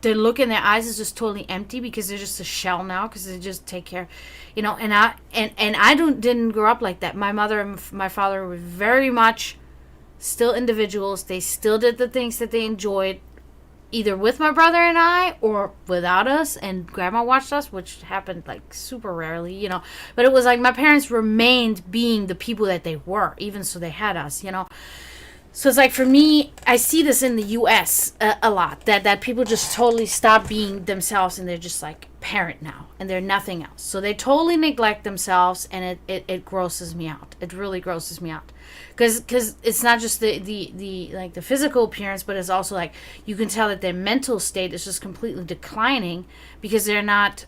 their look in their eyes is just totally empty because they're just a shell now because they just take care, and I didn't grow up like that. My mother and my father were very much still individuals. They still did the things that they enjoyed, either with my brother and I or without us, and grandma watched us, which happened like super rarely, but it was like my parents remained being the people that they were, even so they had us. So it's like, for me, I see this in the U.S. A lot, that people just totally stop being themselves and they're just like parent now and they're nothing else. So they totally neglect themselves, and it grosses me out. It really grosses me out because it's not just the physical appearance, but it's also like you can tell that their mental state is just completely declining because they're not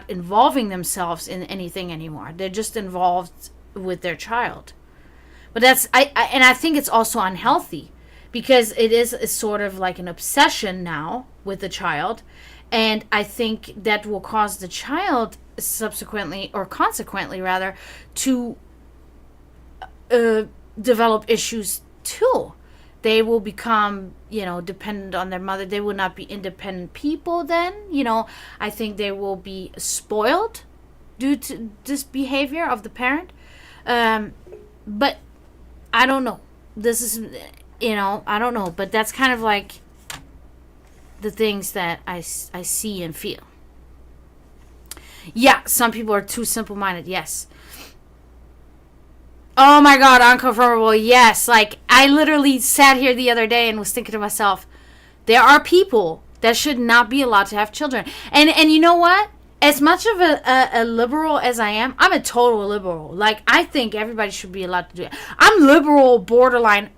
involving themselves in anything anymore. They're just involved with their child. But I think it's also unhealthy because it is sort of like an obsession now with the child. And I think that will cause the child subsequently, or consequently rather, to develop issues too. They will become, dependent on their mother. They will not be independent people then. I think they will be spoiled due to this behavior of the parent. But I don't know. This is, I don't know. But that's kind of like the things that I see and feel. Yeah, some people are too simple-minded. Yes. Oh my God, unconfirmable. Yes. Like, I literally sat here the other day and was thinking to myself, there are people that should not be allowed to have children. And you know what? As much of a liberal as I am, I'm a total liberal. Like, I think everybody should be allowed to do it. I'm liberal, borderline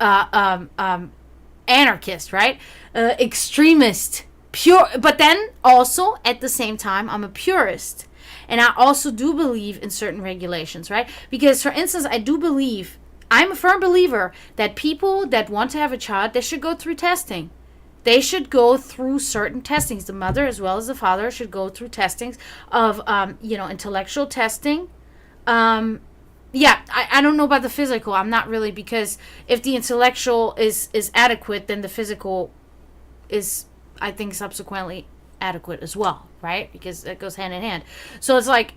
anarchist, right? Extremist, pure. But then also, at the same time, I'm a purist. And I also do believe in certain regulations, right? Because, for instance, I'm a firm believer that people that want to have a child, they should go through testing. They should go through certain testings. The mother as well as the father should go through testings of, intellectual testing. I don't know about the physical. I'm not really, because if the intellectual is adequate, then the physical is, I think, subsequently adequate as well, right? Because that goes hand in hand. So it's like,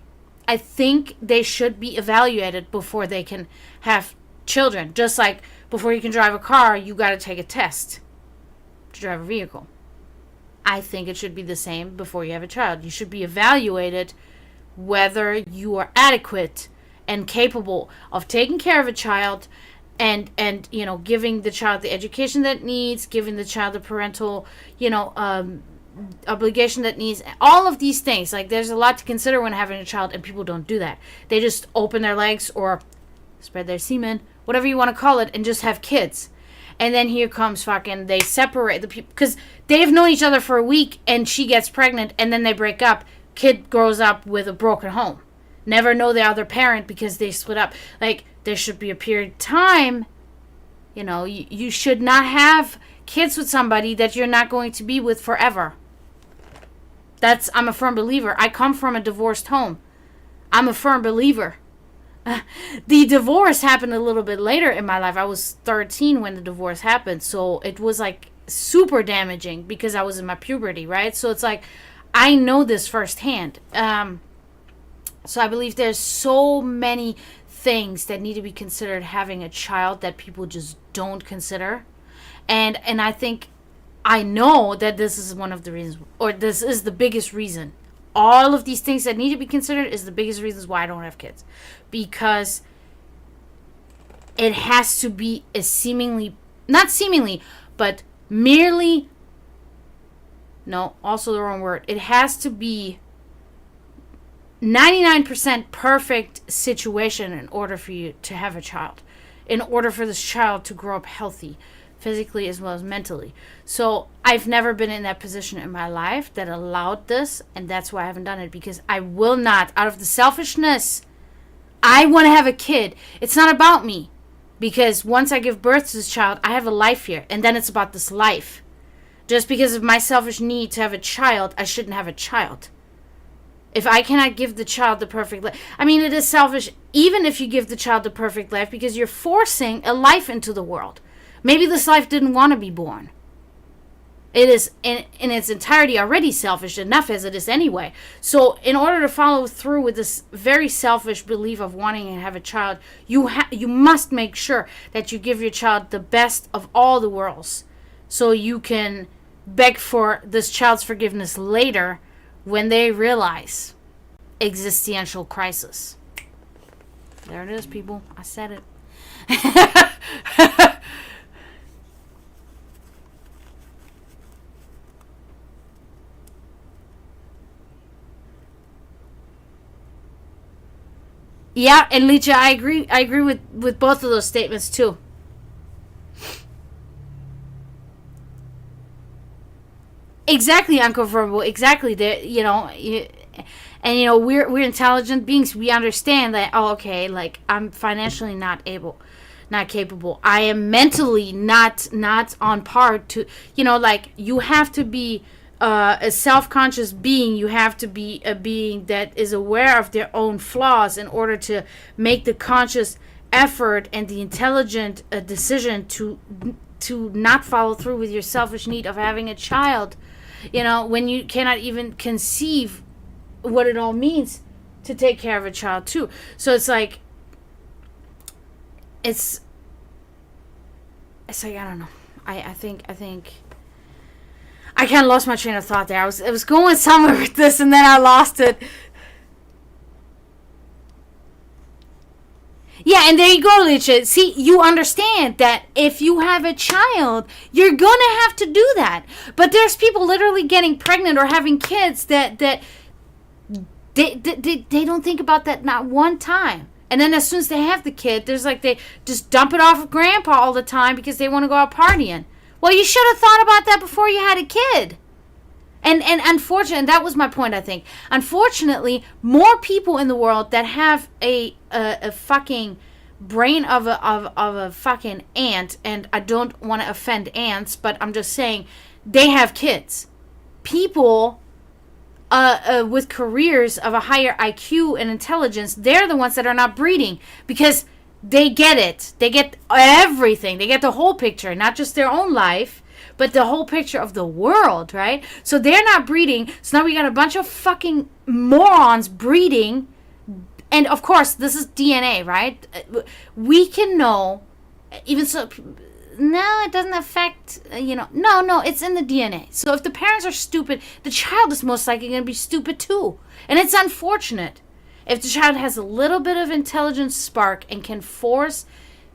I think they should be evaluated before they can have children. Just like before you can drive a car, you got to take a test to drive a vehicle. I think it should be the same before you have a child. You should be evaluated whether you are adequate and capable of taking care of a child and giving the child the education that it needs, giving the child the parental obligation that needs, all of these things. Like, there's a lot to consider when having a child, and people don't do that. They just open their legs or spread their semen, whatever you want to call it, and just have kids. And then here comes fucking, they separate the people, because they've known each other for a week, and she gets pregnant, and then they break up. Kid grows up with a broken home. Never know the other parent because they split up. Like, there should be a period of time. You should not have kids with somebody that you're not going to be with forever. I'm a firm believer. I come from a divorced home. I'm a firm believer. The divorce happened a little bit later in my life. I was 13 when the divorce happened. So it was like super damaging because I was in my puberty, right? So it's like, I know this firsthand. So I believe there's so many things that need to be considered having a child that people just don't consider. And I know that this is one of the reasons, or this is the biggest reason. All of these things that need to be considered is the biggest reasons why I don't have kids. Because it has to be but merely, no, also the wrong word. It has to be 99% perfect situation in order for you to have a child. In order for this child to grow up healthy, physically as well as mentally. So I've never been in that position in my life that allowed this, and that's why I haven't done it, because I will not, out of the selfishness, I want to have a kid. It's not about me, because once I give birth to this child, I have a life here, and then it's about this life. Just because of my selfish need to have a child, I shouldn't have a child. If I cannot give the child the perfect life, I mean, it is selfish even if you give the child the perfect life, because you're forcing a life into the world. Maybe this life didn't want to be born. It is in its entirety already selfish enough as it is anyway. So in order to follow through with this very selfish belief of wanting to have a child, you must make sure that you give your child the best of all the worlds, so you can beg for this child's forgiveness later when they realize existential crisis. There it is, people. I said it. Yeah, and Licha, I agree with both of those statements too. Exactly, Uncle Verbal. Exactly. We're intelligent beings. We understand that. Oh, okay. Like, I'm financially not capable. I am mentally not on par to. Like, you have to be a self-conscious being. You have to be a being that is aware of their own flaws in order to make the conscious effort and the intelligent decision to not follow through with your selfish need of having a child. When you cannot even conceive what it all means to take care of a child too. So it's like I don't know. I think I kind of lost my train of thought there. I was going somewhere with this, and then I lost it. Yeah, and there you go, Licha. See, you understand that if you have a child, you're going to have to do that. But there's people literally getting pregnant or having kids that they don't think about that not one time. And then as soon as they have the kid, there's like they just dump it off of grandpa all the time because they want to go out partying. Well, you should have thought about that before you had a kid. And unfortunately, that was my point, I think. Unfortunately, more people in the world that have a fucking brain of a fucking ant, and I don't want to offend ants, but I'm just saying they have kids. People with careers of a higher IQ and intelligence, they're the ones that are not breeding because they get it. They get everything. They get the whole picture, not just their own life, but the whole picture of the world, right? So they're not breeding. So now we got a bunch of fucking morons breeding. And of course, this is DNA, right? We can know, even so, no, it doesn't affect, no, it's in the DNA. So if the parents are stupid, the child is most likely going to be stupid too. And it's unfortunate. If the child has a little bit of intelligence spark and can force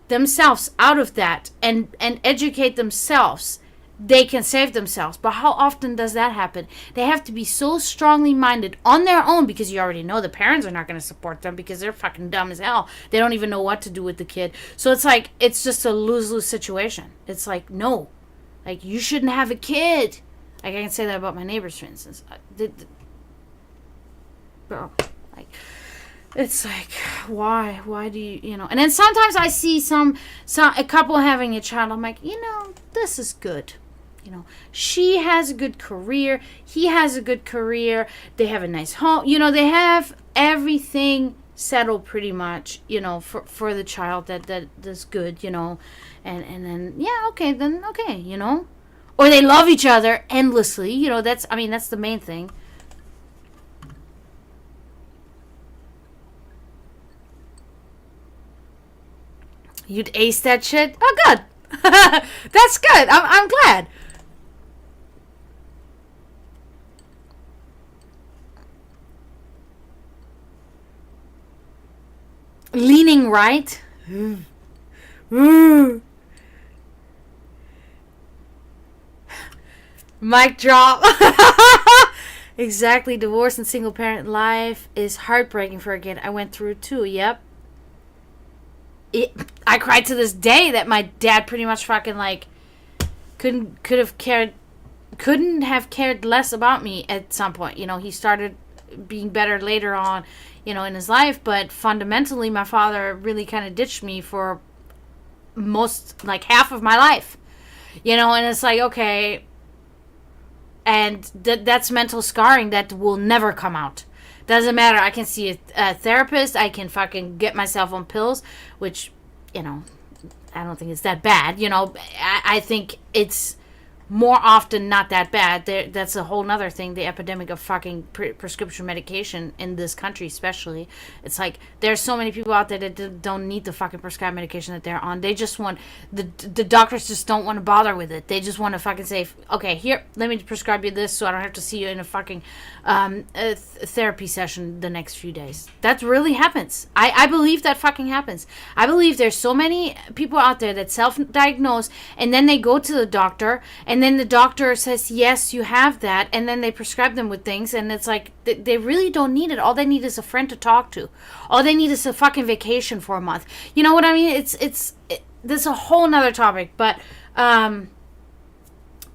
themselves out of that and educate themselves, they can save themselves. But how often does that happen? They have to be so strongly minded on their own, because you already know the parents are not going to support them because they're fucking dumb as hell. They don't even know what to do with the kid. So it's like, it's just a lose-lose situation. It's like, no. Like, you shouldn't have a kid. Like, I can say that about my neighbors, for instance. Bro, like, it's like, why do you, and then sometimes I see a couple having a child. I'm like, this is good. She has a good career. He has a good career. They have a nice home. They have everything settled pretty much, for the child that's good, and then, okay. Or they love each other endlessly. That's the main thing. You'd ace that shit? Oh, good. That's good. I'm glad. Leaning right. Mic drop. Exactly. Divorce and single parent life is heartbreaking for a kid. I went through it too. Yep. I cried to this day that my dad pretty much fucking could have cared couldn't have cared less about me at some point. He started being better later on, in his life, but fundamentally my father really kind of ditched me for most, like, half of my life, and it's like, okay, and that's mental scarring that will never come out. Doesn't matter. I can see a therapist. I can fucking get myself on pills, which, I don't think it's that bad. I think it's more often not that bad. That's a whole nother thing. The epidemic of fucking prescription medication in this country, especially. It's like there's so many people out there that don't need the fucking prescribed medication that they're on. They just want the doctors just don't want to bother with it. They just want to fucking say, okay, here, let me prescribe you this, so I don't have to see you in a fucking therapy session the next few days. That really happens. I believe that fucking happens. I believe there's so many people out there that self-diagnose, and then they go to the doctor, and then the doctor says, yes, you have that, and then they prescribe them with things, and it's like, they really don't need it. All they need is a friend to talk to. All they need is a fucking vacation for a month. You know what I mean? This is a whole nother topic, but,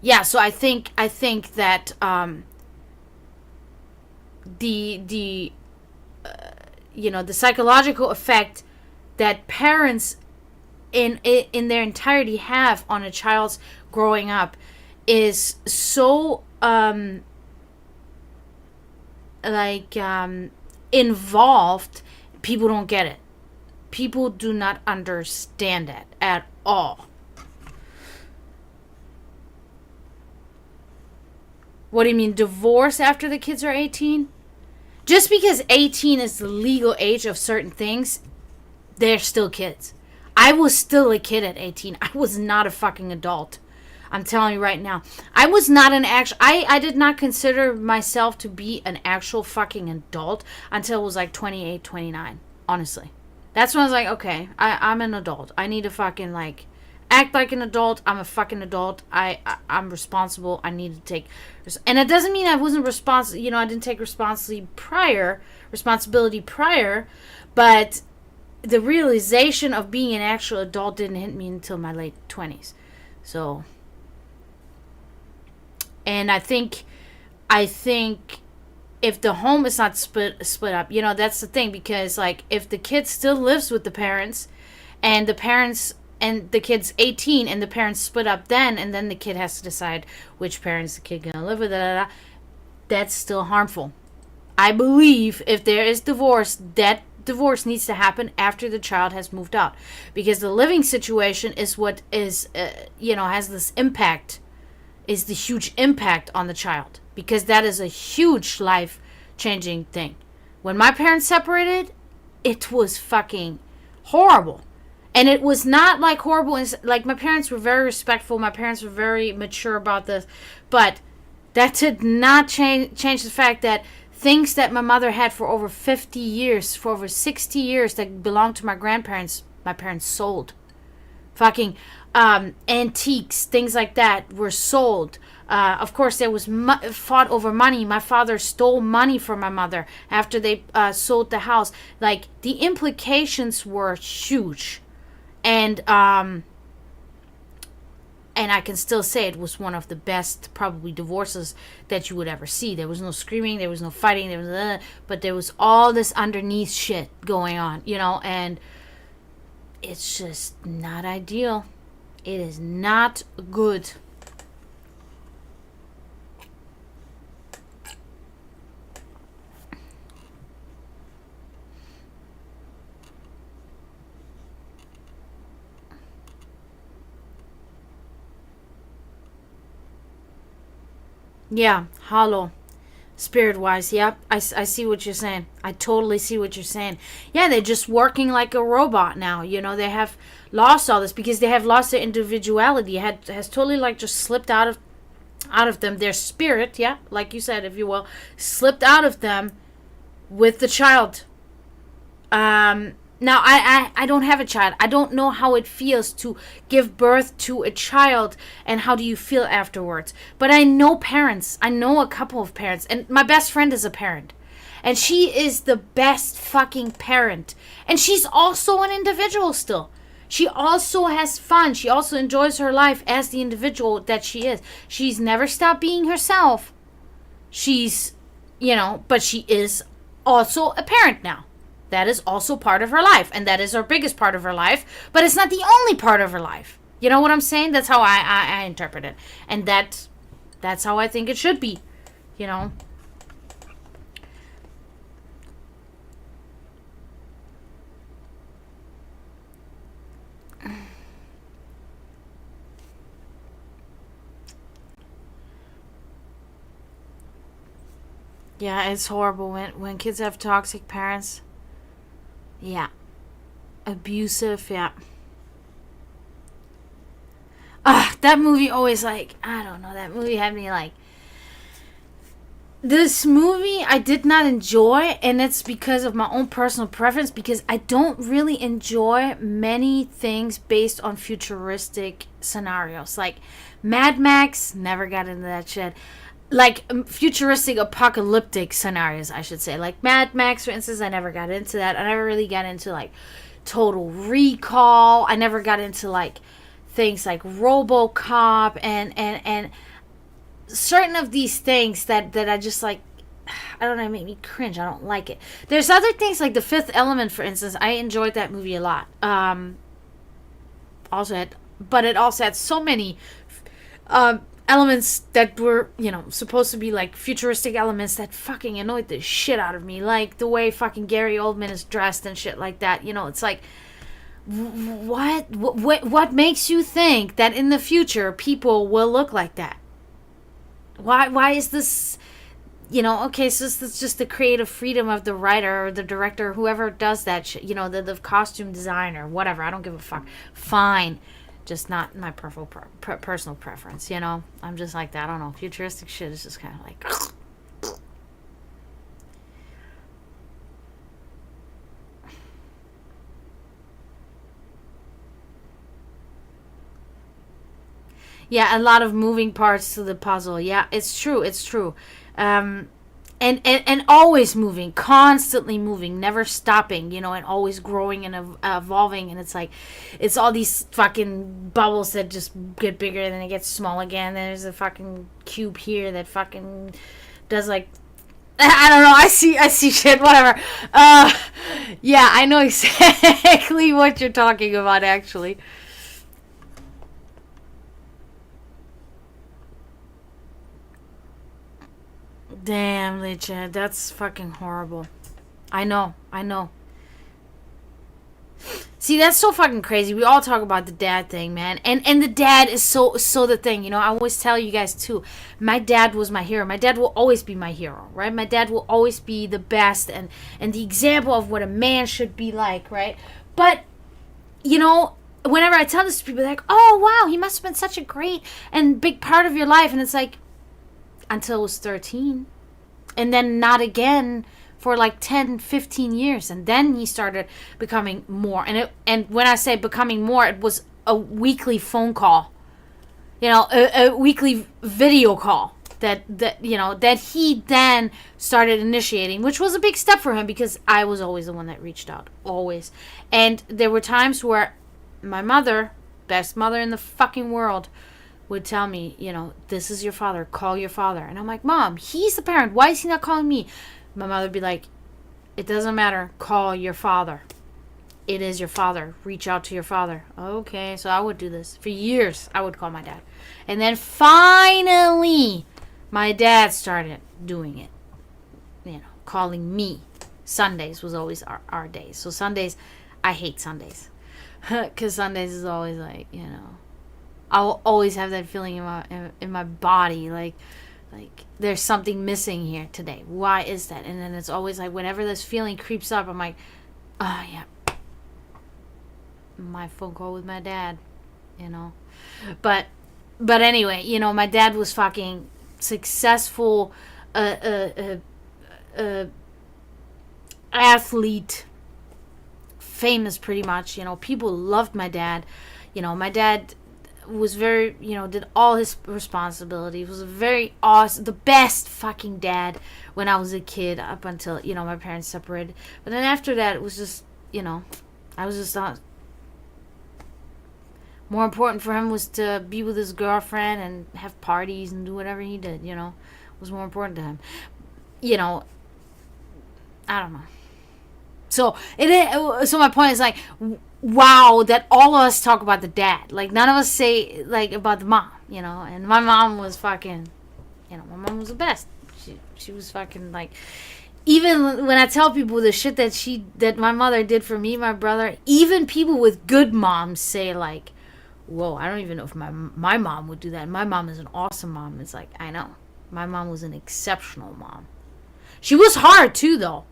yeah, so I think that, the psychological effect that parents in their entirety have on a child's growing up is so involved. People don't get it. People do not understand it at all. What do you mean, divorce after the kids are 18? Just because 18 is the legal age of certain things, they're still kids. I was still a kid at 18. I was not a fucking adult. I'm telling you right now. I was not an actual... I did not consider myself to be an actual fucking adult until I was like 28, 29. Honestly. That's when I was like, okay, I'm an adult. I need to fucking, like, act like an adult. I'm a fucking adult. I'm responsible. I need to take... And it doesn't mean I wasn't responsible. I didn't take responsibility prior. But the realization of being an actual adult didn't hit me until my late 20s. So... And I think if the home is not split up, that's the thing, because, like, if the kid still lives with the parents, and the kid's 18 and the parents split up then, and then the kid has to decide which parents the kid gonna live with, that's still harmful. I believe if there is divorce, that divorce needs to happen after the child has moved out, because the living situation is what is has this impact. Is the huge impact on the child, because that is a huge life-changing thing. When my parents separated, it was fucking horrible. And it was not like horrible, like, my parents were very respectful, my parents were very mature about this, but that did not change the fact that things that my mother had for over 50 years, for over 60 years, that belonged to my grandparents, my parents sold. Fucking antiques, things like that were sold. Of course, there was fought over money. My father stole money from my mother after they sold the house. Like, the implications were huge, and I can still say it was one of the best, probably, divorces that you would ever see. There was no screaming, there was no fighting, but there was all this underneath shit going on, and it's just not ideal. It is not good. Yeah, hollow. Spirit-wise, yep. I see what you're saying. I totally see what you're saying. Yeah, they're just working like a robot now. They have lost all this because they have lost their individuality. It has totally, like, just slipped out of them. Their spirit, yeah, like you said, if you will, slipped out of them with the child. Now, I don't have a child. I don't know how it feels to give birth to a child and how do you feel afterwards. But I know parents. I know a couple of parents. And my best friend is a parent. And she is the best fucking parent. And she's also an individual still. She also has fun. She also enjoys her life as the individual that she is. She's never stopped being herself. She's, but she is also a parent now. That is also part of her life. And that is her biggest part of her life. But it's not the only part of her life. You know what I'm saying? That's how I interpret it. And that's how I think it should be. Yeah, it's horrible when kids have toxic parents. Yeah. Abusive, yeah. That movie always, like, I don't know, that movie had me, like, this movie I did not enjoy, and it's because of my own personal preference, because I don't really enjoy many things based on futuristic scenarios. Like, Mad Max, never got into that shit. Like, futuristic apocalyptic scenarios, I should say. Like, Mad Max, for instance, I never got into that. I never really got into, like, Total Recall. I never got into, like, things like RoboCop and certain of these things that I just, like, I don't know, make me cringe. I don't like it. There's other things like The Fifth Element, for instance. I enjoyed that movie a lot. But it also had so many elements that were, supposed to be like futuristic elements that fucking annoyed the shit out of me. Like the way fucking Gary Oldman is dressed and shit like that. It's like, what makes you think that in the future people will look like that? Why is this, okay, so it's just the creative freedom of the writer or the director, whoever does that shit, the costume designer, whatever, I don't give a fuck. Fine. Just not my personal preference, I'm just like that. I don't know. Futuristic shit is just kind of like... Yeah, a lot of moving parts to the puzzle. Yeah, it's true. And always moving, constantly moving, never stopping, and always growing and evolving. And it's like, it's all these fucking bubbles that just get bigger and then it gets small again. There's a fucking cube here that fucking does, like, I don't know. I see shit. Whatever. Yeah, I know exactly what you're talking about, actually. Damn, Licha, that's fucking horrible. I know. See, that's so fucking crazy. We all talk about the dad thing, man. And the dad is so the thing. I always tell you guys, too. My dad was my hero. My dad will always be my hero, right? My dad will always be the best and the example of what a man should be like, right? But, whenever I tell this to people, they're like, oh, wow, he must have been such a great and big part of your life. And it's like, until I was 13. And then not again for like 10, 15 years. And then he started becoming more. And when I say becoming more, it was a weekly phone call. A weekly video call that he then started initiating, which was a big step for him because I was always the one that reached out. Always. And there were times where my mother, best mother in the fucking world, would tell me, this is your father, call your father. And I'm like, Mom, he's the parent. Why is he not calling me? My mother would be like, it doesn't matter. Call your father. It is your father. Reach out to your father. Okay, so I would do this. For years, I would call my dad. And then finally, my dad started doing it. Calling me. Sundays was always our days. So Sundays, I hate Sundays. Because Sundays is always like, I'll always have that feeling in my body, like there's something missing here today. Why is that? And then it's always like whenever this feeling creeps up, I'm like, oh yeah, my phone call with my dad, But anyway, my dad was fucking successful, athlete, famous pretty much. People loved my dad. My dad was very, did all his responsibilities, was a very awesome, the best fucking dad when I was a kid up until, my parents separated. But then after that, it was just, I was just More important for him was to be with his girlfriend and have parties and do whatever he did, was more important to him. I don't know. So so my point is like, wow, that all of us talk about the dad. Like none of us say like about the mom, And my mom was fucking, my mom was the best. She was fucking like, even when I tell people the shit that my mother did for me, my brother, even people with good moms say like, whoa, I don't even know if my mom would do that. My mom is an awesome mom. It's like, I know. My mom was an exceptional mom. She was hard too, though.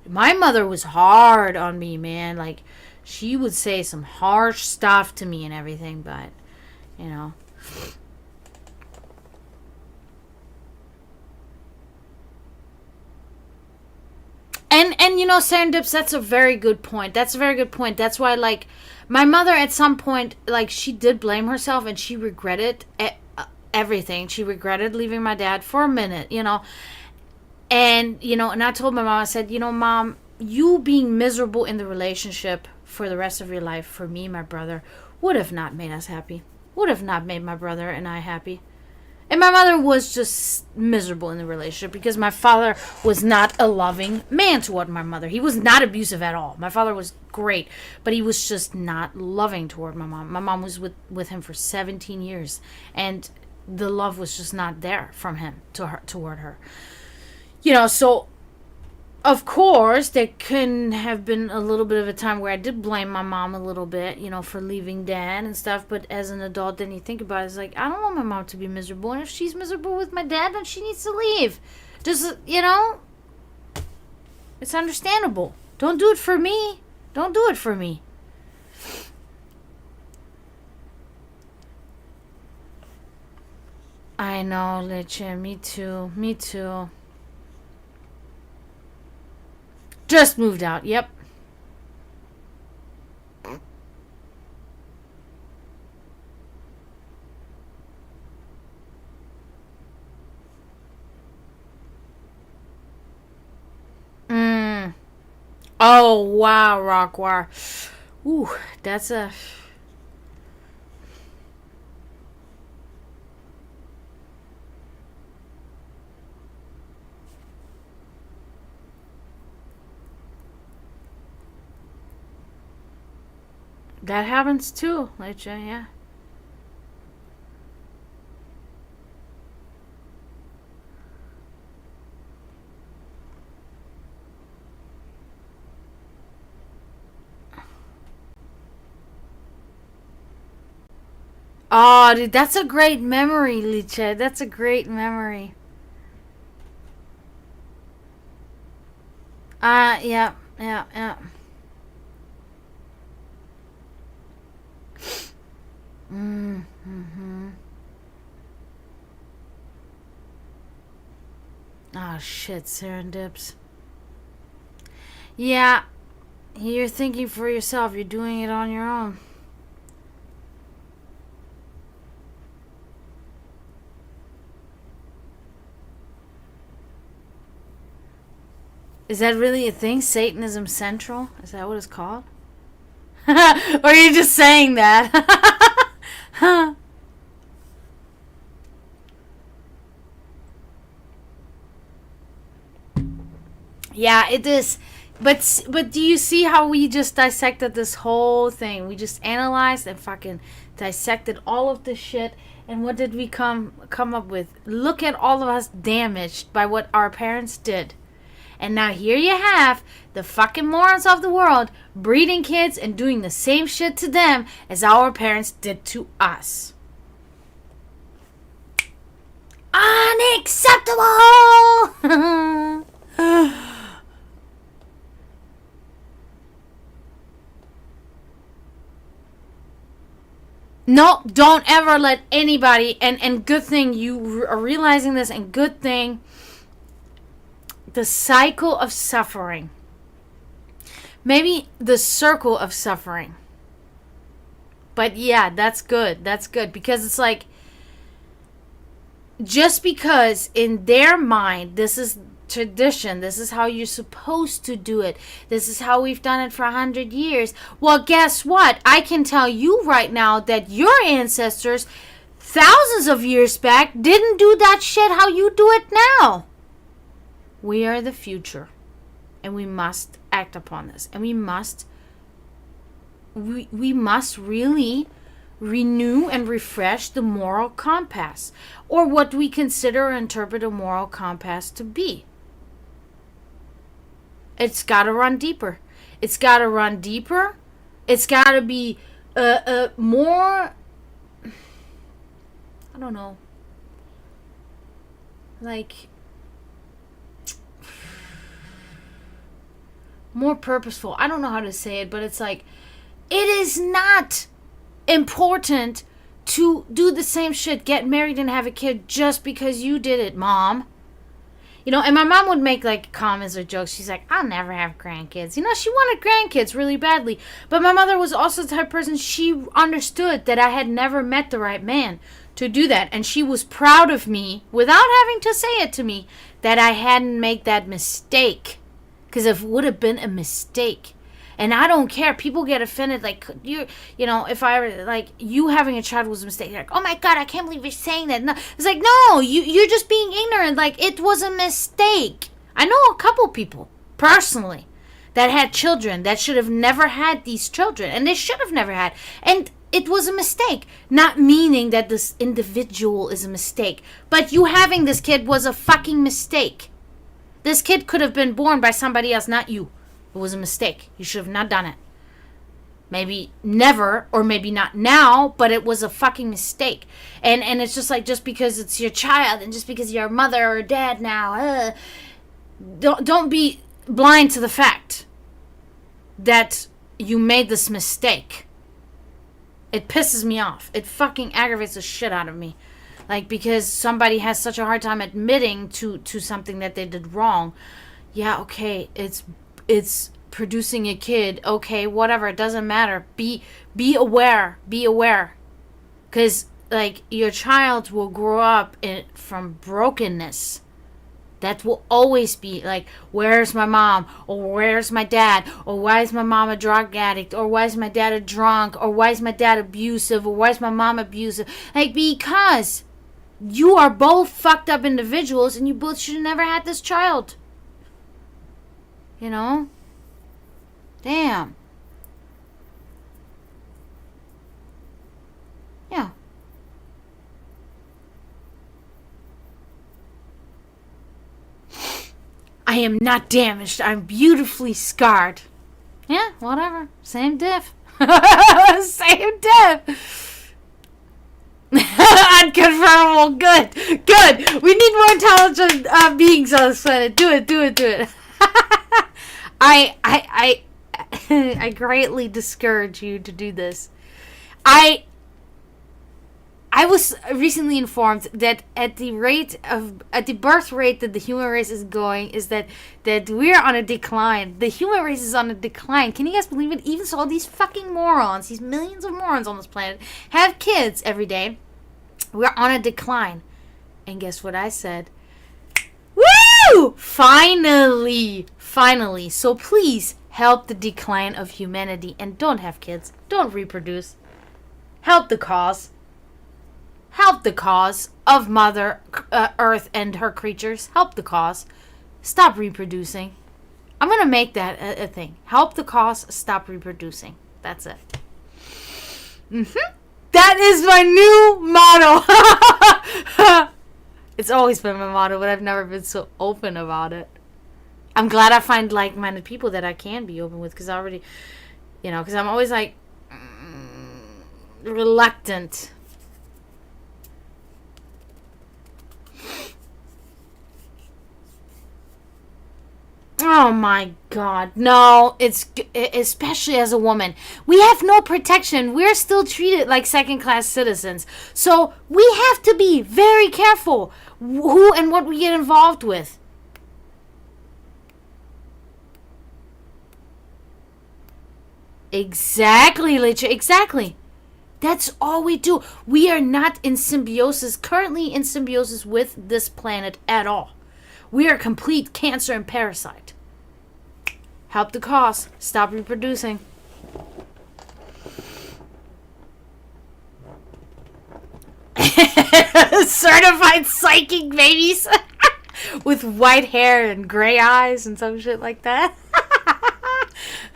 My mother was hard on me, man. Like, she would say some harsh stuff to me and everything, but, And Serendips, that's a very good point. That's a very good point. That's why, like, my mother at some point, like, she did blame herself and she regretted everything. She regretted leaving my dad for a minute, And, and I told my mom, I said, Mom, you being miserable in the relationship for the rest of your life, for me and my brother, would have not made us happy. Would have not made my brother and I happy. And my mother was just miserable in the relationship because my father was not a loving man toward my mother. He was not abusive at all. My father was great, but he was just not loving toward my mom. My mom was with him for 17 years, and the love was just not there from him toward her. So of course, there can have been a little bit of a time where I did blame my mom a little bit, for leaving dad and stuff. But as an adult, then you think about it, it's like, I don't want my mom to be miserable. And if she's miserable with my dad, then she needs to leave. Just, it's understandable. Don't do it for me. Don't do it for me. I know, Liche. Me too. Me too. Just moved out. Yep. Oh, wow, Rockwar. Ooh, that's a... That happens too, Liche, yeah. Oh, dude, that's a great memory, Liche. That's a great memory. Yeah, yeah, yeah. Mm-hmm. Oh, shit, Serendips. Yeah, you're thinking for yourself. You're doing it on your own. Is that really a thing? Satanism Central? Is that what it's called? Or are you just saying that? Yeah, it is. But do you see how we just dissected this whole thing? We just analyzed and fucking dissected all of this shit. And what did we come up with? Look at all of us damaged by what our parents did. And now here you have the fucking morons of the world breeding kids and doing the same shit to them as our parents did to us. Unacceptable! No, don't ever let anybody, and good thing you are realizing this, and good thing the cycle of suffering, maybe the circle of suffering, but yeah, that's good, because it's like, just because in their mind this is tradition. This is how you're supposed to do it. This is how we've done it for 100 years. Well, guess what? I can tell you right now that your ancestors, thousands of years back, didn't do that shit how you do it now. We are the future, and we must act upon this, and we must really renew and refresh the moral compass, or what we consider or interpret a moral compass to be. It's got to run deeper. It's got to run deeper. It's got to be more, I don't know, like more purposeful. I don't know how to say it, but it's like, it is not important to do the same shit, get married and have a kid just because you did it, Mom. You know, and my mom would make like comments or jokes. She's like, I'll never have grandkids. You know, she wanted grandkids really badly. But my mother was also the type of person, she understood that I had never met the right man to do that. And she was proud of me, without having to say it to me, that I hadn't made that mistake. Because it would have been a mistake. And I don't care. People get offended. Like, you know, if I were, like, you having a child was a mistake. They're like, oh my God, I can't believe you're saying that. No. It's like, no, you're just being ignorant. Like, it was a mistake. I know a couple people, personally, that had children that should have never had these children. And they should have never had. And it was a mistake. Not meaning that this individual is a mistake. But you having this kid was a fucking mistake. This kid could have been born by somebody else, not you. It was a mistake. You should have not done it. Maybe never, or maybe not now, but it was a fucking mistake. And it's just like, just because it's your child, and just because you're a mother or a dad now, don't be blind to the fact that you made this mistake. It pisses me off. It fucking aggravates the shit out of me. Like, because somebody has such a hard time admitting to something that they did wrong. Yeah, okay, it's producing a kid. Okay, whatever, it doesn't matter. Be aware. Be aware. Because, like, your child will grow up from brokenness. That will always be like, where's my mom? Or where's my dad? Or why is my mom a drug addict? Or why is my dad a drunk? Or why is my dad abusive? Or why is my mom abusive? Like, because you are both fucked up individuals, and you both should have never had this child. You know? Damn. Yeah. I am not damaged. I'm beautifully scarred. Yeah, whatever. Same diff. Same diff. Unconfirmable. Good. We need more intelligent beings on this planet. Do it. I greatly discourage you to do this. I was recently informed that at the birth rate that the human race is going, is that we're on a decline. The human race is on a decline. Can you guys believe it? Even so, all these fucking morons, these millions of morons on this planet, have kids every day. We're on a decline. And guess what I said? Woo! Finally. So please help the decline of humanity and don't have kids. Don't reproduce. Help the cause. Help the cause of Mother Earth and her creatures. Help the cause. Stop reproducing. I'm going to make that a thing. Help the cause. Stop reproducing. That's it. That is my new motto. It's always been my motto, but I've never been so open about it. I'm glad I find like-minded people that I can be open with, because I already, because I'm always like reluctant. Oh my God, no, it's especially as a woman. We have no protection. We're still treated like second-class citizens. So we have to be very careful who and what we get involved with. Exactly, Lecha, exactly. That's all we do. We are not in symbiosis, currently in symbiosis with this planet at all. We are a complete cancer and parasite. Help the cause. Stop reproducing. Certified psychic babies with white hair and gray eyes and some shit like that.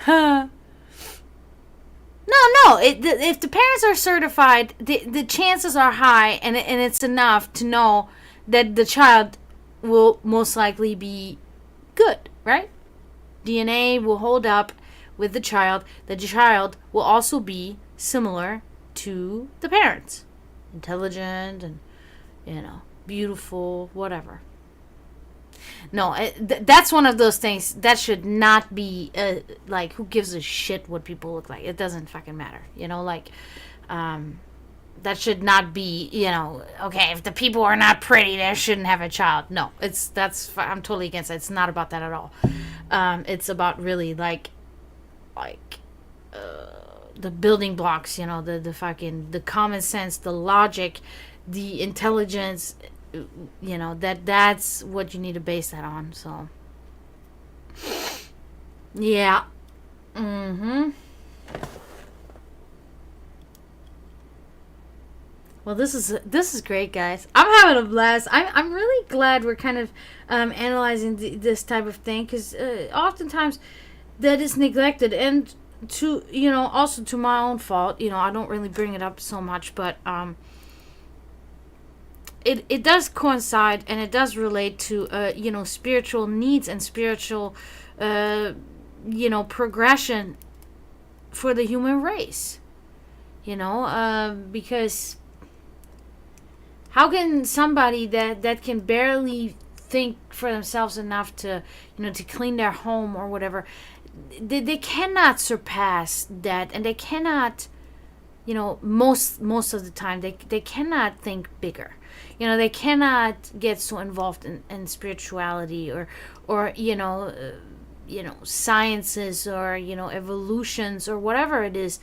No. If the parents are certified, the chances are high, and it's enough to know that the child will most likely be good, right? DNA will hold up with the child. The child will also be similar to the parents. Intelligent and, beautiful, whatever. No, that's one of those things that should not be, like, who gives a shit what people look like? It doesn't fucking matter. That should not be, okay, if the people are not pretty, they shouldn't have a child. No, I'm totally against it. It's not about that at all. It's about really, the building blocks, the common sense, the logic, the intelligence, that's what you need to base that on. So, yeah. Well, this is great, guys. I'm having a blast. I'm really glad we're kind of analyzing this type of thing, because oftentimes that is neglected, and to also to my own fault. I don't really bring it up so much, but it does coincide, and it does relate to spiritual needs and spiritual progression for the human race. Because how can somebody that can barely think for themselves enough to to clean their home or whatever, they cannot surpass that, and they cannot, most of the time they cannot think bigger. They cannot get so involved in spirituality or sciences or evolutions or whatever it is,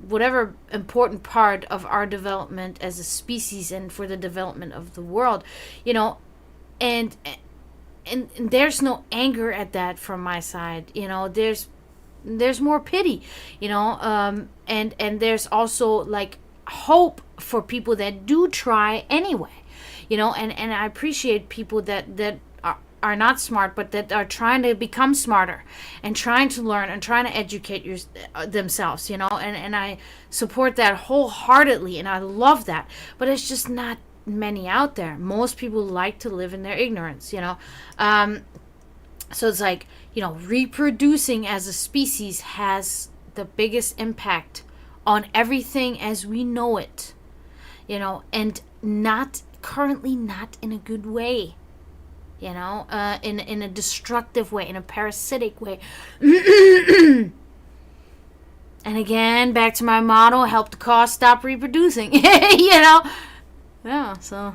whatever important part of our development as a species and for the development of the world, and there's no anger at that from my side. There's more pity, and there's also like hope for people that do try anyway, and I appreciate people that are not smart, but that are trying to become smarter and trying to learn and trying to educate themselves, and I support that wholeheartedly, and I love that. But it's just not many out there. Most people like to live in their ignorance, so it's like, reproducing as a species has the biggest impact on everything as we know it, and not in a good way, in a destructive way, in a parasitic way. And again, back to my motto, help the cause, stop reproducing. Yeah, so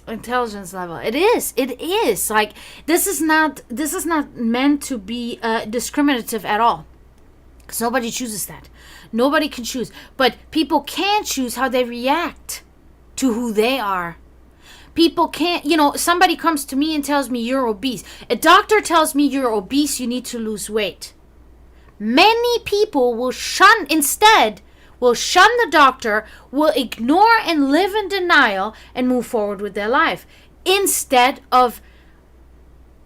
intelligence level, it is like, this is not meant to be discriminative at all, because nobody chooses that. Nobody can choose, but people can choose how they react to who they are. People can't, somebody comes to me and tells me you're obese. A doctor tells me you're obese, you need to lose weight. Many people will shun the doctor, will ignore and live in denial and move forward with their life, instead of,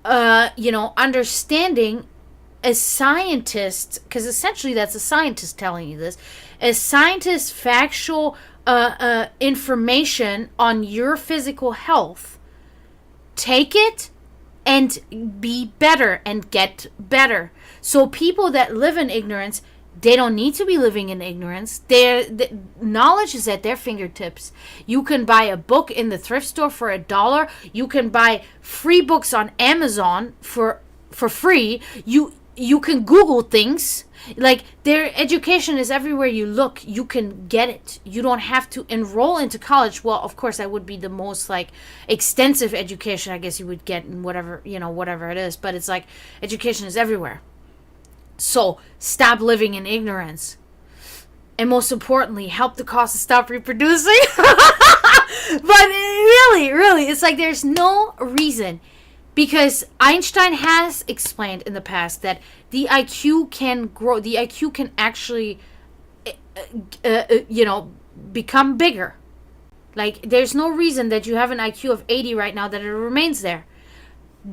understanding a scientist, because essentially that's a scientist telling you this, a scientist factual information on your physical health. Take it and be better and get better. So people that live in ignorance, they don't need to be living in ignorance. The knowledge is at their fingertips. You can buy a book in the thrift store for $1. You can buy free books on Amazon for free. You can Google things. Like, their education is everywhere you look. You can get it. You don't have to enroll into college. Well, of course, that would be the most, like, extensive education I guess you would get in whatever it is. But it's like, education is everywhere. So stop living in ignorance. And most importantly, help the cause to stop reproducing. But really, it's like there's no reason. Because Einstein has explained in the past that the IQ can grow. The IQ can actually, become bigger. Like, there's no reason that you have an IQ of 80 right now that it remains there.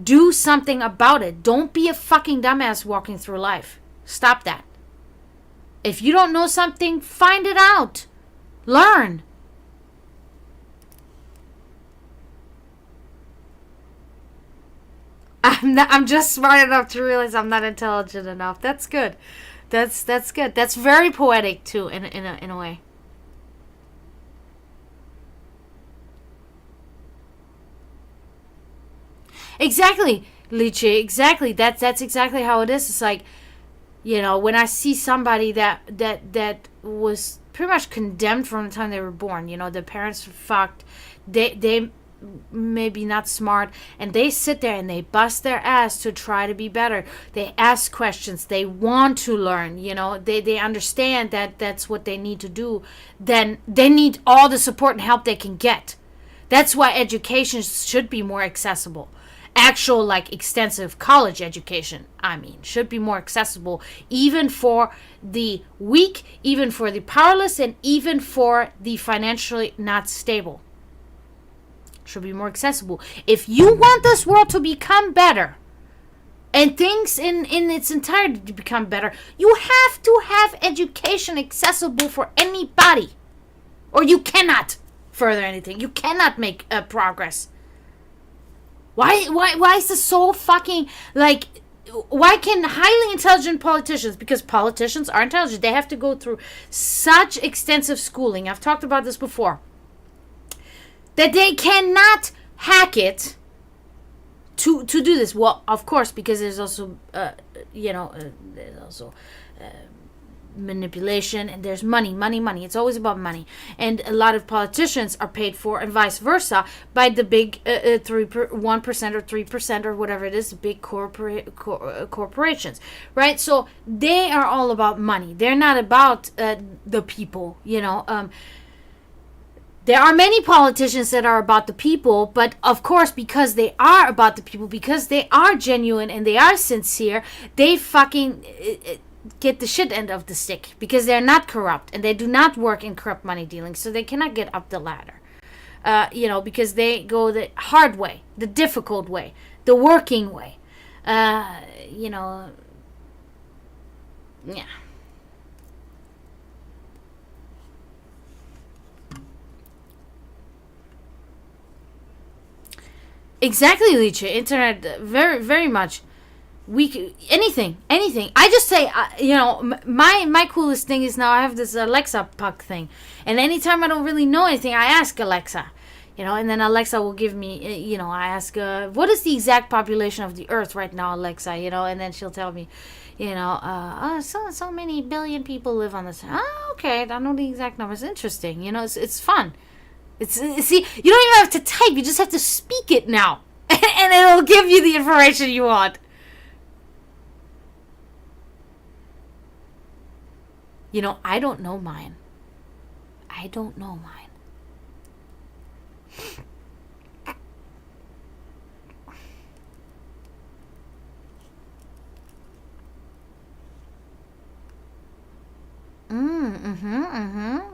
Do something about it. Don't be a fucking dumbass walking through life. Stop that. If you don't know something, find it out. Learn. I'm just smart enough to realize I'm not intelligent enough. That's good. That's good. That's very poetic too, in a way. Exactly, Lychee. Exactly. That's exactly how it is. It's like, when I see somebody that was pretty much condemned from the time they were born. The parents were fucked. They maybe not smart, and they sit there and they bust their ass to try to be better. They ask questions. They want to learn. They understand that that's what they need to do. Then they need all the support and help they can get. That's why education should be more accessible. Actual, like, extensive college education, should be more accessible, even for the weak, even for the powerless, and even for the financially not stable. Should be more accessible. If you want this world to become better, and things in its entirety to become better, you have to have education accessible for anybody, or you cannot further anything. You cannot make progress. Why is this so fucking, like, why can highly intelligent politicians, because politicians are intelligent, they have to go through such extensive schooling, I've talked about this before, that they cannot hack it to do this? Well, of course, because there's also, there's also manipulation, and there's money. It's always about money, and a lot of politicians are paid for, and vice versa, by the big 1% or 3% or whatever it is, big corporations, right? So they are all about money. They're not about the people. There are many politicians that are about the people, but of course, because they are about the people, because they are genuine and they are sincere, they fucking get the shit end of the stick, because they're not corrupt and they do not work in corrupt money dealing, so they cannot get up the ladder. Because they go the hard way, the difficult way, the working way. Yeah. Exactly, Licha. Internet, very, very much. Anything. I just say, my coolest thing is now I have this Alexa puck thing, and anytime I don't really know anything, I ask Alexa, and then Alexa will give me, I ask, what is the exact population of the Earth right now, Alexa, and then she'll tell me, so many billion people live on this. Oh, okay, I don't know the exact numbers. Interesting, it's fun. See, you don't even have to type, you just have to speak it now, and it'll give you the information you want. I don't know mine.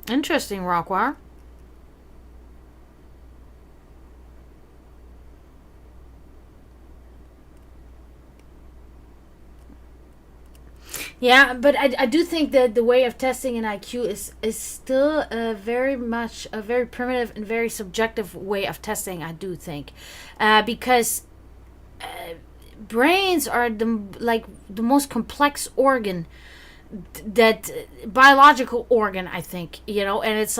Interesting, Rockwire. Yeah, but I do think that the way of testing an IQ is still very much a very primitive and very subjective way of testing, I do think. Because brains are the most complex organ, that biological organ, I think, and it's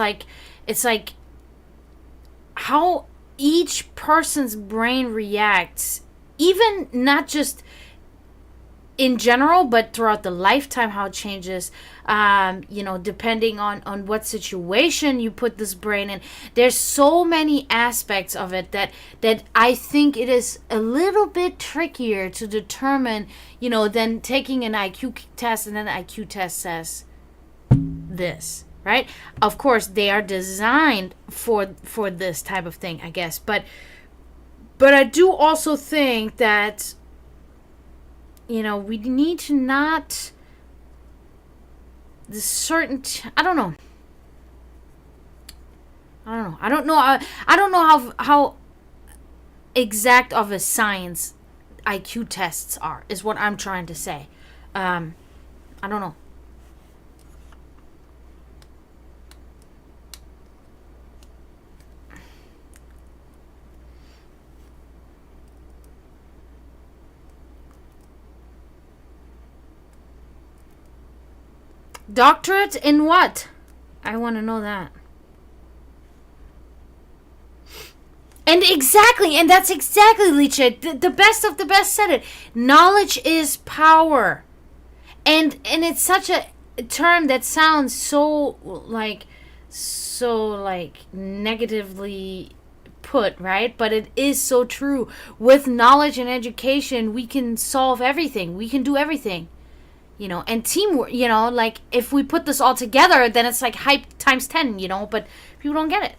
like how each person's brain reacts, even not just in general, but throughout the lifetime, how it changes, depending on what situation you put this brain in. There's so many aspects of it that I think it is a little bit trickier to determine, than taking an IQ test, and then the IQ test says this, right? Of course, they are designed for this type of thing, I guess, but I do also think that we need to not the certain. I don't know. I don't know. I don't know how exact of a science IQ tests are. Is what I'm trying to say. I don't know. Doctorate in what? I want to know that. And that's exactly, Licha. The best of the best said it. Knowledge is power. And it's such a term that sounds so negatively put, right? But it is so true. With knowledge and education, we can solve everything. We can do everything. And teamwork, like if we put this all together, then it's like hype times 10, but people don't get it.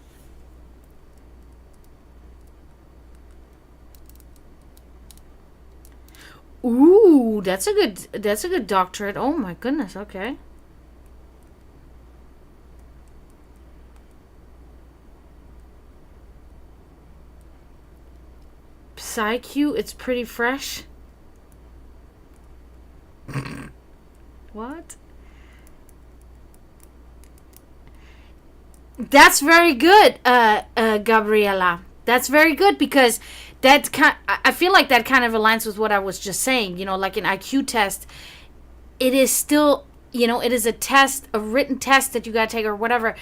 Ooh, that's a good doctorate. Oh my goodness, okay. PsyQ, it's pretty fresh. What? That's very good, Gabriela. That's very good because I feel like that kind of aligns with what I was just saying. Like an IQ test, it is still, it is a test, a written test that you got to take or whatever.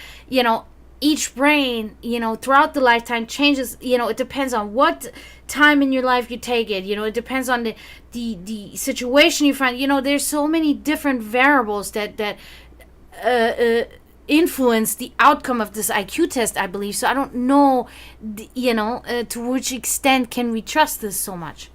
Each brain, throughout the lifetime changes. It depends on what time in your life you take it. It depends on the situation you find. There's so many different variables that influence the outcome of this IQ test, I believe. So I don't know, to which extent can we trust this so much.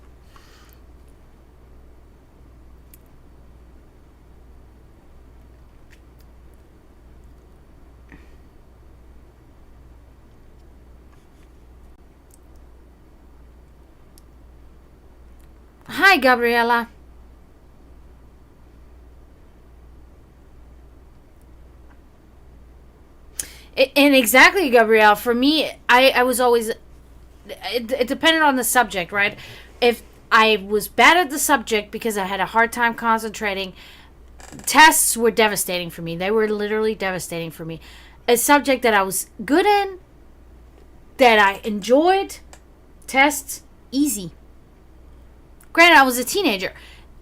Hi, Gabriela. And exactly, Gabrielle. For me, I was always. It depended on the subject, right? If I was bad at the subject because I had a hard time concentrating, tests were devastating for me. They were literally devastating for me. A subject that I was good in, that I enjoyed, tests, easy. Granted, I was a teenager.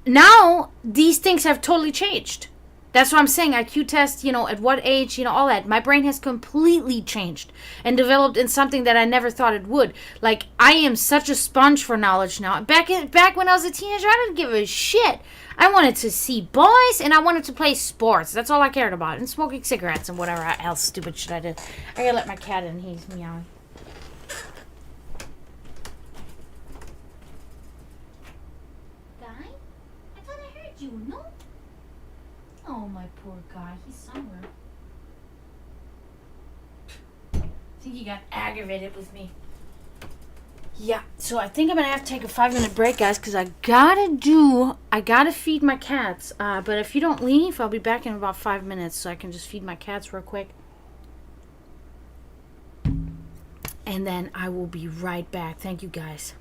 Now, these things have totally changed. That's what I'm saying. IQ test, at what age, all that. My brain has completely changed and developed in something that I never thought it would. Like, I am such a sponge for knowledge now. Back when I was a teenager, I didn't give a shit. I wanted to see boys and I wanted to play sports. That's all I cared about. And smoking cigarettes and whatever else stupid shit I did. I gotta let my cat in. He's meowing. Guy? I thought I heard you, no? Oh, my poor guy. He's somewhere. I think he got aggravated with me. Yeah, so I think I'm going to have to take a 5-minute break, guys, because I gotta feed my cats. But if you don't leave, I'll be back in about 5 minutes so I can just feed my cats real quick. And then I will be right back. Thank you, guys.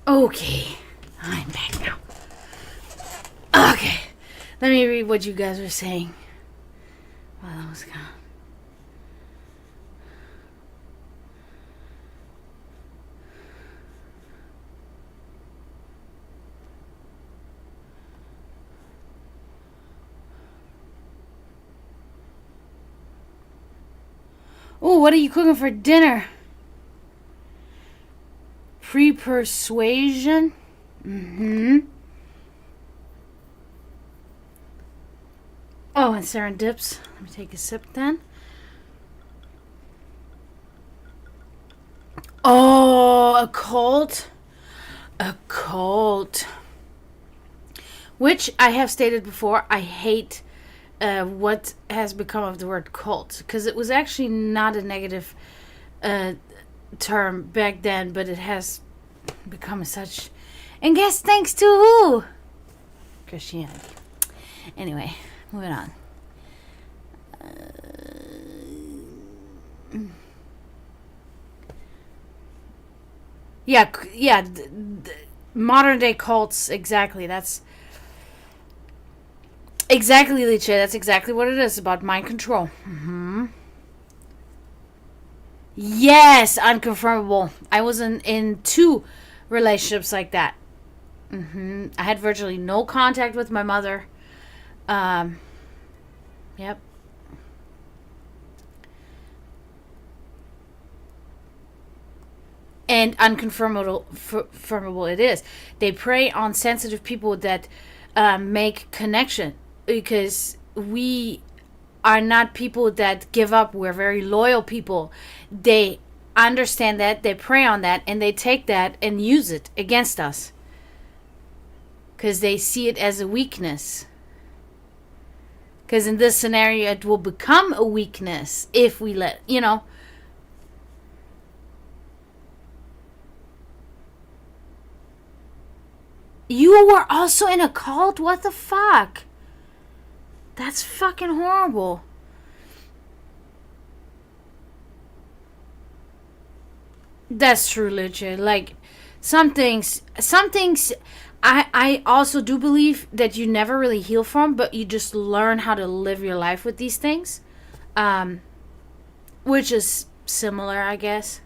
Okay, I'm back now. Okay, let me read what you guys were saying while I was gone. Oh, what are you cooking for dinner? Pre-persuasion? Mm-hmm. Oh, and serendips. Let me take a sip then. Oh, a cult? A cult. Which I have stated before, I hate what has become of the word cult. Because it was actually not a negative term back then, but it has become such. And guess thanks to who? Christianity. Anyway, moving on. Yeah. Modern day cults, exactly. That's exactly, Licha. That's exactly what it is, about mind control. Mm-hmm. Yes, unconfirmable. I was in 2 relationships like that. Mm-hmm. I had virtually no contact with my mother. Yep. And unconfirmable it is. They prey on sensitive people that make connection, because we are not people that give up. We're very loyal people. They understand that, they prey on that, and they take that and use it against us because they see it as a weakness. Because in this scenario, it will become a weakness if we let, You were also in a cult? What the fuck? That's fucking horrible. That's true, legit. Like, some things I also do believe that you never really heal from, but you just learn how to live your life with these things. Which is similar, I guess.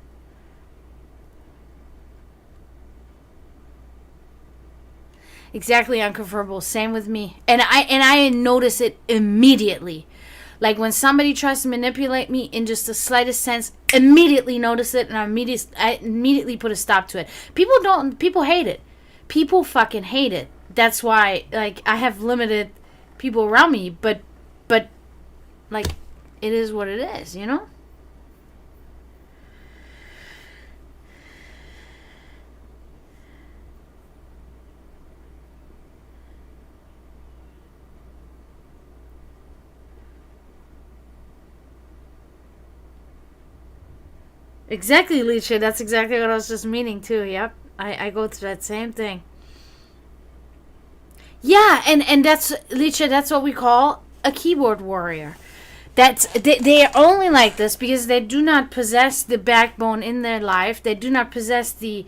Exactly, unconfirmable. Same with me. And I notice it immediately. Like when somebody tries to manipulate me in just the slightest sense, immediately notice it, and I immediately put a stop to it. People hate it. People fucking hate it. That's why, like, I have limited people around me, but like, it is what it is, you know? Exactly, Leisha. That's exactly what I was just meaning too. Yep, I go through that same thing. Yeah, and that's Leisha. That's what we call a keyboard warrior. They are only like this because they do not possess the backbone in their life. They do not possess the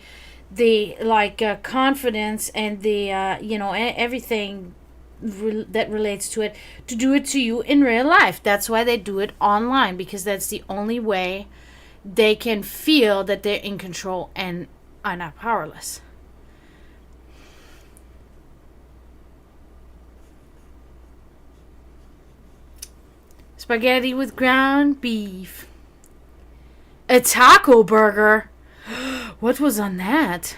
like confidence and the everything that relates to it, to do it to you in real life. That's why they do it online, because that's the only way they can feel that they're in control and are not powerless. Spaghetti with ground beef. A taco burger? What was on that?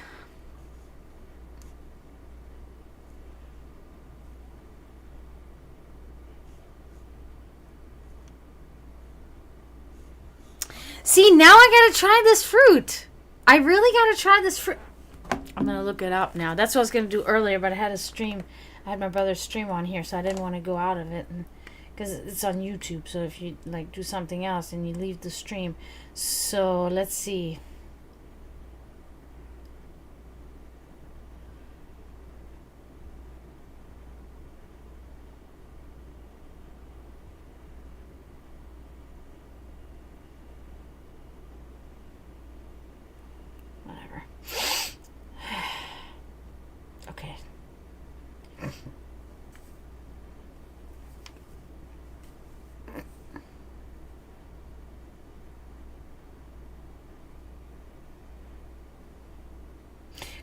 See, now I gotta try this fruit. I really gotta try this fruit. I'm gonna look it up now. That's what I was gonna do earlier, but I had a stream. I had my brother's stream on here, so I didn't want to go out of it, because it's on YouTube. So if you like do something else and you leave the stream, so let's see. Whatever.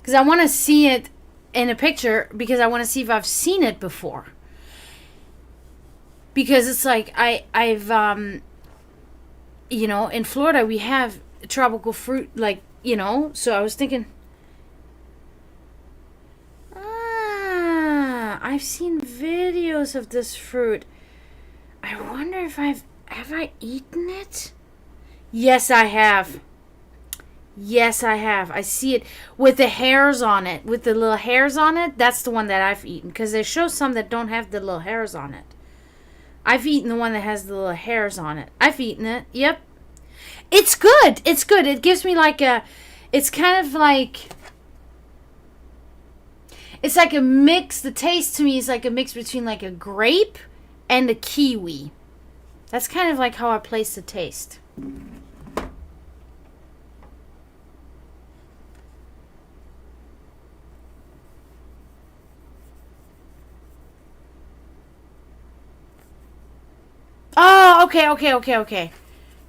because I want to see it in a picture, because I want to see if I've seen it before. Because it's like I've in Florida we have tropical fruit, like, so I was thinking, I've seen videos of this fruit. I wonder if have I eaten it? Yes, I have. Yes, I have. I see it with the hairs on it. With the little hairs on it, that's the one that I've eaten. Because they show some that don't have the little hairs on it. I've eaten the one that has the little hairs on it. I've eaten it. Yep. It's good. It's good. It gives me like a... It's kind of like... It's like a mix. The taste to me is like a mix between like a grape and a kiwi. That's kind of like how I place the taste. Oh, okay.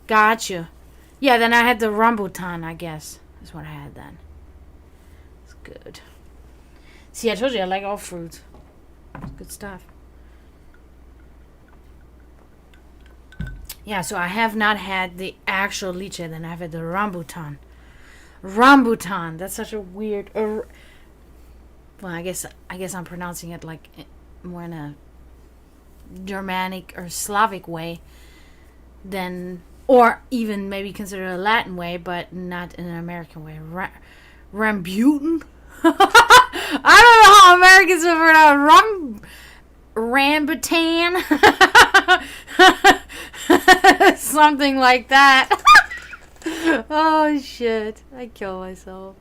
Got you. Yeah, then I had the rambutan, I guess. That's what I had then. It's good. See, I told you I like all fruits. It's good stuff. Yeah, so I have not had the actual lychee, then I've had the rambutan. Rambutan. That's such a weird... well, I guess I'm pronouncing it like more in a Germanic or Slavic way than... Or even maybe consider a Latin way, but not in an American way. Rambutan? I don't know how Americans would pronounce rambutan. Something like that. Oh shit. I kill myself.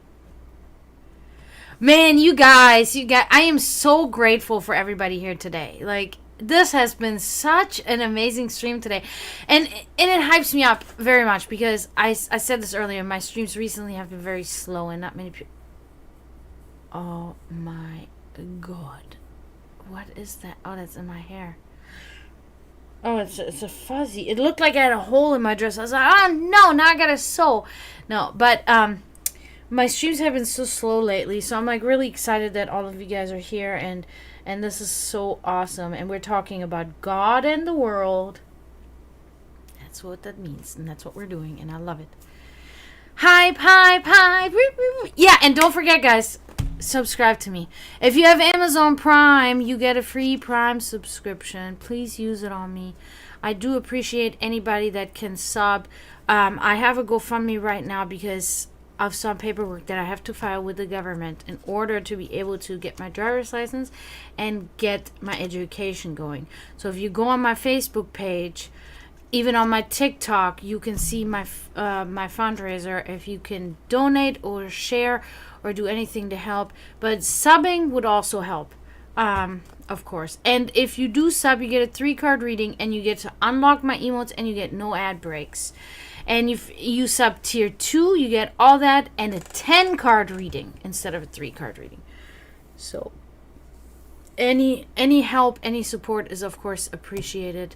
Man, you guys, I am so grateful for everybody here today. Like, this has been such an amazing stream today. And it hypes me up very much because I said this earlier, my streams recently have been very slow and not many people... Oh my god. What is that? Oh, that's in my hair. Oh, it's a fuzzy. It looked like I had a hole in my dress. I was like, oh no, now I gotta sew. No, but my streams have been so slow lately, so I'm like really excited that all of you guys are here, and this is so awesome. And we're talking about God and the world. That's what that means, and that's what we're doing, and I love it. Hype. Yeah, and don't forget, guys, subscribe to me. If you have Amazon Prime, you get a free Prime subscription. Please use it on me. I do appreciate anybody that can sub. I have a GoFundMe right now because of some paperwork that I have to file with the government in order to be able to get my driver's license and get my education going. So if you go on my Facebook page, even on my TikTok, you can see my fundraiser. If you can donate or share or do anything to help, but subbing would also help, of course. And if you do sub, you get a 3-card reading, and you get to unlock my emotes, and you get no ad breaks. And if you sub tier 2, you get all that and a 10-card reading instead of a 3-card reading. So any help, any support is of course appreciated.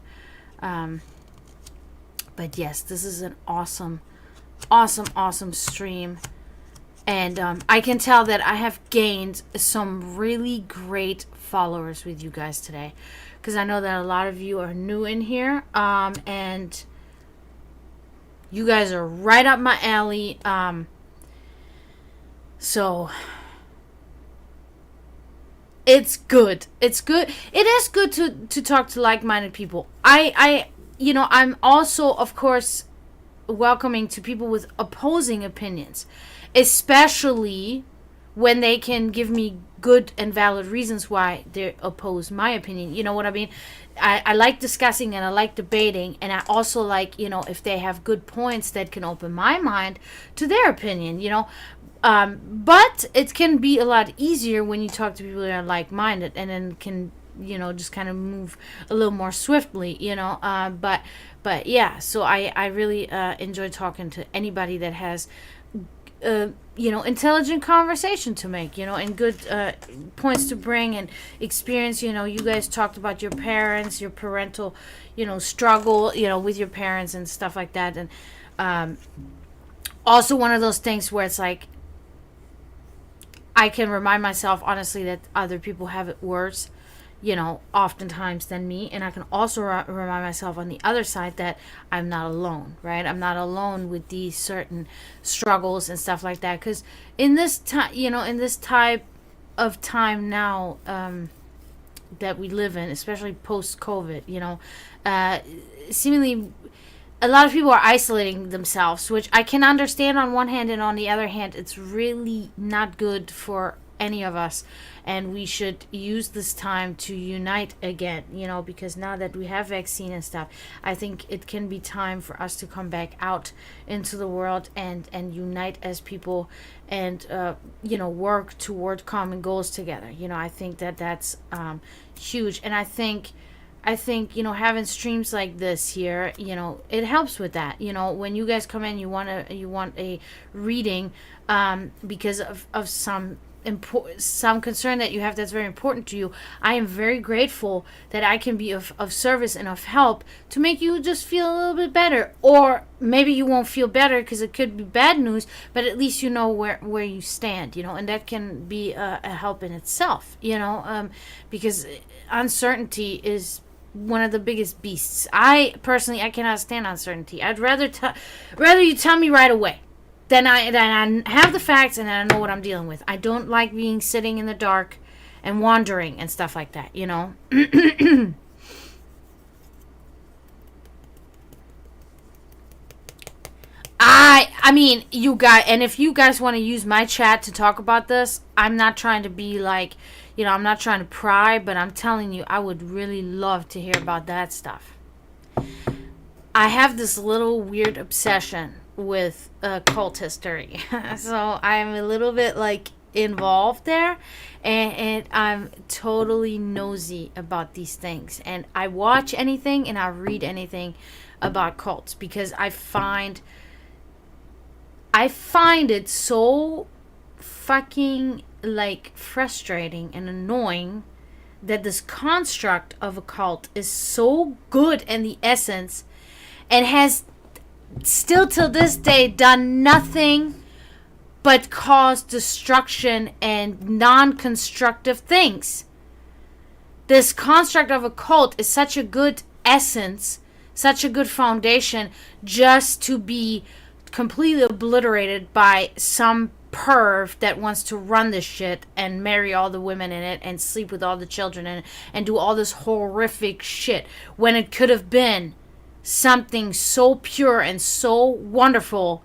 But yes, this is an awesome stream. And I can tell that I have gained some really great followers with you guys today. Because I know that a lot of you are new in here. And you guys are right up my alley. So it's good. It's good. It is good to talk to like-minded people. I'm also, of course, welcoming to people with opposing opinions, especially when they can give me good and valid reasons why they oppose my opinion. You know what I mean? I like discussing and I like debating, and I also like, if they have good points that can open my mind to their opinion, but it can be a lot easier when you talk to people that are like-minded, and then can just kind of move a little more swiftly, but yeah, so I really enjoy talking to anybody that has intelligent conversation to make, and good points to bring and experience. You guys talked about your parents, your parental struggle with your parents and stuff like that, and also one of those things where it's like, I can remind myself honestly that other people have it worse, oftentimes than me. And I can also remind myself on the other side that I'm not alone, right? I'm not alone with these certain struggles and stuff like that. Because in this time, in this type of time now, that we live in, especially post COVID, seemingly a lot of people are isolating themselves, which I can understand on one hand, and on the other hand, it's really not good for any of us. And we should use this time to unite again, because now that we have vaccine and stuff, I think it can be time for us to come back out into the world and unite as people and, work toward common goals together. I think that's huge. And I think having streams like this here, it helps with that. When you guys come in, you want a reading, because of some concern that you have that's very important to you. I am very grateful that I can be of service and of help to make you just feel a little bit better. Or maybe you won't feel better because it could be bad news, but at least you know where you stand, and that can be a help in itself, because uncertainty is one of the biggest beasts. I cannot stand uncertainty. I'd rather you tell me right away. Then I have the facts and then I know what I'm dealing with. I don't like being sitting in the dark and wandering and stuff like that, I mean, you guys, and if you guys want to use my chat to talk about this, I'm not trying to be like, I'm not trying to pry, but I'm telling you, I would really love to hear about that stuff. I have this little weird obsession with cult history. So I'm a little bit like involved there, and I'm totally nosy about these things. And I watch anything and I read anything about cults because I find it so fucking like frustrating and annoying that this construct of a cult is so good in the essence and has still till this day done nothing but cause destruction and non-constructive things. This construct of a cult is such a good essence, such a good foundation, just to be completely obliterated by some perv that wants to run this shit and marry all the women in it and sleep with all the children in it and do all this horrific shit when it could have been something so pure and so wonderful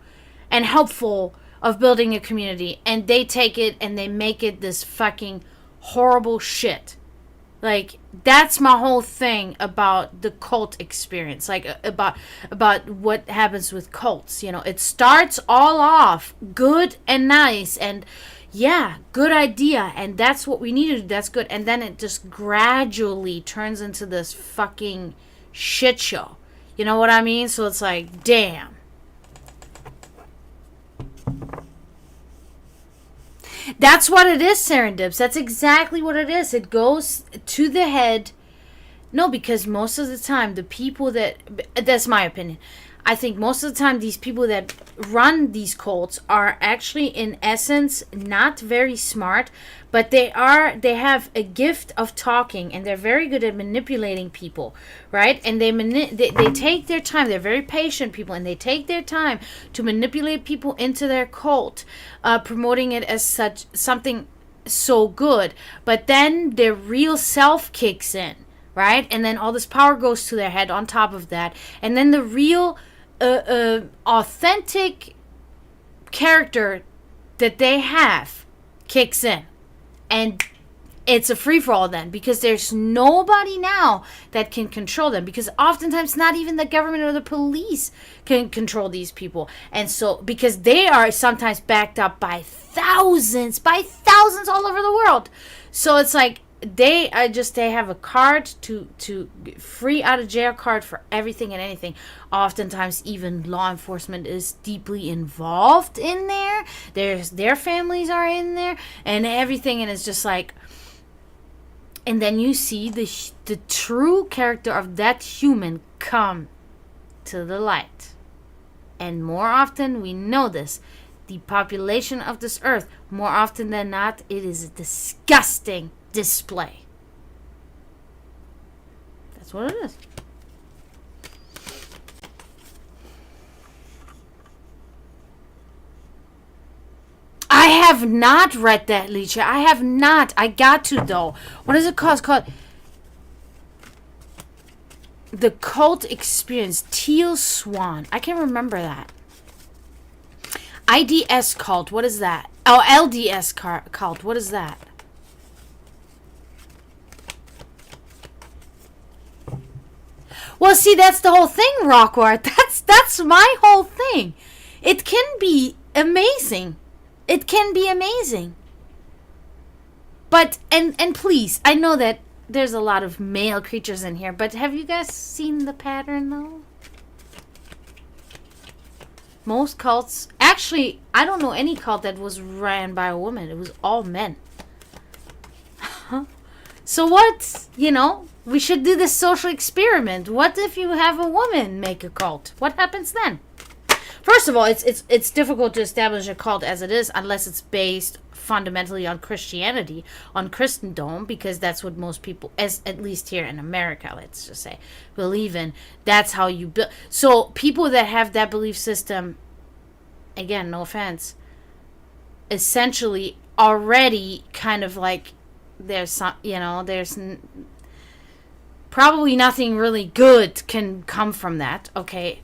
and helpful of building a community. And they take it and they make it this fucking horrible shit. Like, that's my whole thing about the cult experience. Like, about what happens with cults. It starts all off good and nice and yeah, good idea, and that's what we need to do. That's good. And then it just gradually turns into this fucking shit show. You know what I mean? So it's like, damn. That's what it is, Serendips. That's exactly what it is. It goes to the head. No, because most of the time, the people that's my opinion. I think most of the time, these people that run these cults are actually, in essence, not very smart, but they have a gift of talking, and they're very good at manipulating people, right? And they take their time. They're very patient people, and they take their time to manipulate people into their cult, promoting it as something so good. But then their real self kicks in, right? And then all this power goes to their head on top of that, and then the real authentic character that they have kicks in, and it's a free-for-all then, because there's nobody now that can control them, because oftentimes not even the government or the police can control these people. And so because they are sometimes backed up by thousands all over the world, so it's like they have a card to free out of jail card for everything and anything. Oftentimes even law enforcement is deeply involved in there. Their families are in there and everything, and it's just like, and then you see the true character of that human come to the light. And more often, we know this, the population of this earth, more often than not, it is a disgusting display. That's what it is. I have not read that, Licha. I have not. I got to, though. What is it called? It's called The Cult Experience. Teal Swan. I can't remember that. IDS Cult. What is that? Oh, LDS Cult. What is that? Well, see, that's the whole thing, Rockwart. That's my whole thing. It can be amazing. It can be amazing. But, and please, I know that there's a lot of male creatures in here, but have you guys seen the pattern, though? Most cults, actually, I don't know any cult that was ran by a woman. It was all men. So what, we should do this social experiment. What if you have a woman make a cult? What happens then? First of all, it's difficult to establish a cult as it is unless it's based fundamentally on Christianity, on Christendom, because that's what most people, at least here in America, let's just say, believe in. That's how you build. So people that have that belief system, again, no offense, essentially already kind of like there's some, there's probably nothing really good can come from that. Okay.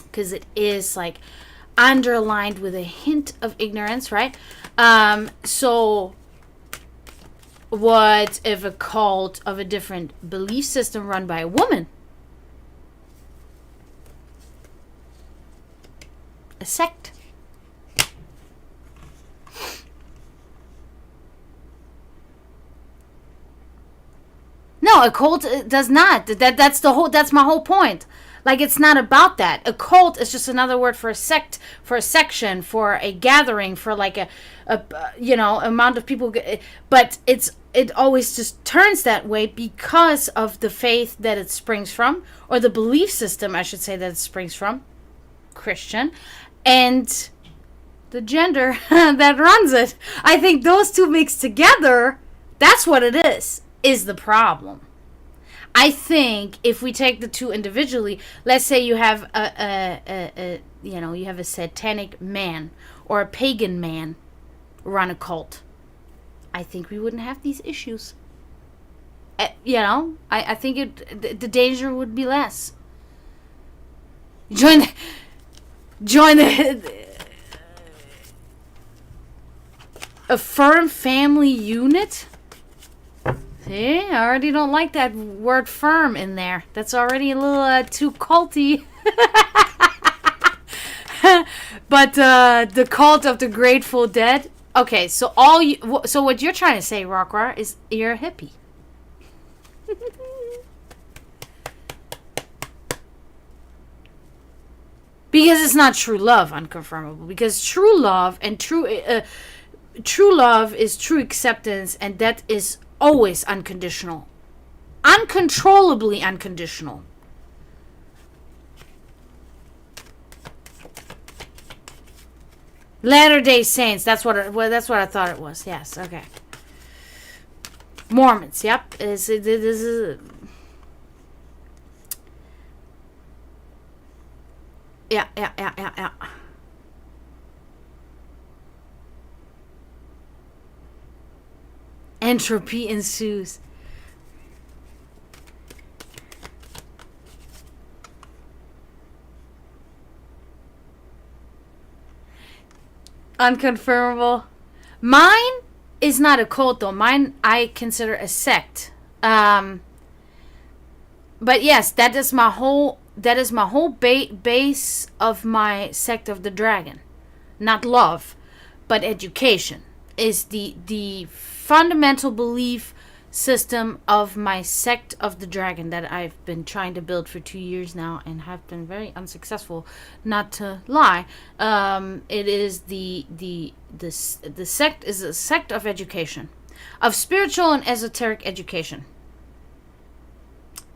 Because it is like underlined with a hint of ignorance, right? So what if a cult of a different belief system run by a woman? A sect. No, a cult does not. That's my whole point. Like, it's not about that. A cult is just another word for a sect, for a section, for a gathering, for like a amount of people. But it always just turns that way because of the faith that it springs from, or the belief system, I should say, that it springs from, Christian, and the gender that runs it. I think those two mixed together, that's what it is the problem. I think if we take the two individually, let's say you have you have a satanic man or a pagan man run a cult, I think we wouldn't have these issues. I think the danger would be less. Join the a firm family unit. See, I already don't like that word firm in there. That's already a little too culty. But the cult of the Grateful Dead. Okay, so what you're trying to say, Rockrar, is you're a hippie. Because it's not true love, unconfirmable. Because true love and true love is true acceptance, and that is always unconditional. Uncontrollably unconditional. Latter-day Saints. That's what I thought it was. Yes. Okay. Mormons. Yep. This is. Yeah. Entropy ensues. Unconfirmable. Mine is not a cult, though. Mine I consider a sect. But yes, that is my whole base of my sect of the dragon. Not love, but education is the fundamental belief system of my sect of the dragon that I've been trying to build for 2 years now and have been very unsuccessful, not to lie. It is the sect is a sect of education, of spiritual and esoteric education.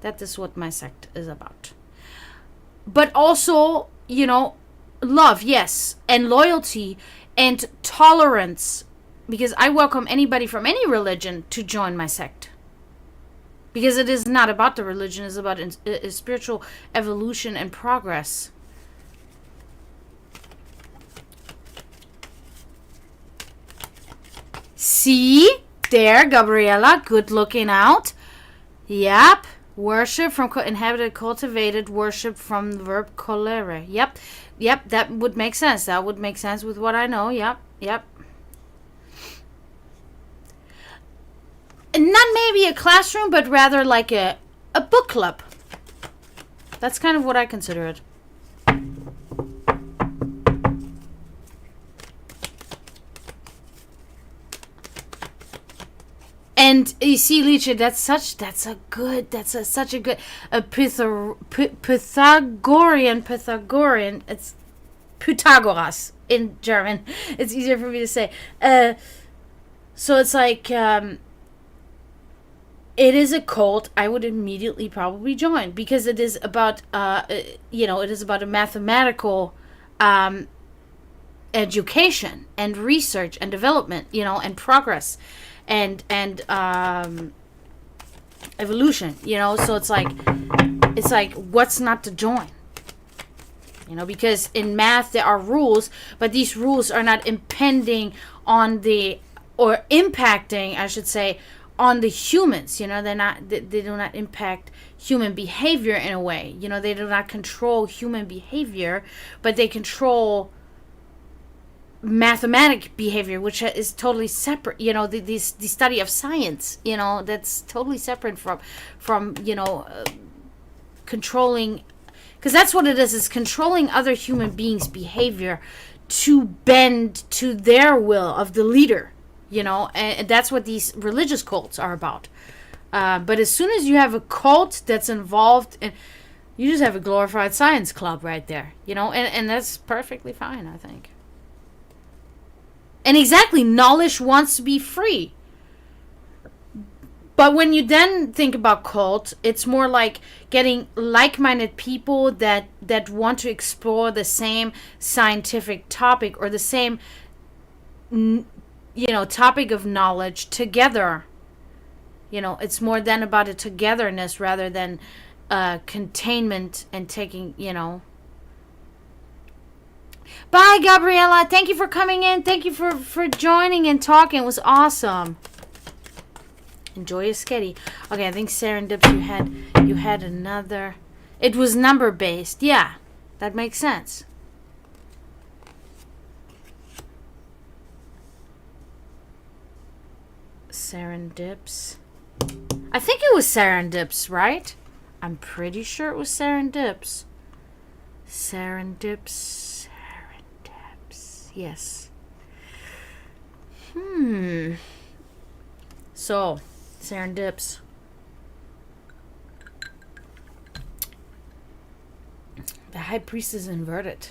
That is what my sect is about. But also, love, yes, and loyalty and tolerance, because I welcome anybody from any religion to join my sect. Because it is not about the religion, it's about spiritual evolution and progress. See? There, Gabriella, good looking out. Yep. Worship from inhabited, cultivated, worship from the verb colere. Yep. Yep, that would make sense. That would make sense with what I know. Yep. Yep. Not maybe a classroom, but rather like a book club. That's kind of what I consider it. And you see, Licha, such a good Pythagorean. It's Pythagoras in German. It's easier for me to say. So it's like it is a cult I would immediately probably join, because it is about it is about a mathematical education and research and development, and progress. And evolution, so it's like what's not to join, because in math there are rules, but these rules are not impending on or impacting, I should say, on the humans. They do not impact human behavior in a way. They do not control human behavior, but they control mathematic behavior, which is totally separate. The study of science, that's totally separate from controlling, because that's what it is controlling other human beings' behavior to bend to their will of the leader, and that's what these religious cults are about. But as soon as you have a cult that's involved in, you just have a glorified science club right there, and that's perfectly fine, I think. And exactly, knowledge wants to be free. But when you then think about cult, it's more like getting like-minded people that want to explore the same scientific topic or the same, topic of knowledge together. It's more than about a togetherness rather than containment and taking, Bye, Gabriella. Thank you for coming in. Thank you for joining and talking. It was awesome. Enjoy your sketty. Okay, I think Serendips, you had another. It was number based. Yeah, that makes sense. Serendips. I think it was Serendips, right? I'm pretty sure it was Serendips. Serendips. Yes. So, Serendips. The High Priestess inverted.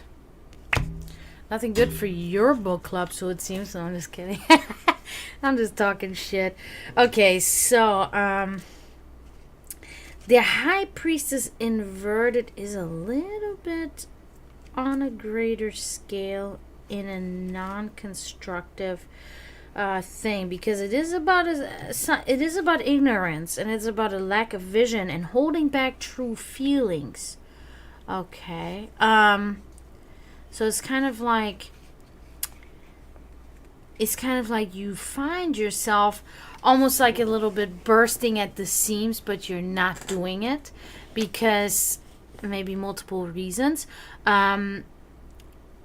Nothing good for your book club, so it seems. No, I'm just kidding. I'm just talking shit. Okay, so, the High Priestess inverted is a little bit on a greater scale in a non-constructive thing, because it is about ignorance, and it's about a lack of vision and holding back true feelings. Okay, so it's kind of like you find yourself almost like a little bit bursting at the seams, but you're not doing it because maybe multiple reasons.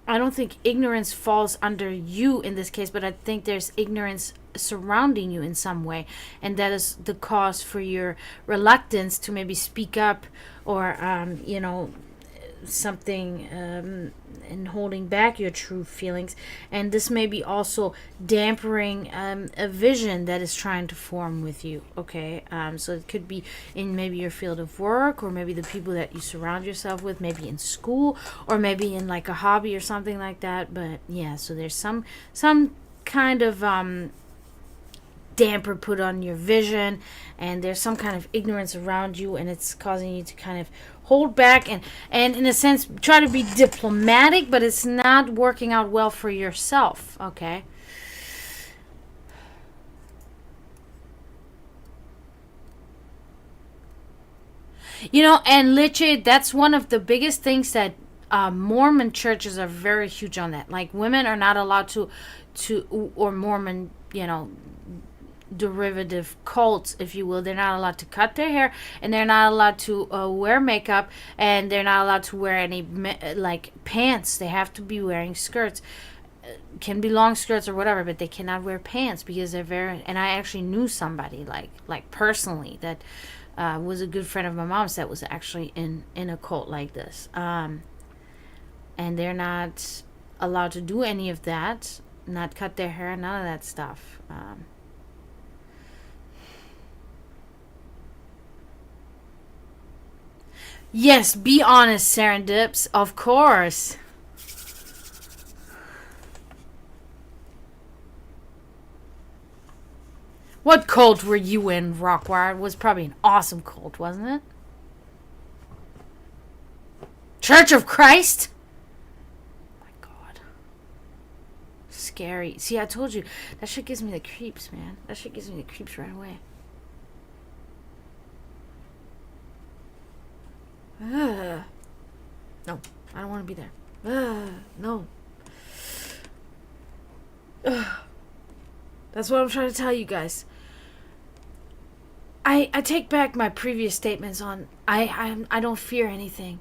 I don't think ignorance falls under you in this case, but I think there's ignorance surrounding you in some way, and that is the cause for your reluctance to maybe speak up or something, and holding back your true feelings. And this may be also dampering a vision that is trying to form with you. Okay, so it could be in maybe your field of work, or maybe the people that you surround yourself with, maybe in school, or maybe in like a hobby or something like that. But yeah, so there's some kind of damper put on your vision, and there's some kind of ignorance around you, and it's causing you to kind of hold back and in a sense try to be diplomatic, but it's not working out well for yourself. Okay. And literally, that's one of the biggest things that Mormon churches are very huge on that. Like, women are not allowed or Mormon, derivative cults, if you will. They're not allowed to cut their hair, and they're not allowed to wear makeup, and they're not allowed to wear any like pants. They have to be wearing skirts. Can be long skirts or whatever, but they cannot wear pants because they're very. And I actually knew somebody like personally that was a good friend of my mom's that was actually in a cult like this, and they're not allowed to do any of that, not cut their hair, none of that stuff. Yes, be honest, Serendips, of course. What cult were you in, Rockwire? It was probably an awesome cult, wasn't it? Church of Christ? Oh my God. Scary. See, I told you, that shit gives me the creeps, man. That shit gives me the creeps right away. No, I don't want to be there. No. That's what I'm trying to tell you guys. I take back my previous statements on I don't fear anything.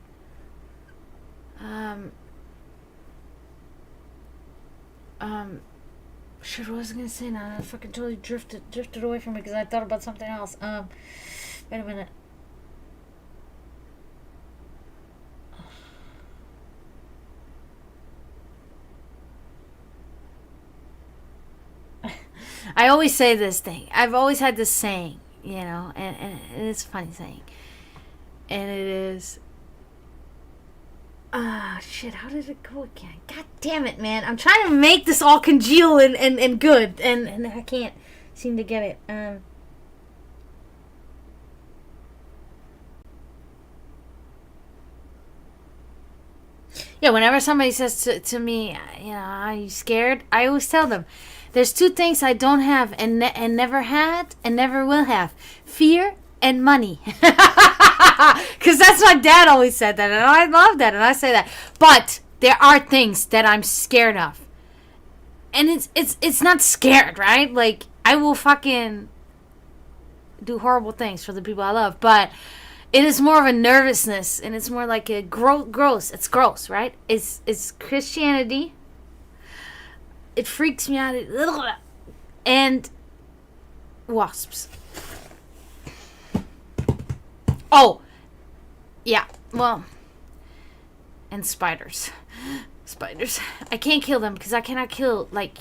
Shit, what was I gonna say now? I fucking totally drifted away from it because I thought about something else. Wait a minute. I always say this thing. I've always had this saying, and it's a funny saying. And it is, shit, how did it go again? God damn it, man. I'm trying to make this all congeal and good, and I can't seem to get it. Yeah, whenever somebody says to me, are you scared? I always tell them, there's two things I don't have and never had and never will have. Fear and money. Because that's my dad always said that, and I love that, and I say that. But there are things that I'm scared of. And it's not scared, right? Like, I will fucking do horrible things for the people I love, but it is more of a nervousness, and it's more like a gross. It's gross, right? It's Christianity. It freaks me out. And wasps. Oh, yeah. Well, and spiders. Spiders. I can't kill them because I cannot kill like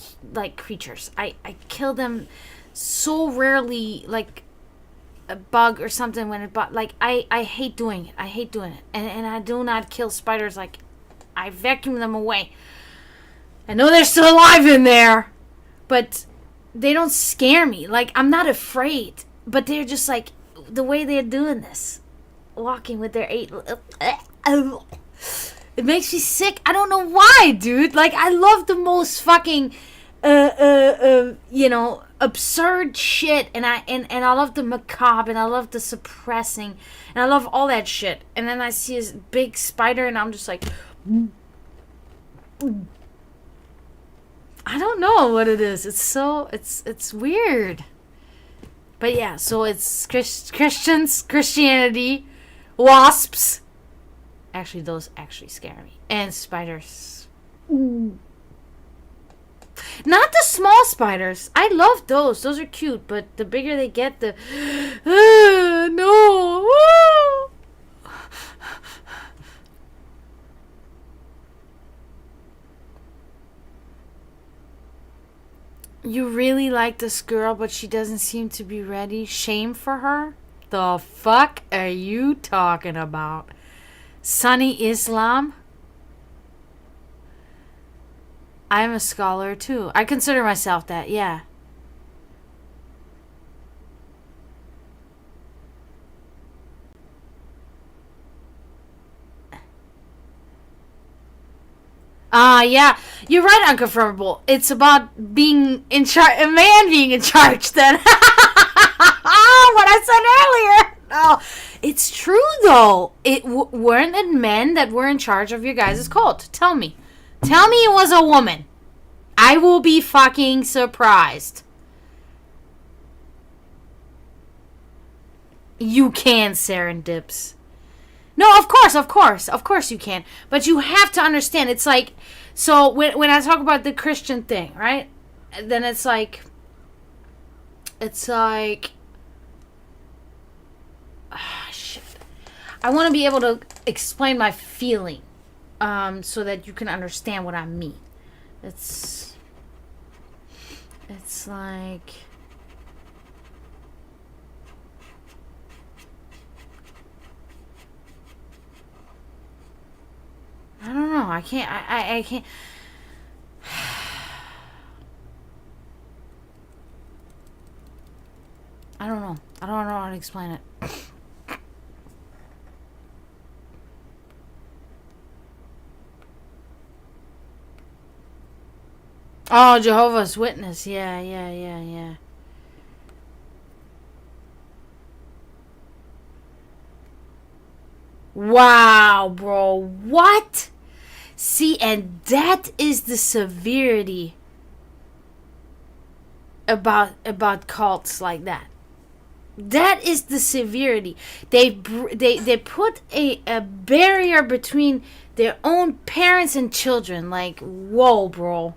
creatures. I kill them so rarely, like a bug or something when I hate doing it. I hate doing it. And I do not kill spiders. Like, I vacuum them away. I know they're still alive in there, but they don't scare me. Like, I'm not afraid, but they're just like, the way they're doing this, walking with their eight, it makes me sick. I don't know why, dude. Like, I love the most fucking, absurd shit, and I love the macabre, and I love the suppressing, and I love all that shit. And then I see this big spider, and I'm just like, I don't know what it is. It's weird. But yeah, so it's Christianity, wasps. Actually, those actually scare me. And spiders. Ooh. Not the small spiders. I love those. Those are cute. But the bigger they get, the... no. Woo! You really like this girl, but she doesn't seem to be ready. Shame for her? The fuck are you talking about? Sunny Islam? I'm a scholar too. I consider myself that, yeah. Yeah, you're right, unconfirmable. It's about being in charge, a man being in charge then. What I said earlier. No, it's true though. Weren't it men that were in charge of your guys' cult? Tell me. Tell me it was a woman. I will be fucking surprised. You can, Serendips. No, of course you can. But you have to understand, it's like, so when I talk about the Christian thing, right? Then it's like, shit. I want to be able to explain my feeling, so that you can understand what I mean. It's like, I don't know. I can't. I can't. I don't know. I don't know how to explain it. Oh, Jehovah's Witness. Yeah. Wow, bro. What? See, and that is the severity about cults like that. That is the severity. They put a barrier between their own parents and children. Like, whoa, bro.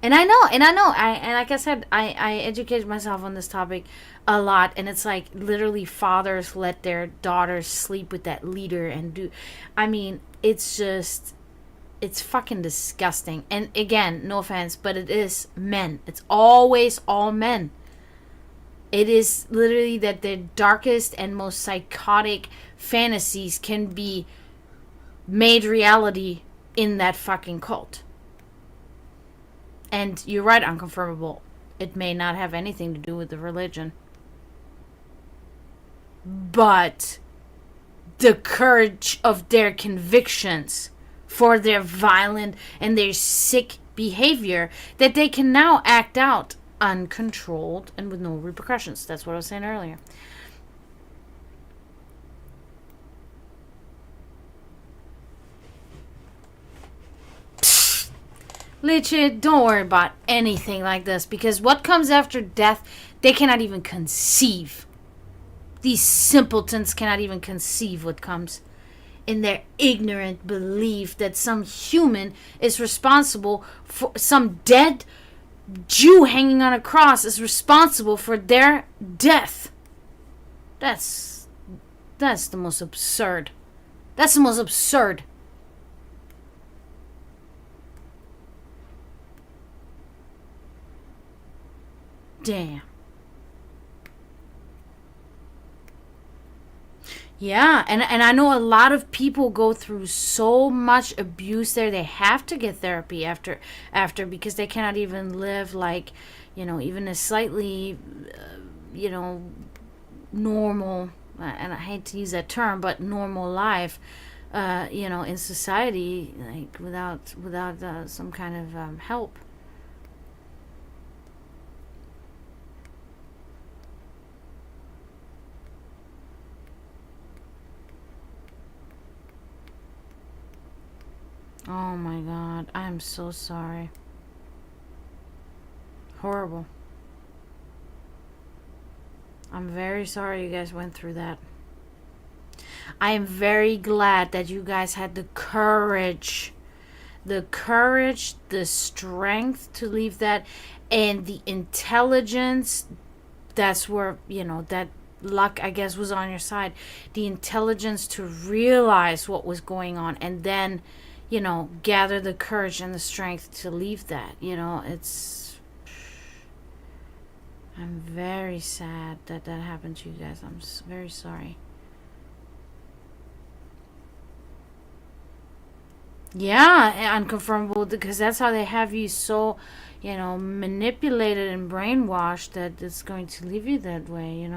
And I know, and like I said, I educated myself on this topic a lot, and it's like literally fathers let their daughters sleep with that leader and do. I mean, it's just, it's fucking disgusting. And again, no offense, but it is men. It's always all men. It is literally that their darkest and most psychotic fantasies can be made reality in that fucking cult. And you're right, unconfirmable. It may not have anything to do with the religion. But the courage of their convictions for their violent and their sick behavior that they can now act out uncontrolled and with no repercussions. That's what I was saying earlier. Legit, don't worry about anything like this, because what comes after death, they cannot even conceive. These simpletons cannot even conceive what comes in their ignorant belief that some human is responsible for, some dead Jew hanging on a cross is responsible for their death. That's the most absurd. That's the most absurd. Damn. Yeah, and I know a lot of people go through so much abuse there. They have to get therapy after because they cannot even live like, even a slightly, normal, and I hate to use that term, but normal life, in society, like without some kind of help. Oh my god, I'm so sorry. Horrible. I'm very sorry you guys went through that. I am very glad that you guys had the courage, the strength to leave that, and the intelligence. That's where, that luck, I guess, was on your side. The intelligence to realize what was going on, and then gather the courage and the strength to leave that. I'm very sad that happened to you guys. I'm very sorry. Yeah, unconfirmable, because that's how they have you so, manipulated and brainwashed that it's going to leave you that way.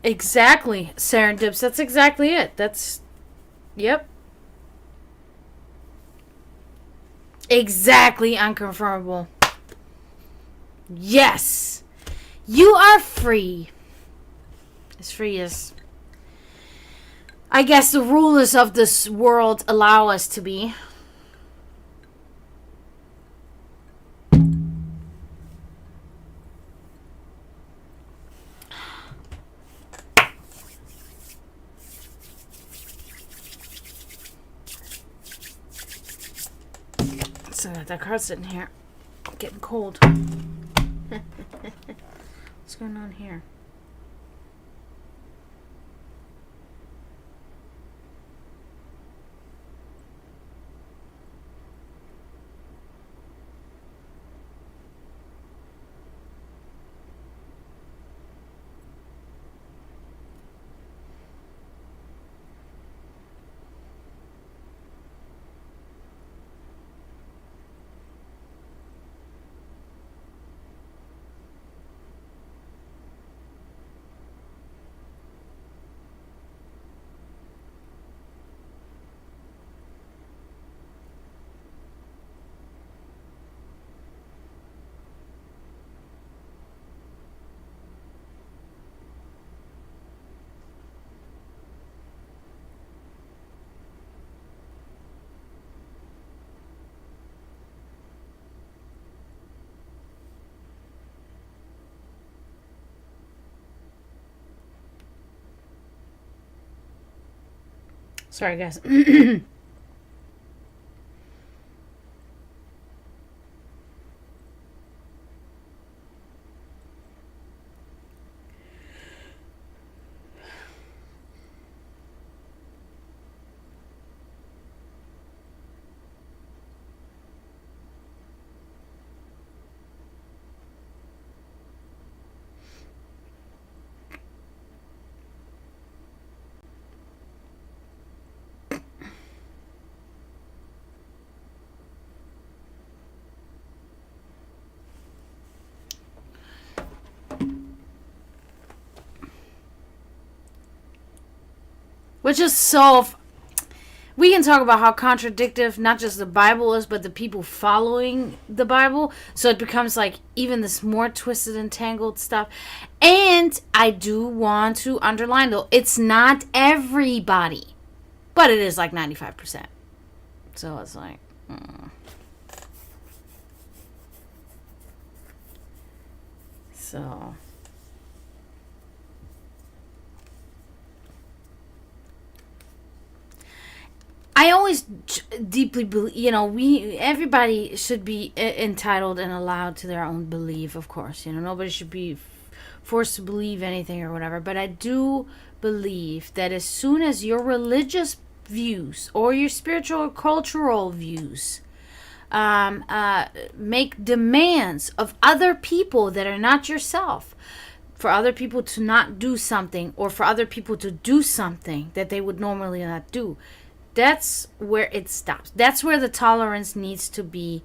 Exactly. Serendips. That's exactly it. That's, yep. Exactly unconfirmable. Yes. You are free. As free as, I guess, the rulers of this world allow us to be. So that card's sitting here. Getting cold. What's going on here? Sorry, guys. Which is so. We can talk about how contradictive not just the Bible is, but the people following the Bible. So it becomes like even this more twisted and tangled stuff. And I do want to underline, though, it's not everybody, but it is like 95%. So it's like, so. I always deeply believe, everybody should be entitled and allowed to their own belief, of course. Nobody should be forced to believe anything or whatever. But I do believe that as soon as your religious views or your spiritual or cultural views make demands of other people that are not yourself, for other people to not do something or for other people to do something that they would normally not do, that's where it stops. That's where the tolerance needs to be.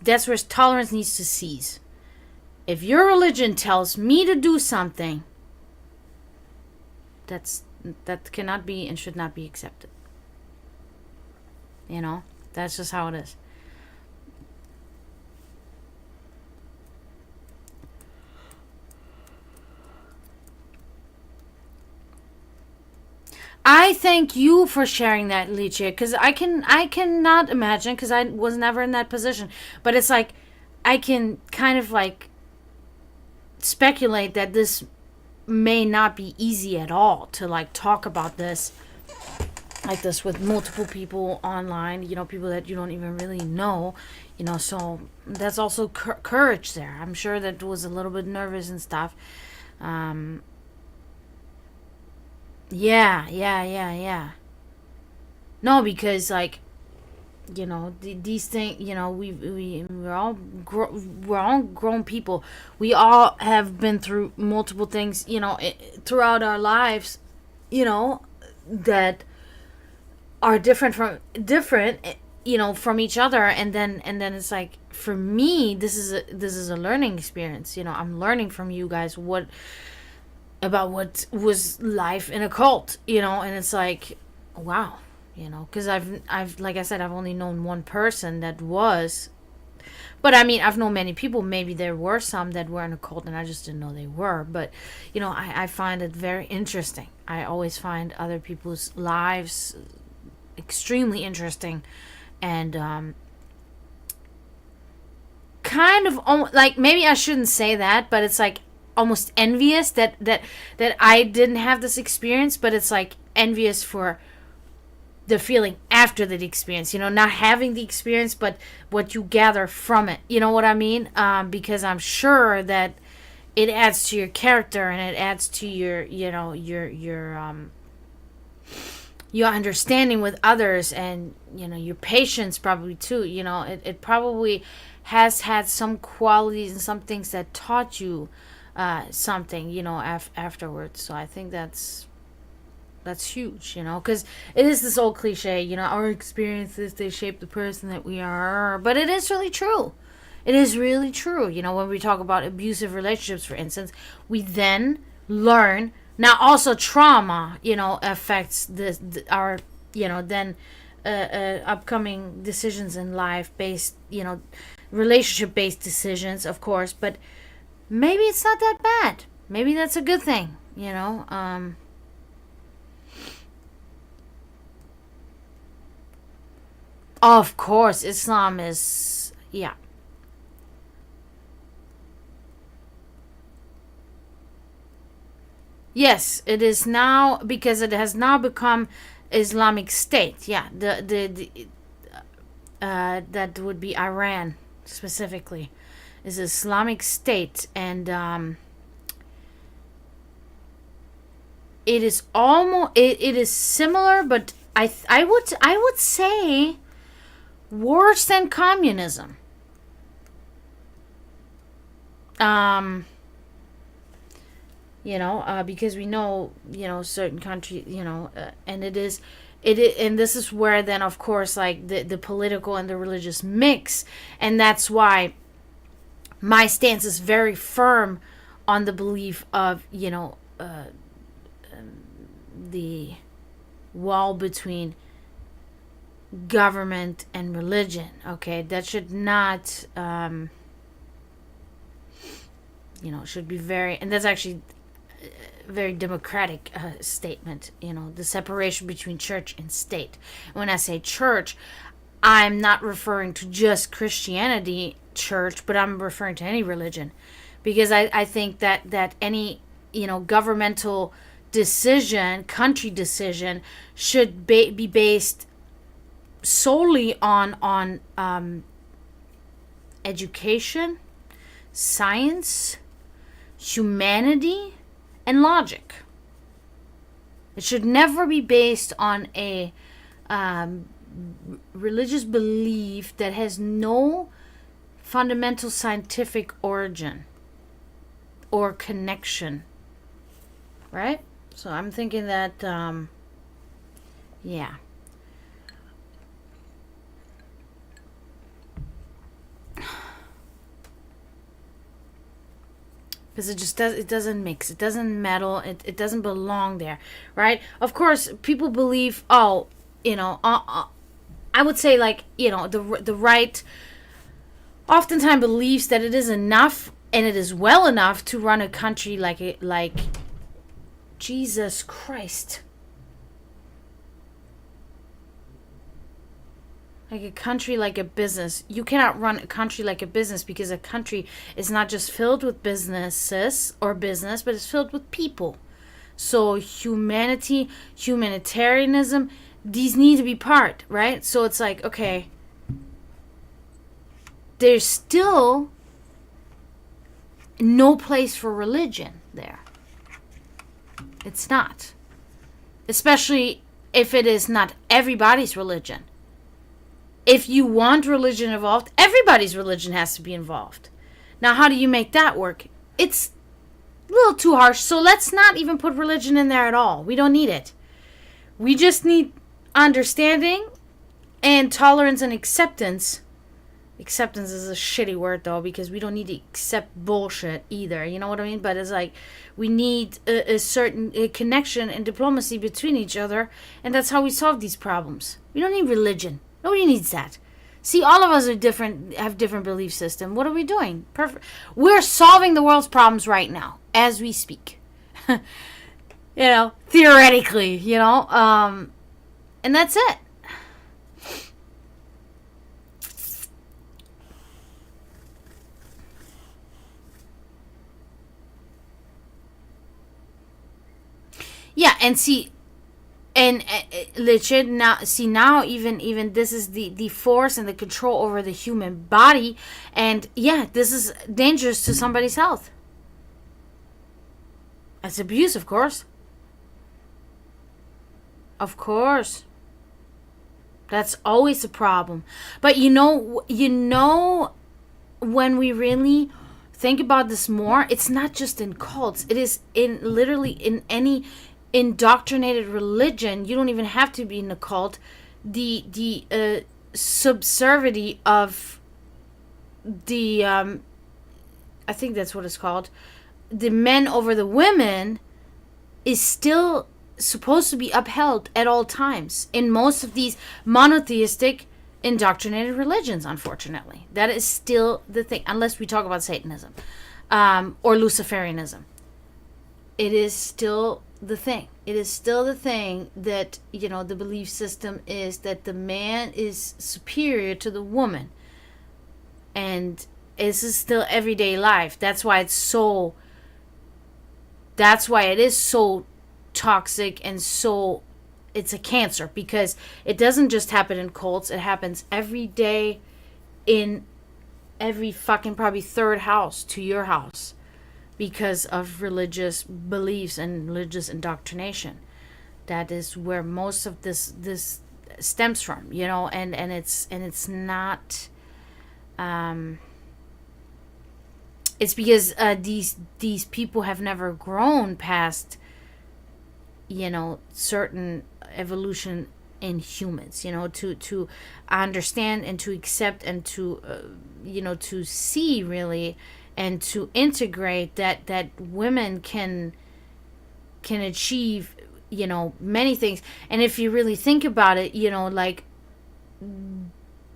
That's where tolerance needs to cease. If your religion tells me to do something, that cannot be and should not be accepted. That's just how it is. I thank you for sharing that, Lice, because I cannot imagine, because I was never in that position. But it's like I can kind of like speculate that this may not be easy at all to like talk about this like this with multiple people online, people that you don't even really know, so that's also courage there. I'm sure that was a little bit nervous and stuff. Yeah. No, because like, these things, we're all grown people. We all have been through multiple things, throughout our lives, that are different from each other, and then it's like, for me, this is a learning experience. I'm learning from you guys about what was life in a cult, and it's like, wow, because I've like I said, I've only known one person that was, but I mean, I've known many people. Maybe there were some that were in a cult and I just didn't know they were. But, I find it very interesting. I always find other people's lives extremely interesting, and kind of like, maybe I shouldn't say that, but it's like almost envious that I didn't have this experience, but it's like envious for the feeling after the experience, not having the experience, but what you gather from it. You know what I mean? Because I'm sure that it adds to your character, and it adds to your, your understanding with others, and, your patience probably too. It probably has had some qualities and some things that taught you something, afterwards. So I think that's huge, because it is this old cliche, our experiences, they shape the person that we are. But it is really true. It is really true. When we talk about abusive relationships, for instance, we then learn. Now, also trauma, affects our, then upcoming decisions in life based, relationship based decisions, of course. But maybe it's not that bad. Maybe that's a good thing, Of course, Islam is, yeah. Yes, it is now, because it has now become Islamic State. Yeah, that would be Iran specifically, is Islamic State, and it is almost, it is similar, but I would say worse than communism. Um, because we know, certain countries, and and this is where then, of course, like the political and the religious mix, and that's why my stance is very firm on the belief of, the wall between government and religion. Okay, that should not, should be very, and that's actually a very democratic statement. The separation between church and state. When I say church, I'm not referring to just Christianity church, but I'm referring to any religion, because I think that any, governmental decision, country decision, should be based solely on education, science, humanity, and logic. It should never be based on a religious belief that has no fundamental scientific origin or connection. Right? So I'm thinking that, yeah. Because it doesn't mix, it doesn't meddle, it doesn't belong there, right? Of course, people believe, I would say, like, the right oftentimes believes that it is enough and it is well enough to run a country like Jesus Christ. Like a country like a business. You cannot run a country like a business, because a country is not just filled with businesses or business, but it's filled with people. So humanity, humanitarianism, these need to be part, right? So it's like, okay, there's still no place for religion there. It's not. Especially if it is not everybody's religion. If you want religion involved, everybody's religion has to be involved. Now, how do you make that work? It's a little too harsh, so let's not even put religion in there at all. We don't need it. We just need understanding and tolerance and acceptance Acceptance is a shitty word though, because we don't need to accept bullshit either. You know what I mean? But it's like we need a certain connection and diplomacy between each other, and that's how we solve these problems. We don't need religion. Nobody needs that. See, all of us are different, have different belief system. What are we doing? Perfect. We're solving the world's problems right now as we speak. Theoretically, and that's it. Yeah, and see, and legit now even this is the force and the control over the human body, and yeah, this is dangerous to somebody's health. It's abuse, of course. Of course. That's always a problem. But when we really think about this more, it's not just in cults. It is in literally in any indoctrinated religion. You don't even have to be in a cult. The subservity of the I think that's what it's called, the men over the women, is still supposed to be upheld at all times in most of these monotheistic indoctrinated religions. Unfortunately, that is still the thing, unless we talk about Satanism or Luciferianism. It is still the thing. It is still the thing that, the belief system is that the man is superior to the woman. And this is still everyday life. That's why it is so toxic and so it's a cancer, because it doesn't just happen in cults. It happens every day in every fucking probably third house to your house, because of religious beliefs and religious indoctrination. That is where most of this stems from, and it's not it's because these people have never grown past certain evolution in humans, to understand and to accept and to to see really, and to integrate that women can achieve many things. And if you really think about it, like,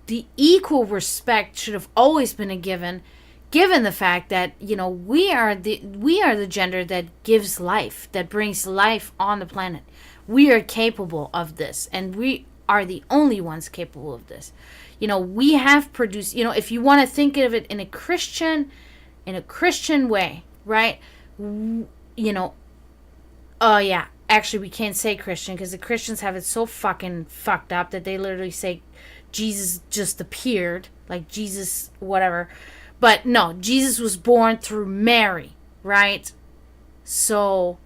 the equal respect should have always been given the fact that we are the gender that gives life, that brings life on the planet. We are capable of this, and we are the only ones capable of this. We have produced, if you want to think of it in a Christian way, right? Oh yeah, actually we can't say Christian, because the Christians have it so fucking fucked up that they literally say Jesus just appeared, like Jesus whatever. But no, Jesus was born through Mary, right? So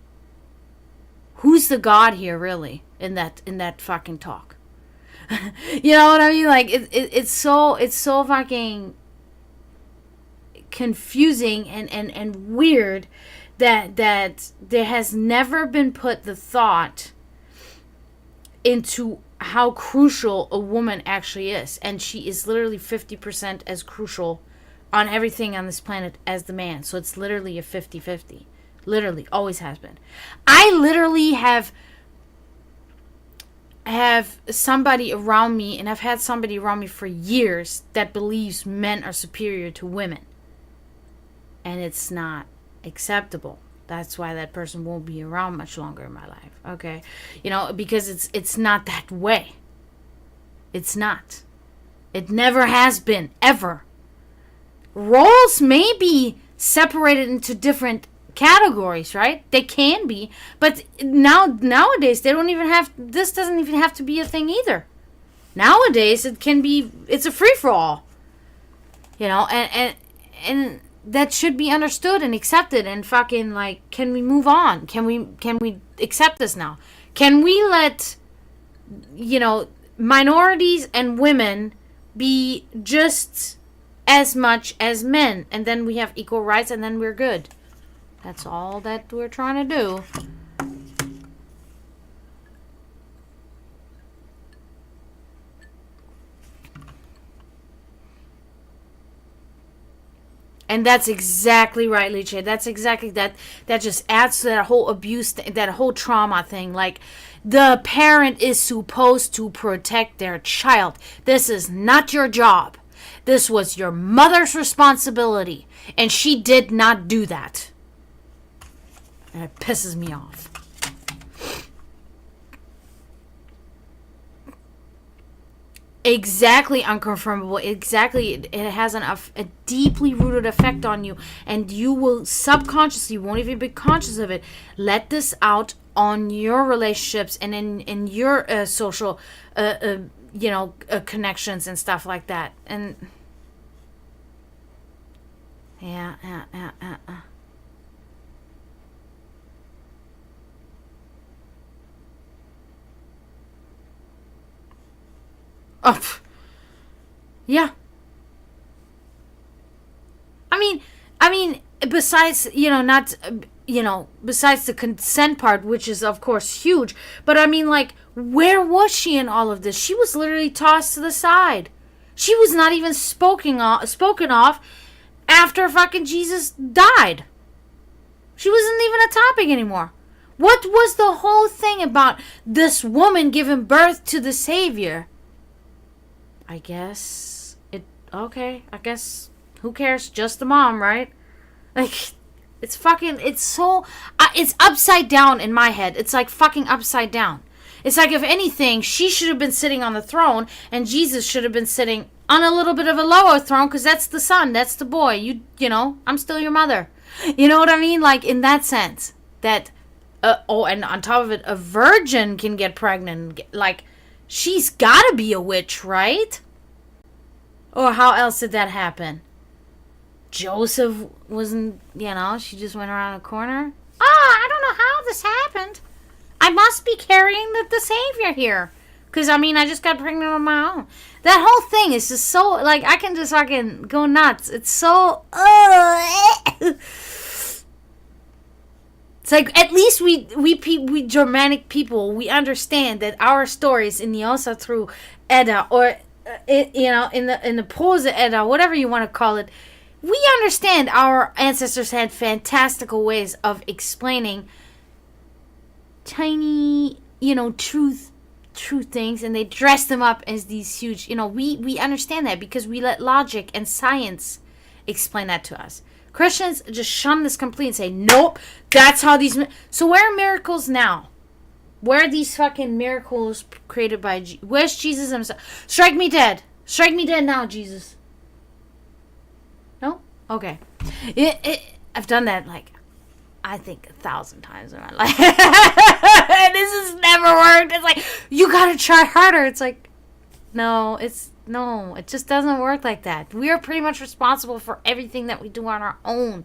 who's the God here really in that fucking talk? You know what I mean? Like it's so fucking confusing and weird that there has never been put the thought into how crucial a woman actually is, and she is literally 50% as crucial on everything on this planet as the man. So it's literally a 50-50. Literally, always has been. I literally have somebody around me, and I've had somebody around me for years that believes men are superior to women. And it's not acceptable. That's why that person won't be around much longer in my life. Okay? Because it's not that way. It's not. It never has been, ever. Roles may be separated into different categories, right? They can be, but nowadays they don't even have. This doesn't even have to be a thing either. Nowadays it can be. It's a free for all. And that should be understood and accepted, and fucking like, can we move on? Can we accept this now? Can we let minorities and women be just as much as men, and then we have equal rights, and then we're good? That's all that we're trying to do. And that's exactly right, Liche. That's exactly that. That just adds to that whole abuse, that whole trauma thing. Like, the parent is supposed to protect their child. This is not your job. This was your mother's responsibility. And she did not do that. And it pisses me off. Exactly, unconfirmable. Exactly, it has a deeply rooted effect on you, and you will subconsciously, won't even be conscious of it, let this out on your relationships and in your social, connections and stuff like that. And yeah. Oh, yeah. I mean, besides, not, besides the consent part, which is of course huge, but I mean, like, where was she in all of this? She was literally tossed to the side. She was not even spoken of after fucking Jesus died. She wasn't even a topic anymore. What was the whole thing about this woman giving birth to the Savior? I guess okay, I guess, who cares? Just the mom, right? Like, it's upside down in my head. It's like fucking upside down. It's like, if anything, she should have been sitting on the throne and Jesus should have been sitting on a little bit of a lower throne, because that's the son, that's the boy. I'm still your mother. You know what I mean? Like, in that sense. That, and on top of it, a virgin can get pregnant. Like, she's gotta be a witch, right? Or how else did that happen? Joseph wasn't, she just went around a corner. Oh, I don't know how this happened. I must be carrying the Savior here. Because, I just got pregnant on my own. That whole thing is just so, like, I can just fucking go nuts. It's so, It's like, at least we Germanic people, we understand that our stories in the Osa through Edda, or in the Pose Edda, whatever you want to call it, we understand our ancestors had fantastical ways of explaining tiny, true things, and they dress them up as these huge, we understand that because we let logic and science explain that to us. Christians just shun this completely and say, nope, that's how these... So where are miracles now? Where are these fucking miracles created by... Where's Jesus himself? Strike me dead. Strike me dead now, Jesus. No? Okay. I've done that, like, I think 1,000 times in my life. And this has never worked. It's like, you gotta try harder. It's like, no, it just doesn't work like that. We are pretty much responsible for everything that we do on our own.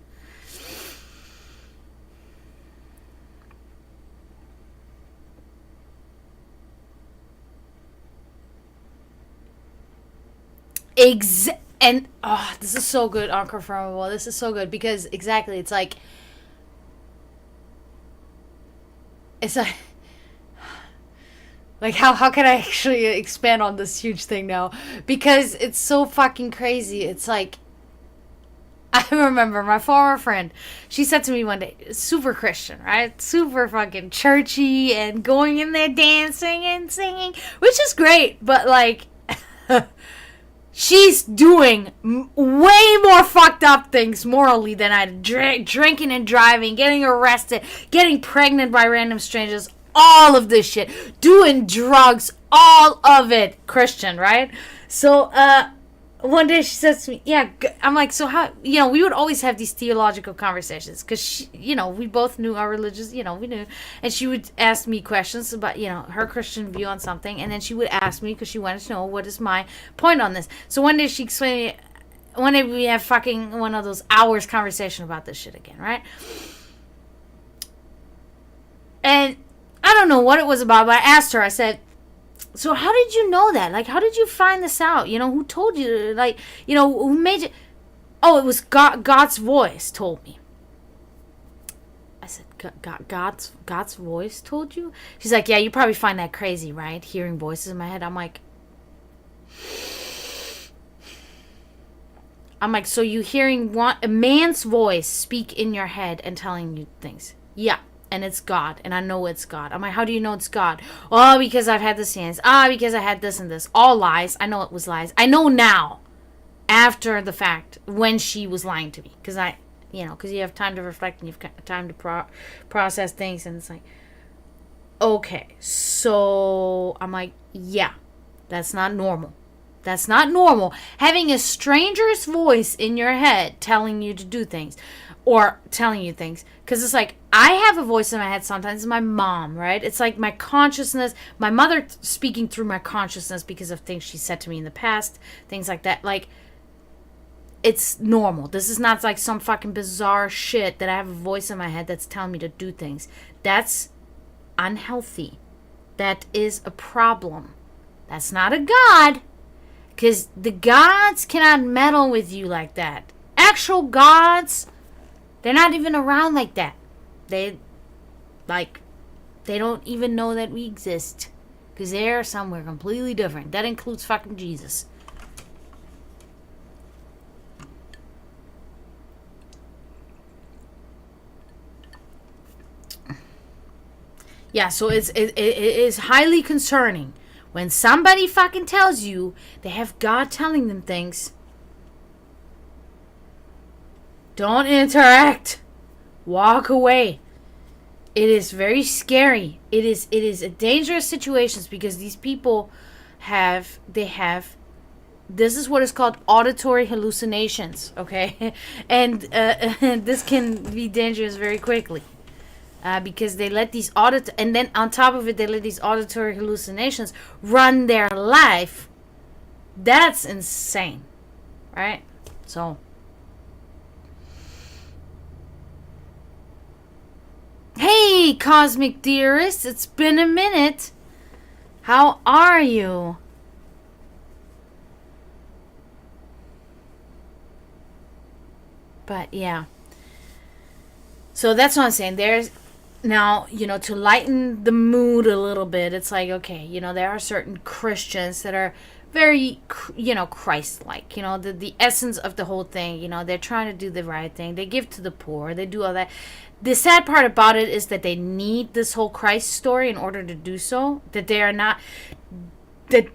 And this is so good, unconfirmable. This is so good because exactly, it's like how can I actually expand on this huge thing now? Because it's so fucking crazy. It's like, I remember my former friend, she said to me one day, super Christian, right? Super fucking churchy and going in there dancing and singing, which is great, but like, she's doing way more fucked up things morally than I did. Drinking and driving, getting arrested, getting pregnant by random strangers, all of this shit, doing drugs, all of it Christian, right? So one day she says to me, yeah, I'm like, so how, we would always have these theological conversations because we both knew our religious, we knew, and she would ask me questions about her Christian view on something, and then she would ask me because she wanted to know what is my point on this. So one day she explained, one day we have fucking one of those hours conversation about this shit again, right? And I don't know what it was about, but I asked her, I said, so how did you know that? Like, how did you find this out? Who told you? Like, who made you? Oh, it was God's voice told me. I said, God's voice told you? She's like, yeah, you probably find that crazy, right? Hearing voices in my head. I'm like, I'm like, so you hearing a man's voice speak in your head and telling you things? Yeah. And it's God. And I know it's God. I'm like, how do you know it's God? Oh, because I've had this chance. Because I had this and this. All lies. I know it was lies. I know now, after the fact, when she was lying to me. Because because you have time to reflect and you've got time to process things. And it's like, okay. So I'm like, yeah, that's not normal. That's not normal. Having a stranger's voice in your head telling you to do things or telling you things. Because it's like, I have a voice in my head sometimes. It's my mom, right? It's like my consciousness, my mother speaking through my consciousness because of things she said to me in the past, things like that. Like, it's normal. This is not like some fucking bizarre shit that I have a voice in my head that's telling me to do things. That's unhealthy. That is a problem. That's not a God. Because the gods cannot meddle with you like that. Actual gods, they're not even around like that. They don't even know that we exist. Because they're somewhere completely different. That includes fucking Jesus. Yeah, so it is highly concerning. When somebody fucking tells you they have God telling them things, don't interact. Walk away. It is very scary. It is a dangerous situation because these people have this is what is called auditory hallucinations, okay? And this can be dangerous very quickly. Because they let these and then on top of it, they let these auditory hallucinations run their life. That's insane, right? So, hey, cosmic dearest, it's been a minute. How are you? But yeah, so that's what I'm saying. Now, to lighten the mood a little bit, it's like, okay, there are certain Christians that are very, Christ-like, the essence of the whole thing, they're trying to do the right thing. They give to the poor. They do all that. The sad part about it is that they need this whole Christ story in order to do so, that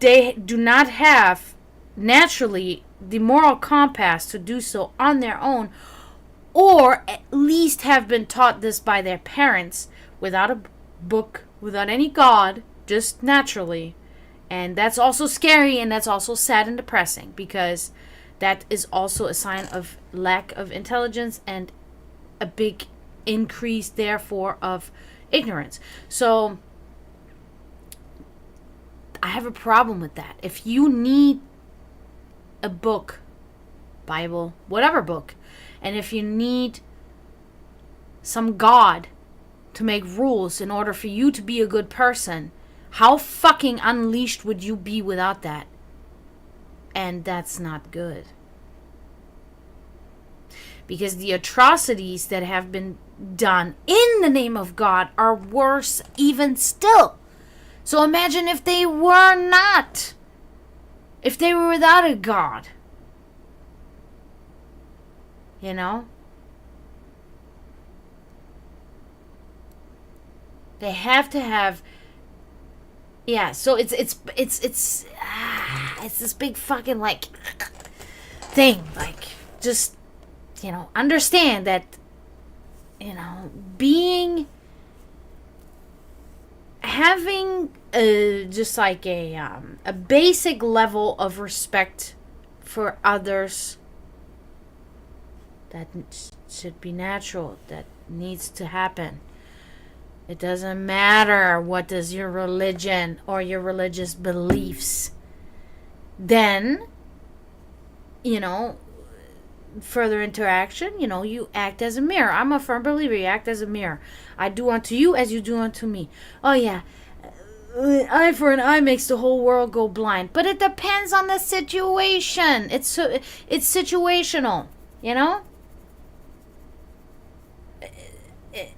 they do not have naturally the moral compass to do so on their own, or at least have been taught this by their parents without a book, without any God, just naturally. And that's also scary, and that's also sad and depressing, because that is also a sign of lack of intelligence and a big increase, therefore, of ignorance. So I have a problem with that. If you need a book, Bible, whatever book, and if you need some God to make rules in order for you to be a good person, how fucking unleashed would you be without that? And that's not good. Because the atrocities that have been done in the name of God are worse even still. So imagine if they were not. If they were without a God. They have to have. Yeah, so it's this big fucking thing, just understand that having just a basic level of respect for others, that should be natural, that needs to happen. It doesn't matter what is your religion or your religious beliefs. Then, further interaction, you act as a mirror. I'm a firm believer. You act as a mirror. I do unto you as you do unto me. Oh, yeah. Eye for an eye makes the whole world go blind. But it depends on the situation. It's situational,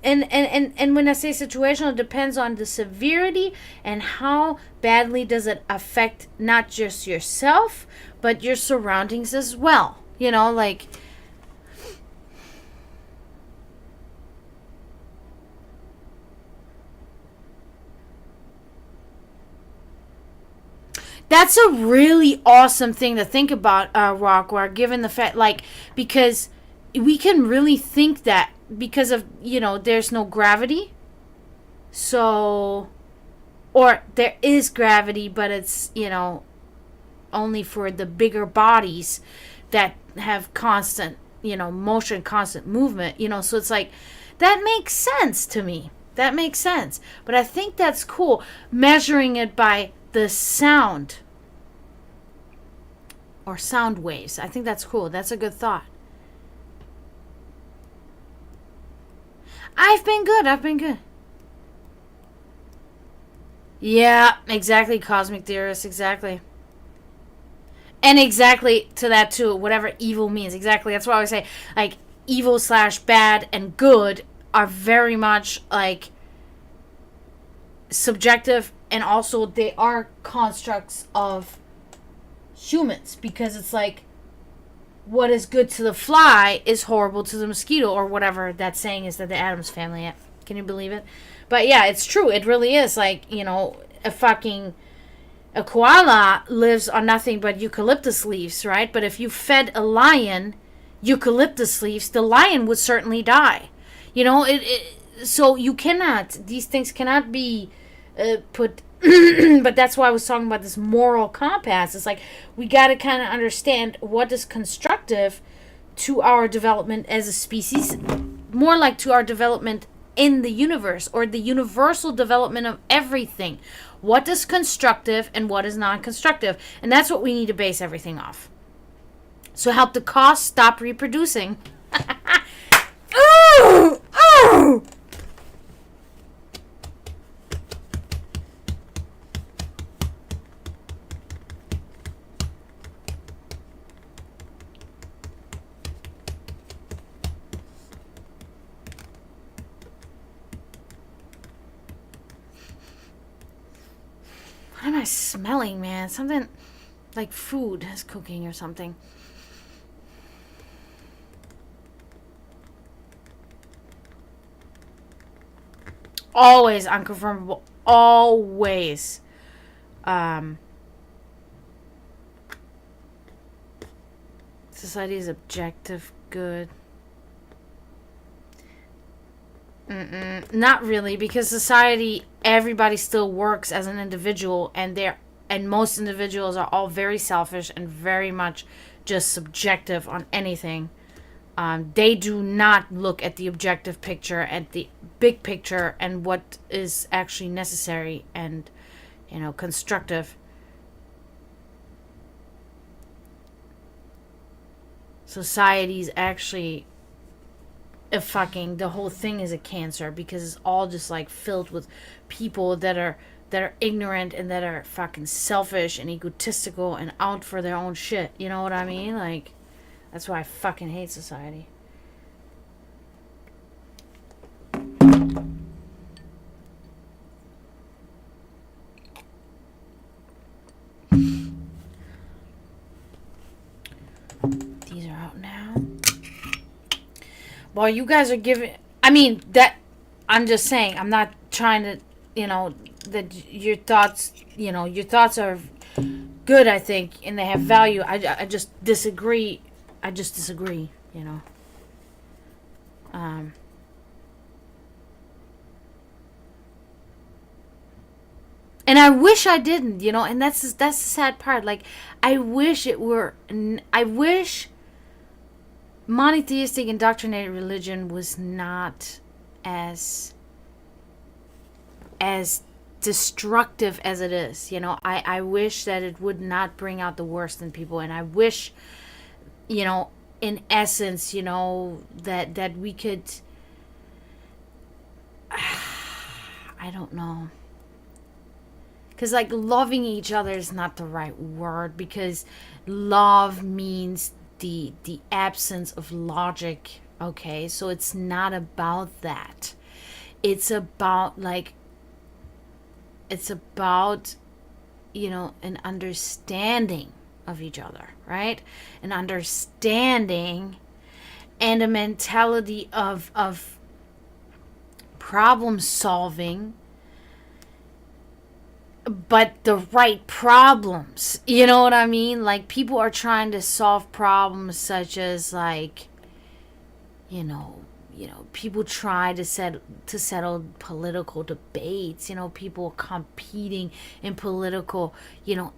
And when I say situational, it depends on the severity and how badly does it affect not just yourself, but your surroundings as well. Like, that's a really awesome thing to think about, Rockwell, given the fact, like, because we can really think that because of, there's no gravity. So, or there is gravity, but it's, only for the bigger bodies that have constant, motion, constant movement, so it's like, that makes sense to me. That makes sense. But I think that's cool, measuring it by the sound or sound waves. I think that's cool. That's a good thought. I've been good. Yeah, exactly, cosmic theorists, exactly. And exactly to that too, whatever evil means. Exactly. That's why I always say, like, evil slash bad and good are very much like subjective, and also they are constructs of humans, because it's like what is good to the fly is horrible to the mosquito, or whatever that saying is that the Addams family had. Can you believe it? But yeah, it's true. It really is. Like, a koala lives on nothing but eucalyptus leaves, right? But if you fed a lion eucalyptus leaves, the lion would certainly die. So you cannot, these things cannot be put, but that's why I was talking about this moral compass. It's like, we got to kind of understand what is constructive to our development as a species, more like to our development in the universe, or the universal development of everything. What is constructive and what is non-constructive? And that's what we need to base everything off. So help the cost stop reproducing. Ooh! Ooh! What am I smelling, man? Something like food is cooking or something. Always unconfirmable. Always. Society is objective good. Not really, because society, everybody still works as an individual, and most individuals are all very selfish and very much just subjective on anything. They do not look at the objective picture, at the big picture, and what is actually necessary and, constructive. Society's actually the whole thing is a cancer, because it's all just like filled with people that are ignorant and that are fucking selfish and egotistical and out for their own shit. You know what I mean? Like, that's why I fucking hate society. These are out now. Well, you guys are giving... I mean, that... I'm just saying, I'm not trying to, that your thoughts, your thoughts are good, I think, and they have value. I just disagree. And I wish I didn't, and that's the sad part. Like, I wish it were... I wish monotheistic indoctrinated religion was not as destructive as it is. I wish that it would not bring out the worst in people, and I wish, in essence, that we could, I don't know, because like loving each other is not the right word, because love means the absence of logic. Okay, so it's not about that. It's about an understanding. of each other, right? An understanding and a mentality of problem solving, but the right problems. You know what I mean? Like, people are trying to solve problems such as, like, people try to settle political debates. People competing in political,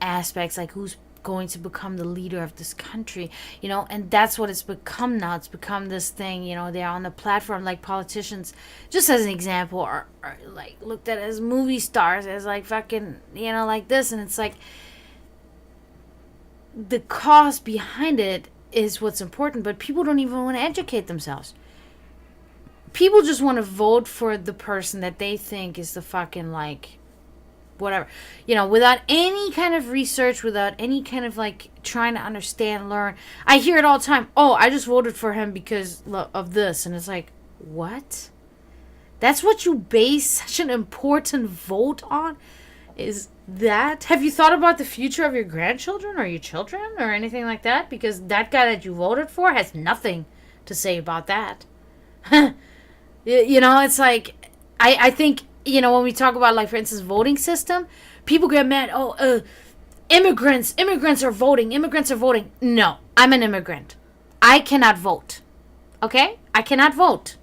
aspects, like who's going to become the leader of this country, and that's what it's become now. It's become this thing, they're on the platform, like politicians, just as an example, are like looked at as movie stars, as like fucking, like this, and it's like the cause behind it is what's important, but people don't even want to educate themselves. People just want to vote for the person that they think is the fucking, like, whatever, without any kind of research, without any kind of, like, trying to understand, learn. I hear it all the time. Oh, I just voted for him because of this. And it's like, what? That's what you base such an important vote on? Is that? Have you thought about the future of your grandchildren or your children or anything like that? Because that guy that you voted for has nothing to say about that. It's like, I think, when we talk about, like, for instance, voting system, people get mad. Oh, immigrants are voting. No, I'm an immigrant. I cannot vote. Okay? I cannot vote.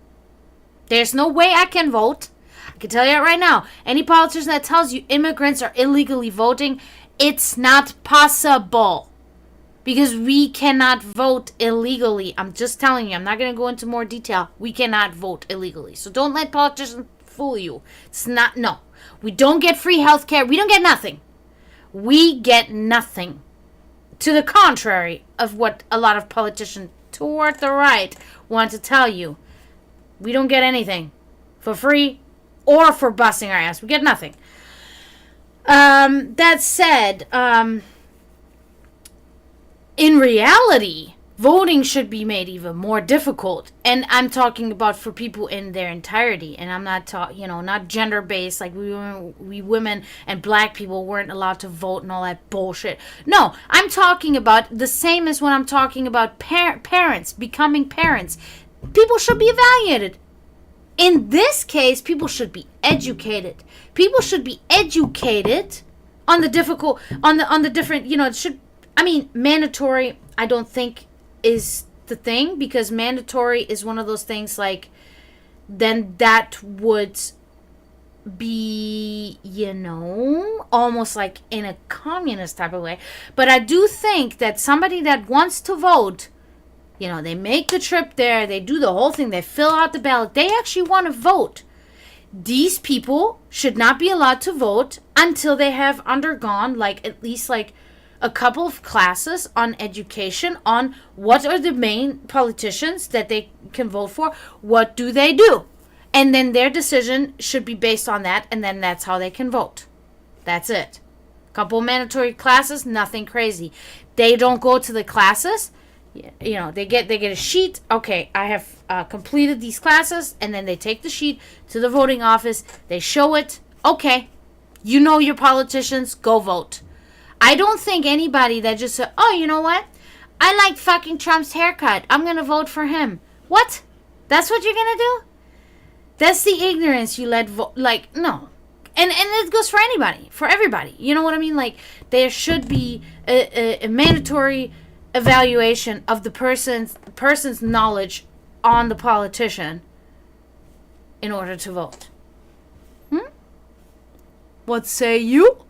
There's no way I can vote. I can tell you that right now. Any politician that tells you immigrants are illegally voting, it's not possible. Because we cannot vote illegally. I'm just telling you. I'm not going to go into more detail. We cannot vote illegally. So don't let politicians fool you. It's not, no. We don't get free health care. We don't get nothing. We get nothing. To the contrary of what a lot of politicians toward the right want to tell you. We don't get anything for free or for busting our ass. We get nothing. That said, in reality, voting should be made even more difficult. And I'm talking about for people in their entirety. And I'm not not gender-based, like we women and black people weren't allowed to vote and all that bullshit. No, I'm talking about the same as when I'm talking about parents, becoming parents. People should be evaluated. In this case, people should be educated. People should be educated on the difficult, on the different, it should, mandatory, I don't think is the thing, because mandatory is one of those things, like, then that would be, almost like in a communist type of way. But I do think that somebody that wants to vote, they make the trip there, they do the whole thing, they fill out the ballot, they actually want to vote. These people should not be allowed to vote until they have undergone, like, at least, like, a couple of classes on education, on what are the main politicians that they can vote for, what do they do, and then their decision should be based on that, and then that's how they can vote. That's it. Couple mandatory classes, nothing crazy. They don't go to the classes, they get a sheet. Okay, I have completed these classes, and then they take the sheet to the voting office, they show it. Okay, your politicians, go vote. I don't think anybody that just said, oh, you know what? I like fucking Trump's haircut. I'm going to vote for him. What? That's what you're going to do? That's the ignorance you let vote. Like, no. And it goes for anybody. For everybody. You know what I mean? Like, there should be a mandatory evaluation of the person's knowledge on the politician in order to vote. What say you?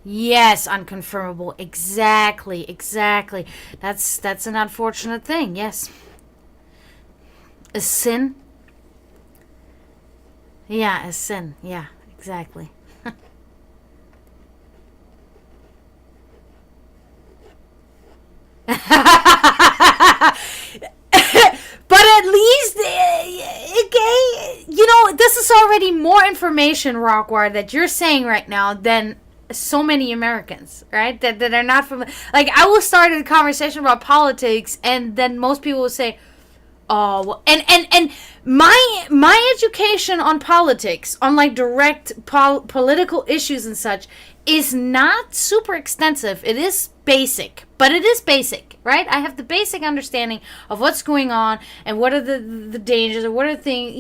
Yes, unconfirmable. Exactly. That's an unfortunate thing. Yes. A sin. Yeah, a sin. Yeah, exactly. But at least, okay, this is already more information, Rockward, that you're saying right now than so many Americans, right? That are not from, like, I will start a conversation about politics, and then most people will say, Oh, well, and my education on politics, on like direct political issues and such, is not super extensive. It is basic, but it is basic, right? I have the basic understanding of what's going on and what are the dangers or what are the things,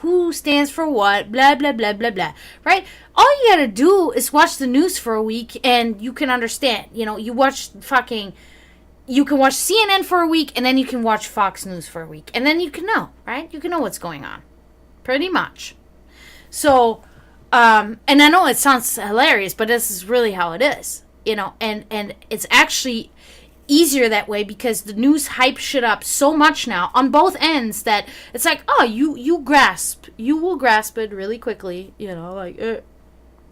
who stands for what, blah blah blah blah blah, right? All you gotta do is watch the news for a week and you can understand. You can watch CNN for a week, and then you can watch Fox News for a week. And then you can know, right? You can know what's going on. Pretty much. So, and I know it sounds hilarious, but this is really how it is. And it's actually easier that way because the news hype shit up so much now on both ends that it's like, oh, you will grasp it really quickly. It's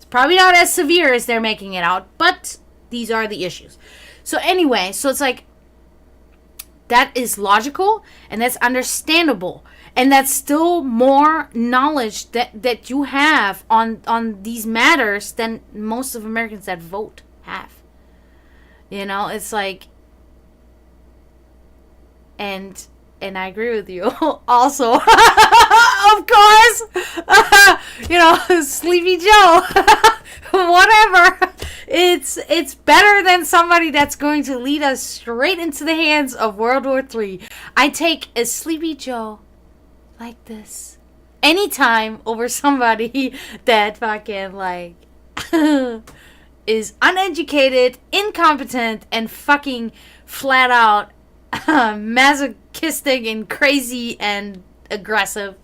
probably not as severe as they're making it out, but these are the issues. So anyway, so it's like, that is logical, and that's understandable, and that's still more knowledge that you have on these matters than most of Americans that vote have. It's like, and I agree with you also. Of course, Sleepy Joe, whatever. It's better than somebody that's going to lead us straight into the hands of World War III. I take a Sleepy Joe like this anytime over somebody that fucking like is uneducated, incompetent, and fucking flat out masochistic and crazy and aggressive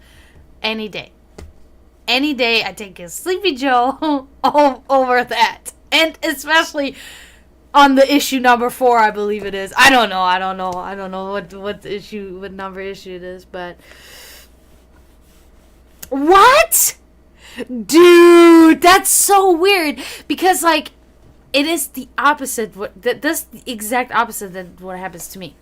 any day. Any day I take a Sleepy Joe over that. And especially on the issue number 4, I believe it is. I don't know what number issue it is, but what? Dude, that's so weird because like it is the opposite. That's the exact opposite than what happens to me.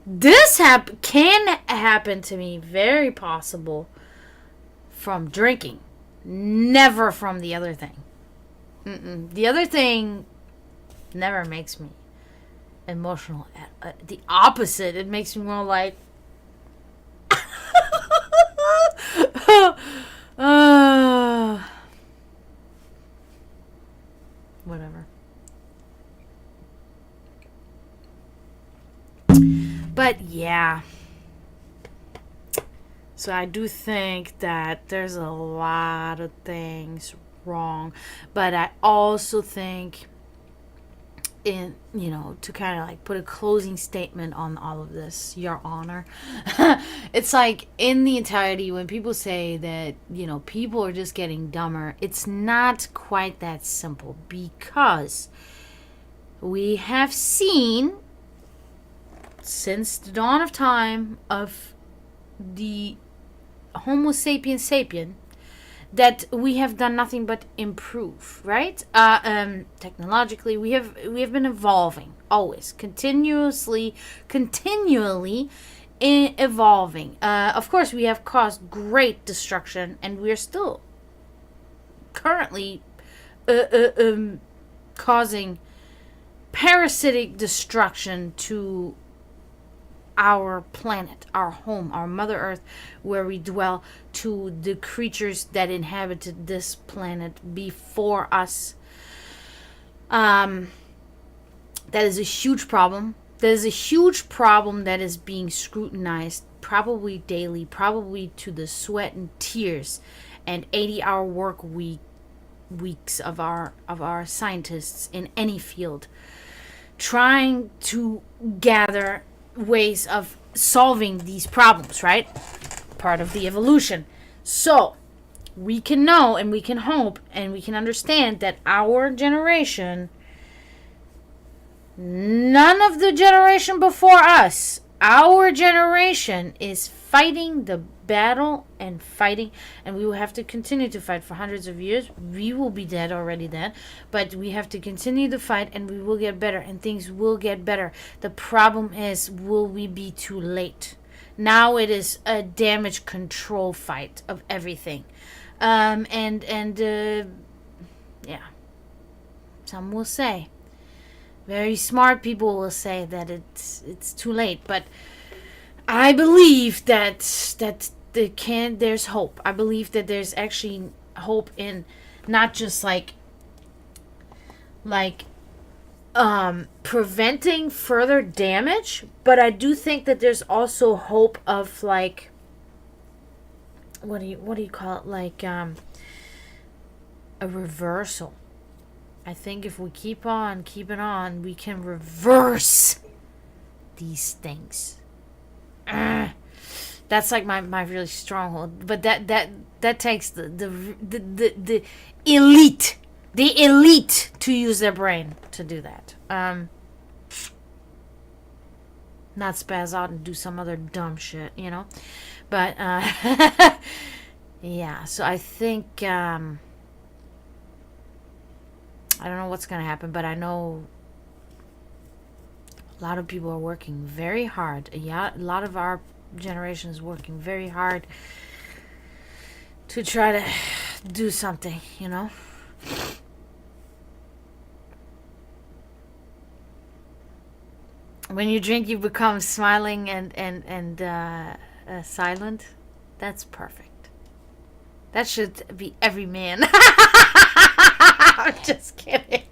This can happen to me, very possible, from drinking, never from the other thing. The other thing never makes me emotional. The opposite, it makes me more like whatever. But yeah, so I do think that there's a lot of things wrong, but I also think to kind of like put a closing statement on all of this, Your Honor, it's like in the entirety when people say that people are just getting dumber, it's not quite that simple because we have seen since the dawn of time of the Homo sapiens sapien that we have done nothing but improve, right? Technologically, we have been evolving, always, continually evolving. Of course, we have caused great destruction, and we are still currently causing parasitic destruction to our planet, our home, our Mother Earth, where we dwell, to the creatures that inhabited this planet before us. That is a huge problem. That is a huge problem that is being scrutinized probably daily, probably to the sweat and tears and 80-hour work weeks of our scientists in any field, trying to gather ways of solving these problems, right? Part of the evolution. So we can know and we can hope and we can understand that our generation, none of the generation before us, our generation is fighting the battle and fighting, and we will have to continue to fight for hundreds of years. We will be dead already then, but we have to continue to fight, and we will get better, and things will get better. The problem is, will we be too late? Now it is a damage control fight of everything. Yeah. Some will say, very smart people will say that it's too late, but I believe that there's hope. I believe that there's actually hope in not just like preventing further damage, but I do think that there's also hope of like what do you call it, like a reversal. I think if we keep on keeping on, we can reverse these things. That's like my really stronghold, but that takes the elite, to use their brain to do that. Not spaz out and do some other dumb shit, you know. But yeah. So I think I don't know what's gonna happen, but I know a lot of people are working very hard. Yeah, a lot of our generation is working very hard to try to do something, you know. When you drink, you become smiling and silent. That's perfect. That should be every man. I'm just kidding.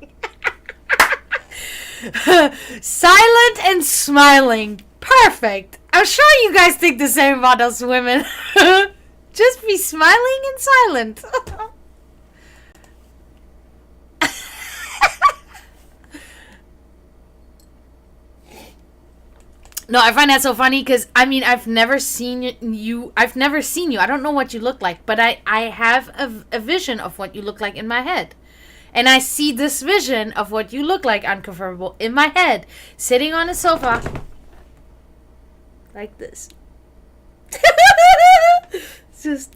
Silent and smiling. Perfect. I'm sure you guys think the same about us women. Just be smiling and silent. No, I find that so funny because, I mean, I've never seen you. I don't know what you look like, but I have a vision of what you look like in my head. And I see this vision of what you look like, unconfirmable, in my head, sitting on a sofa like this. Just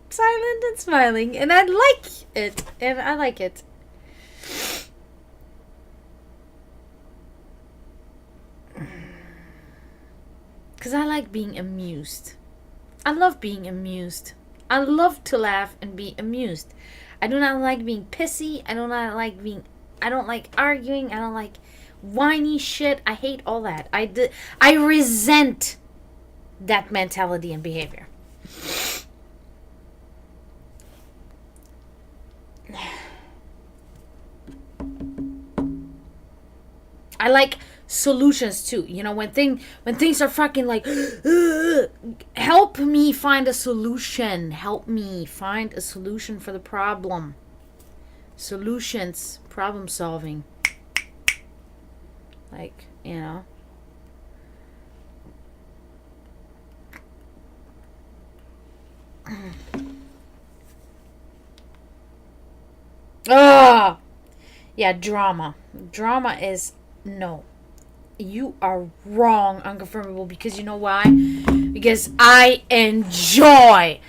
silent and smiling. And I like it. And I like it. Because I like being amused. I love being amused. I love to laugh and be amused. I do not like being pissy. I don't like arguing. I don't like whiny shit. I hate all that. I resent that mentality and behavior. I like solutions too. You know, when things are fucking like, help me find a solution. Help me find a solution for the problem. Solutions, problem solving. Like, you know. Ah, yeah, drama. Drama is no. You are wrong, unconfirmable, because you know why? Because I enjoy.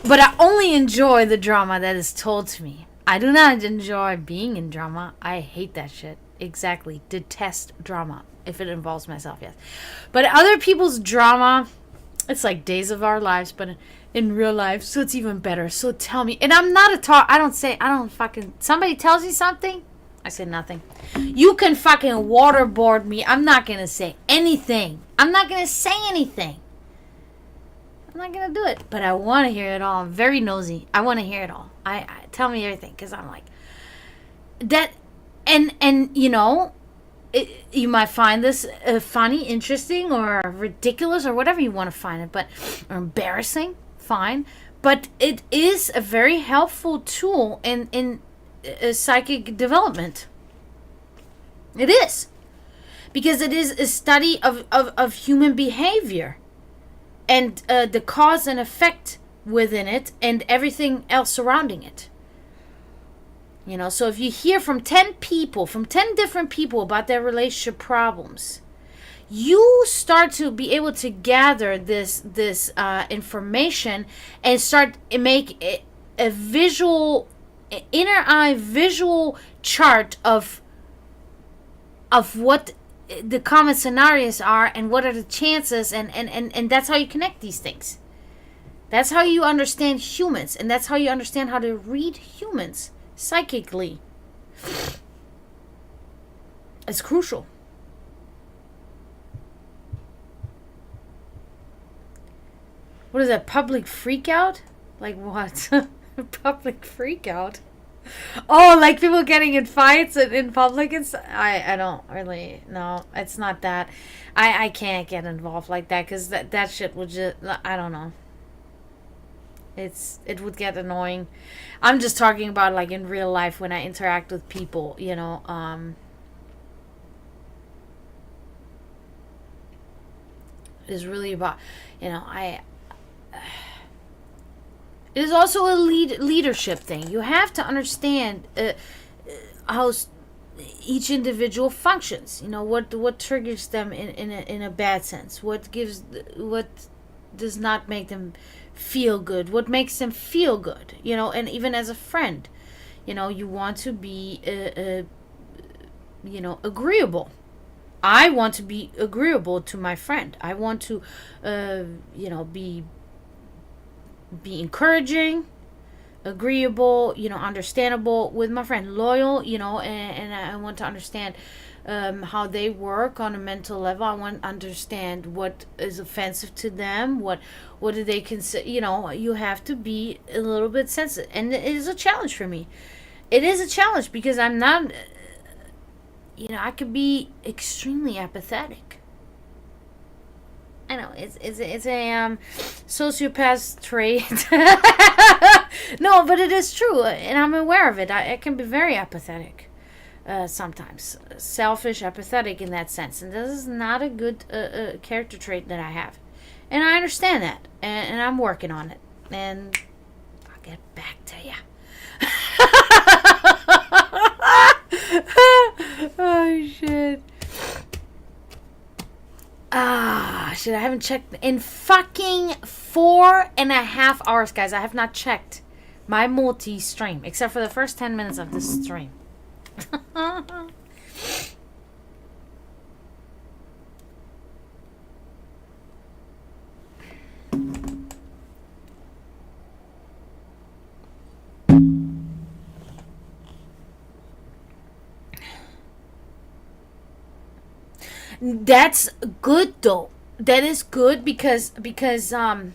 But I only enjoy the drama that is told to me. I do not enjoy being in drama. I hate that shit. Exactly. Detest drama. If it involves myself, yes. But other people's drama, it's like Days of Our Lives, but in real life, so it's even better. So tell me. And I'm not somebody tells you something, I say nothing. You can fucking waterboard me. I'm not going to say anything. I'm not going to say anything. I'm not going to do it. But I want to hear it all. I'm very nosy. I want to hear it all. I tell me everything, because I'm like that. And you know, you might find this funny, interesting, or ridiculous, or whatever you want to find it, but or embarrassing. Fine. But it is a very helpful tool in psychic development. It is, because it is a study of human behavior and the cause and effect within it and everything else surrounding it. You know, so if you hear from 10 different people about their relationship problems, you start to be able to gather this information and start to make a visual, inner eye visual chart of what the common scenarios are and what are the chances, and that's how you connect these things. That's how you understand humans, and that's how you understand how to read humans psychically. It's crucial. What is that? Public freak out? Like what? Public freak out? Oh, like people getting in fights in public. I don't really, no, it's not that. I can't get involved like that because that shit would just, I don't know. It would get annoying. I'm just talking about like in real life when I interact with people, is really about, I it is also a leadership thing. You have to understand how each individual functions. What triggers them in a bad sense. What does not make them feel good. What makes them feel good. And even as a friend, you want to be agreeable. I want to be agreeable to my friend. I want to be encouraging, agreeable, understandable with my friend, loyal, and I want to understand how they work on a mental level. I want to understand what is offensive to them, what do they consider. You have to be a little bit sensitive, and it is a challenge for me. It is a challenge because I'm not, I could be extremely apathetic. I know it's a sociopath trait. No, but it is true, and I'm aware of it. I can be very apathetic, sometimes selfish, apathetic in that sense, and this is not a good character trait that I have, and I understand that, and I'm working on it, and I'll get back to you. Oh shit. Shit, I haven't checked in fucking 4.5 hours, guys. I have not checked my multi-stream, except for the first 10 minutes of this stream. That's good though. That is good because these are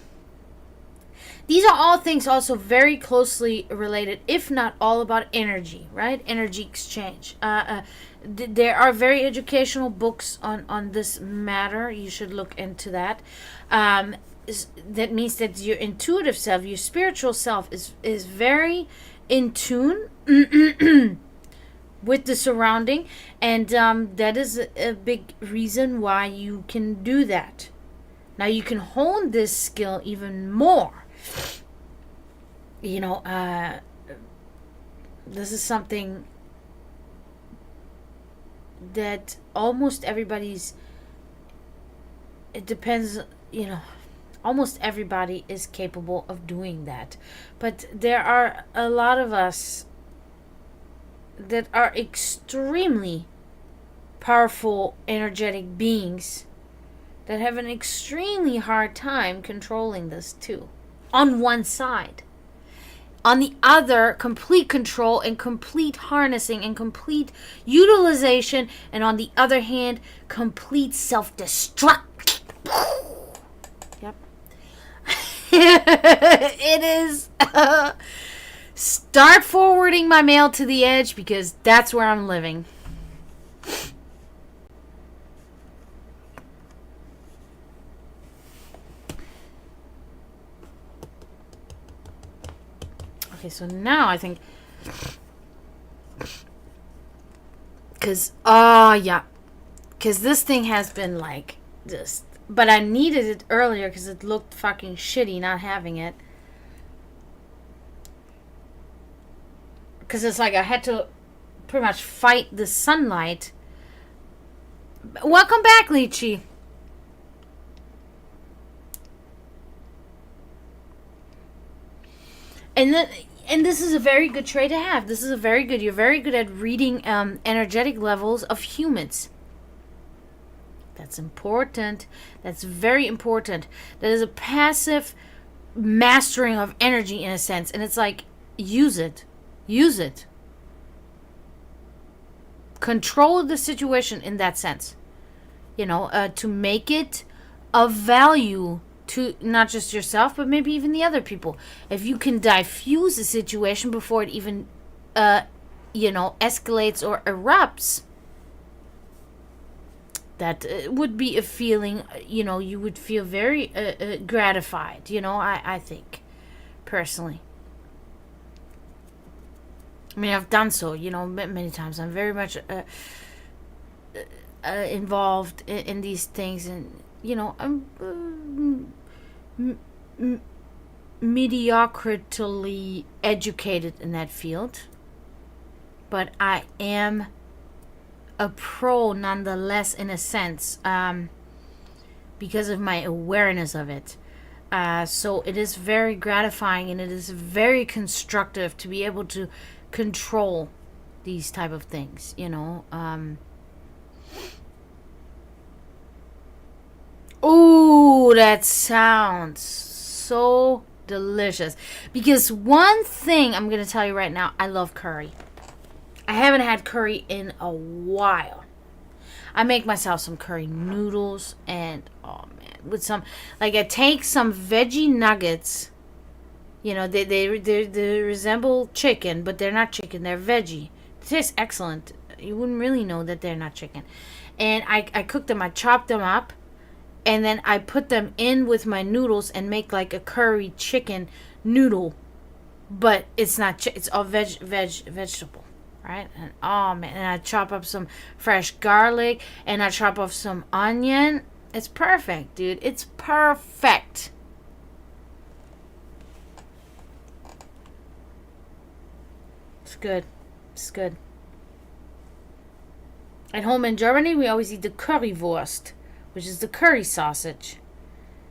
all things also very closely related, if not all about energy, right? Energy exchange. There are very educational books on this matter. You should look into that. That means that your intuitive self, your spiritual self, is very in tune with the surrounding, and that is a big reason why you can do that. Now you can hone this skill even more. This is something that almost everybody's, it depends, almost everybody is capable of doing that, but there are a lot of us that are extremely powerful, energetic beings that have an extremely hard time controlling this too. On one side. On the other, complete control and complete harnessing and complete utilization. And on the other hand, complete self-destruct. Yep. It is... Start forwarding my mail to the edge because that's where I'm living. Okay, so now I think... Because this thing has been like just... But I needed it earlier because it looked fucking shitty not having it. Because it's like I had to pretty much fight the sunlight. Welcome back, Lychee. And this is a very good trait to have. This is you're very good at reading energetic levels of humans. That's important. That's very important. That is a passive mastering of energy in a sense. And it's like, use it. Use it. Control the situation in that sense. To make it of value to not just yourself, but maybe even the other people. If you can diffuse a situation before it even, escalates or erupts, that would be a feeling, you would feel very gratified, I think, personally. I mean, I've done so, many times. I'm very much involved in these things, and, I'm mediocrity educated in that field. But I am a pro nonetheless, in a sense, because of my awareness of it. So it is very gratifying, and it is very constructive to be able to control these type of things, Oh, that sounds so delicious. Because one thing I'm going to tell you right now, I love curry. I haven't had curry in a while. I make myself some curry noodles, and oh man, with some, like, I take some veggie nuggets. They resemble chicken, but they're not chicken. They're veggie. It tastes excellent. You wouldn't really know that they're not chicken. And I cook them. I chop them up, and then I put them in with my noodles and make like a curry chicken noodle, but it's not. It's all vegetable, right? And oh man, and I chop up some fresh garlic, and I chop off some onion. It's perfect, dude. It's perfect. It's good. It's good. At home in Germany, we always eat the currywurst, which is the curry sausage.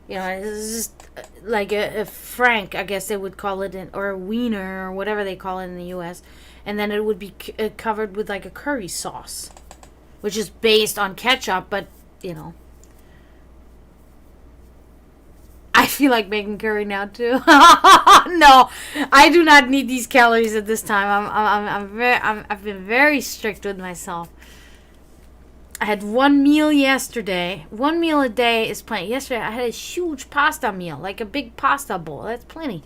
It's just like a frank, I guess they would call it, or a wiener, or whatever they call it in the U.S. And then it would be covered with like a curry sauce, which is based on ketchup, but, I feel like making curry now too. No, I do not need these calories at this time. I've been very strict with myself. I had one meal yesterday. 1 meal a day is plenty. Yesterday I had a huge pasta meal, like a big pasta bowl. That's plenty.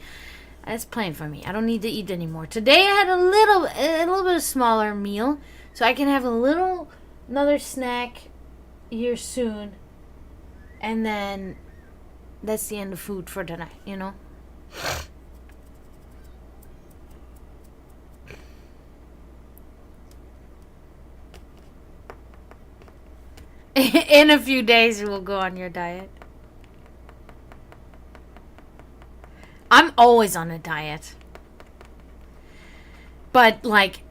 That's plenty for me. I don't need to eat anymore. Today I had a little bit of smaller meal, so I can have another snack here soon, and then that's the end of food for tonight, In a few days, you will go on your diet. I'm always on a diet. But, like,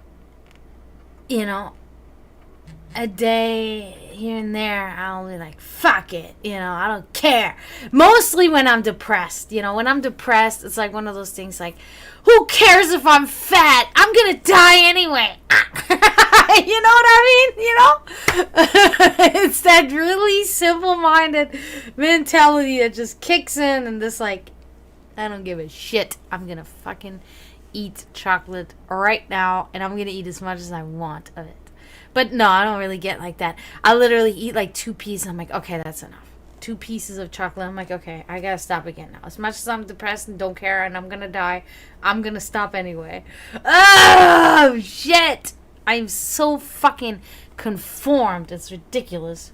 a day here and there, I'll be like, fuck it, I don't care. Mostly when I'm depressed, when I'm depressed, it's like one of those things like, who cares if I'm fat? I'm gonna die anyway. You know what I mean? It's that really simple-minded mentality that just kicks in, and this, like, I don't give a shit. I'm gonna fucking eat chocolate right now, and I'm gonna eat as much as I want of it. But no, I don't really get like that. I literally eat like 2 pieces. I'm like, okay, that's enough. 2 pieces of chocolate. I'm like, okay, I gotta stop again now. As much as I'm depressed and don't care and I'm gonna die, I'm gonna stop anyway. Oh, shit. I'm so fucking conformed. It's ridiculous.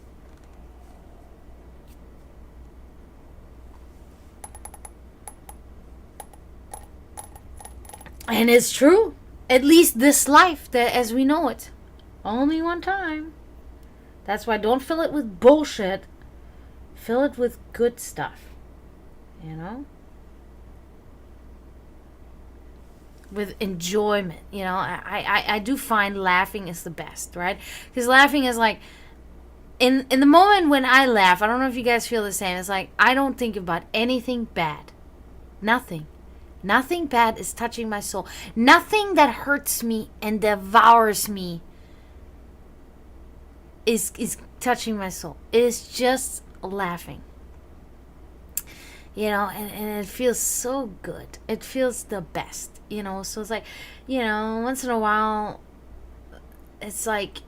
And it's true. At least this life, as we know it. Only one time. That's why don't fill it with bullshit. Fill it with good stuff. With enjoyment. I do find laughing is the best, right? Because laughing is like, in the moment when I laugh, I don't know if you guys feel the same. It's like, I don't think about anything bad. Nothing. Nothing bad is touching my soul. Nothing that hurts me and devours me is touching my soul. It is just laughing. And it feels so good. It feels the best, So it's like, once in a while, it's like,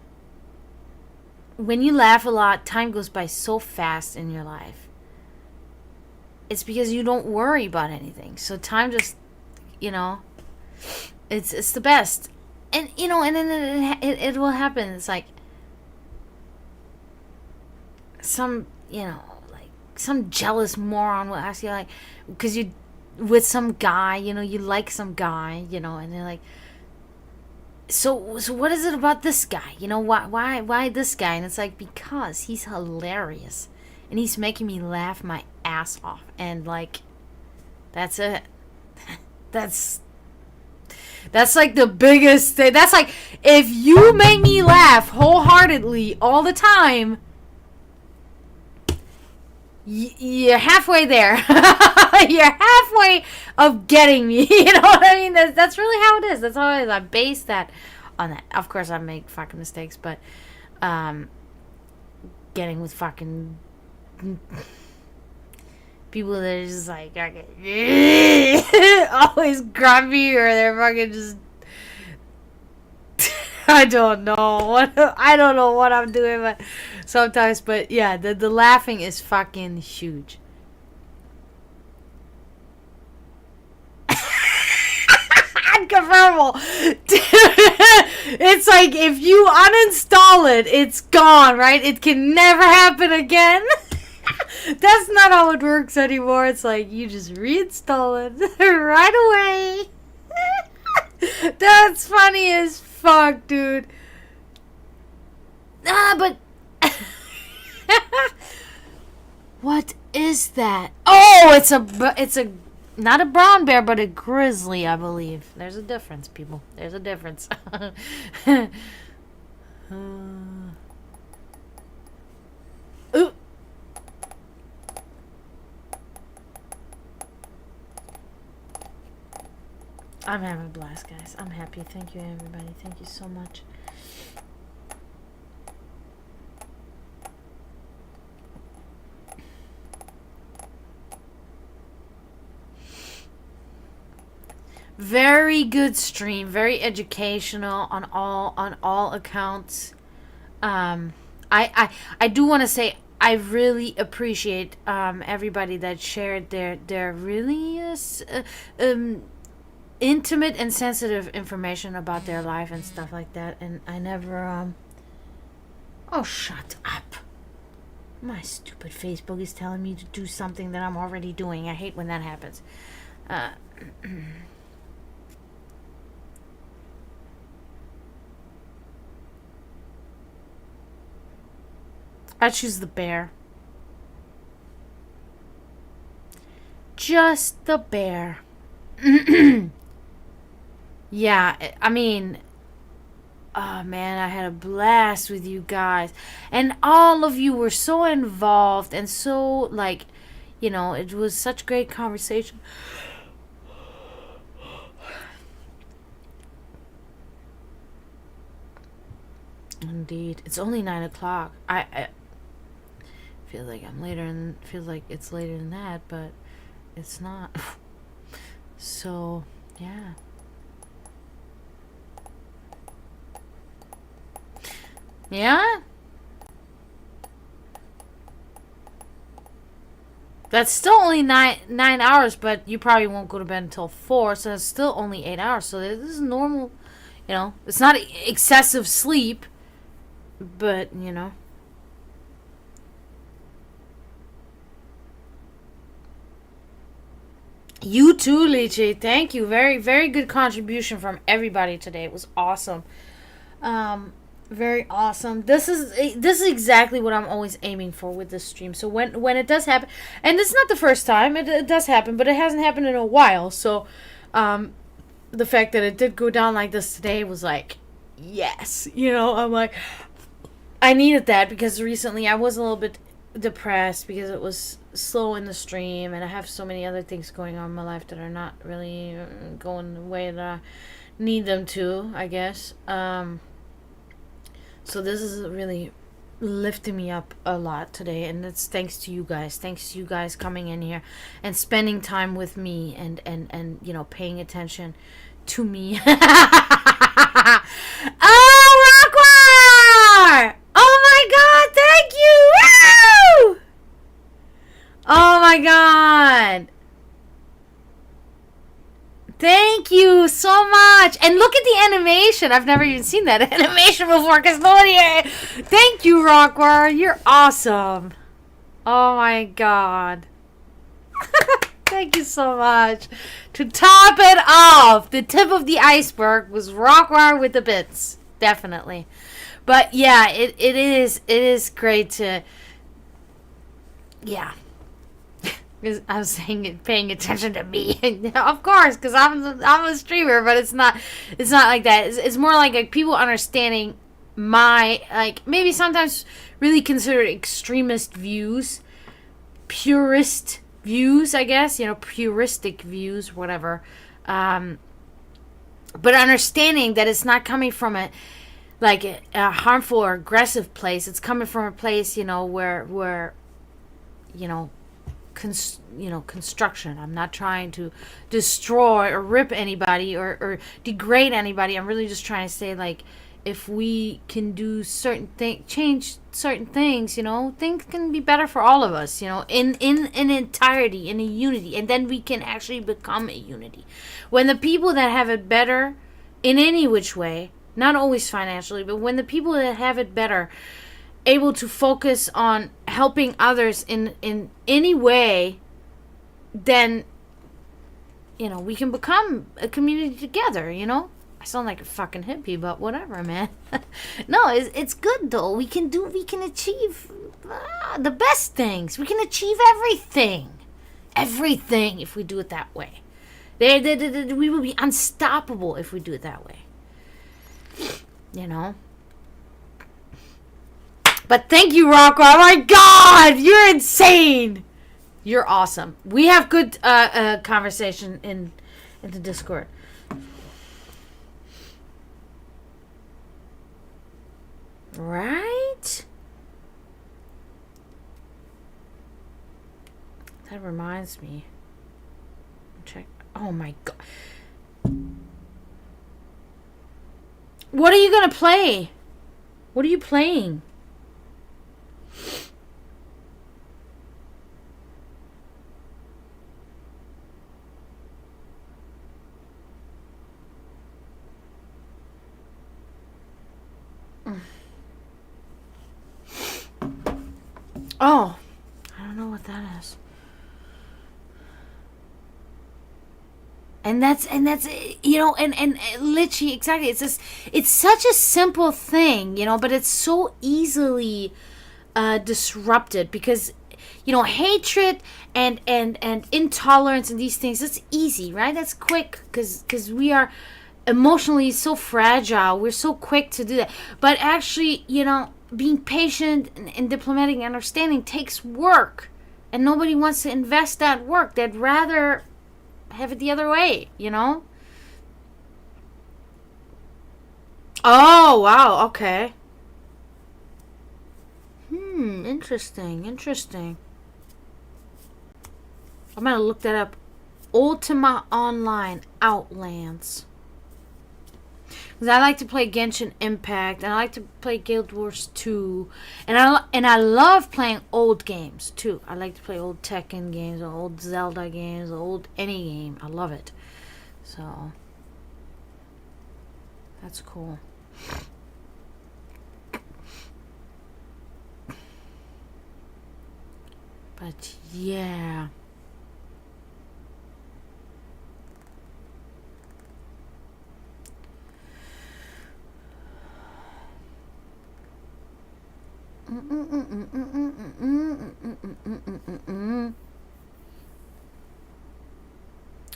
when you laugh a lot, time goes by so fast in your life. it's because you don't worry about anything. So time just, it's the best. And, and then it will happen. It's like some, like some jealous moron will ask you, like, because you with some guy, you like some guy, and they're like, so what is it about this guy? Why this guy? And it's like, because he's hilarious and he's making me laugh my ass off, and like, that's it. That's like the biggest thing. That's like, if you make me laugh wholeheartedly all the time, you're halfway there. You're halfway of getting me. You know what I mean? That's really how it is. That's how it is. I base that on that. Of course, I make fucking mistakes, but getting with fucking people that are just like always grumpy, or they're fucking just I don't know what I'm doing, but sometimes. But yeah, the laughing is fucking huge. Unconfirmable. It's like, if you uninstall it, it's gone, right? It can never happen again. That's not how it works anymore. It's like, you just reinstall it right away. That's funny as fuck, dude. But what is that? Oh, it's a not a brown bear, but a grizzly, I believe. There's a difference, people. There's a difference. Ooh. I'm having a blast, guys. I'm happy. Thank you, everybody. Thank you so much. Very good stream, very educational on all accounts. I do want to say, I really appreciate everybody that shared their really intimate and sensitive information about their life and stuff like that. And I never oh, shut up. My stupid Facebook is telling me to do something that I'm already doing. I hate when that happens. I choose the bear. Just the bear. Yeah, I mean, oh man, I had a blast with you guys. And all of you were so involved and so, like, it was such great conversation. Indeed. It's only 9 o'clock. I feel like feels like it's later than that, but it's not. So, yeah. Yeah? That's still only nine hours, but you probably won't go to bed until 4, so it's still only 8 hours. So this is normal, It's not excessive sleep, but, You too, Lychee. Thank you. Very, very good contribution from everybody today. It was awesome. Very awesome. This is exactly what I'm always aiming for with this stream. So when it does happen, and it's not the first time, it does happen, but it hasn't happened in a while. So the fact that it did go down like this today was like, yes. I'm like, I needed that, because recently I was a little bit depressed because it was slow in the stream, and I have so many other things going on in my life that are not really going the way that I need them to, I guess. So this is really lifting me up a lot today, and it's thanks to you guys. Thanks to you guys coming in here and spending time with me and paying attention to me. Oh, Rockwar! Oh my god, thank you! Woo! Oh my god! Thank you so much. And look at the animation. I've never even seen that animation before because nobody. Thank you, Rockwar. You're awesome. Oh my god. Thank you so much. To top it off, the tip of the iceberg was Rockwar with the bits. Definitely. But yeah, it is great to. Yeah. I was saying it, paying attention to me, of course, because I'm a streamer, but it's not like that. It's more like people understanding my maybe sometimes really considered extremist views, purist views, I guess, puristic views, whatever. But understanding that it's not coming from a harmful or aggressive place. It's coming from a place, where construction. I'm not trying to destroy or rip anybody or degrade anybody. I'm really just trying to say, if we can do change certain things, things can be better for all of us, in an entirety, in a unity, and then we can actually become a unity. When the people that have it better in any which way, not always financially, but when the people that have it better able to focus on helping others in any way, then we can become a community together. I sound like a fucking hippie, but whatever, man. No, it's good though. We can achieve the best things. We can achieve everything if we do it that way. We will be unstoppable if we do it that way. But thank you, Rockwell. Oh my god, you're insane. You're awesome. We have good conversation in the Discord. Right? That reminds me. Check. Oh my god. What are you gonna play? What are you playing? Oh, I don't know what that is. And that's and literally exactly. It's such a simple thing, but it's so easily disrupted because hatred and intolerance and these things. That's easy, right? That's quick because we are emotionally so fragile. We're so quick to do that. But actually, being patient and diplomatic and understanding takes work, and nobody wants to invest that work. They'd rather have it the other way, Oh, wow, okay. Interesting. I'm gonna look that up. Ultima Online Outlands. Because I like to play Genshin Impact, and I like to play Guild Wars 2, and I love playing old games too. I like to play old Tekken games, or old Zelda games, or old any game. I love it. So that's cool. But yeah. I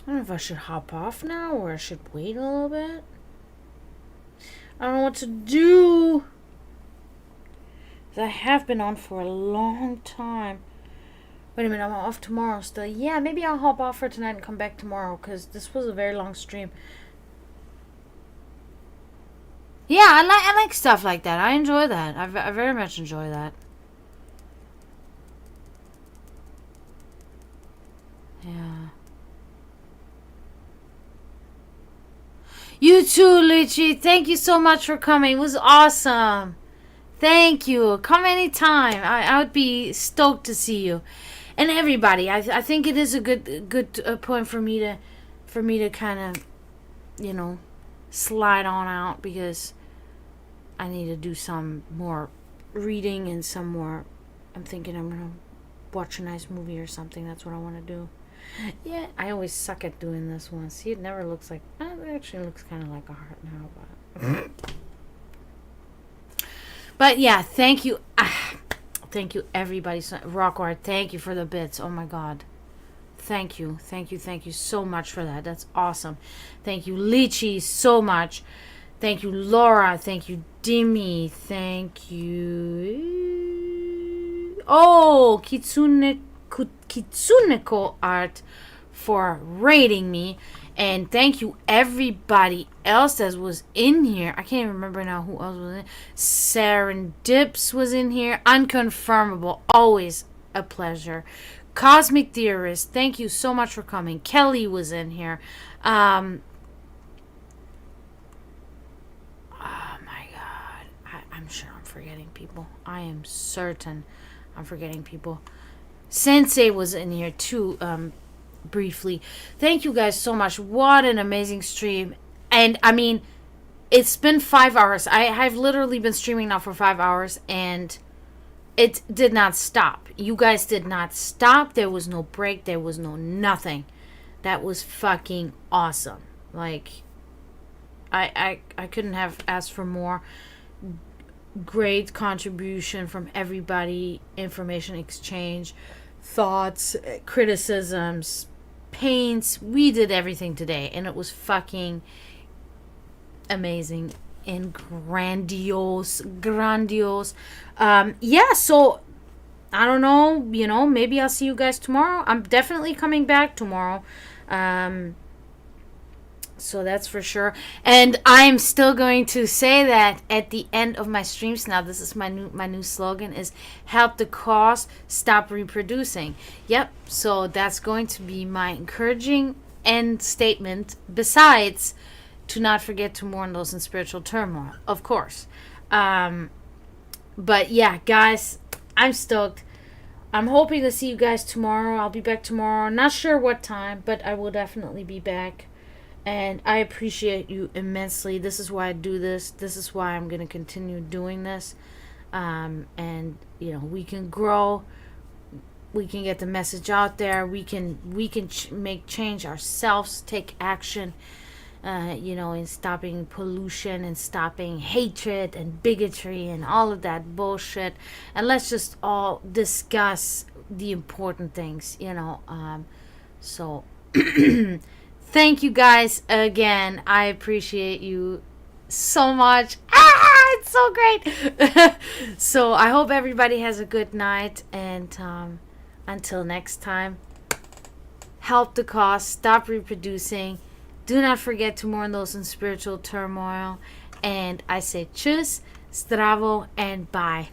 don't know if I should hop off now or I should wait a little bit. I don't know what to do. 'Cause I have been on for a long time. Wait a minute, I'm off tomorrow still. Yeah, maybe I'll hop off for tonight and come back tomorrow because this was a very long stream. Yeah, I like stuff like that. I enjoy that. I very much enjoy that. Yeah. You too, Lychee. Thank you so much for coming. It was awesome. Thank you. Come anytime. I would be stoked to see you. And everybody, I think it is a good point for me to for me to kind of, slide on out, because I need to do some more reading and some more. I'm thinking I'm going to watch a nice movie or something. That's what I want to do. Yeah, I always suck at doing this one. See, it never looks like... It actually looks kind of like a heart now, but... But yeah, thank you. Thank you, everybody. Rockard, thank you for the bits. Oh my God. Thank you so much for that. That's awesome. Thank you, Lychee, so much. Thank you, Laura. Thank you, Dimi. Thank you. Oh, Kitsuneko Art for rating me. And thank you, everybody else that was in here. I can't even remember now who else was in. Serendips was in here. Unconfirmable. Always a pleasure. Cosmic Theorist, thank you so much for coming. Kelly was in here. Oh my God. I'm sure I'm forgetting people. I am certain I'm forgetting people. Sensei was in here too, briefly. Thank you guys so much. What an amazing stream. And I mean, it's been 5 hours. I've literally been streaming now for 5 hours, and it did not stop. You guys did not stop. There was no break. There was no nothing. That was fucking awesome. Like, I couldn't have asked for more. Great contribution from everybody. Information exchange, thoughts, criticisms, paints. We did everything today, and it was fucking amazing and grandiose. Yeah, so I don't know, maybe I'll see you guys tomorrow. I'm definitely coming back tomorrow, so that's for sure. And I'm still going to say that at the end of my streams now. This is my new slogan is help the cause, stop reproducing. Yep, so that's going to be my encouraging end statement, besides to not forget to mourn those in spiritual turmoil, of course. But yeah, guys, I'm stoked. I'm hoping to see you guys tomorrow. I'll be back tomorrow. Not sure what time, but I will definitely be back. And I appreciate you immensely. This is why I do this. This is why I'm going to continue doing this. And, we can grow. We can get the message out there. We can make change ourselves, take action. In stopping pollution and stopping hatred and bigotry and all of that bullshit. And let's just all discuss the important things, So, thank you guys again. I appreciate you so much. It's so great. So, I hope everybody has a good night. And until next time, help the cause, stop reproducing. Do not forget to mourn those in spiritual turmoil. And I say tschüss, zdravo, and bye.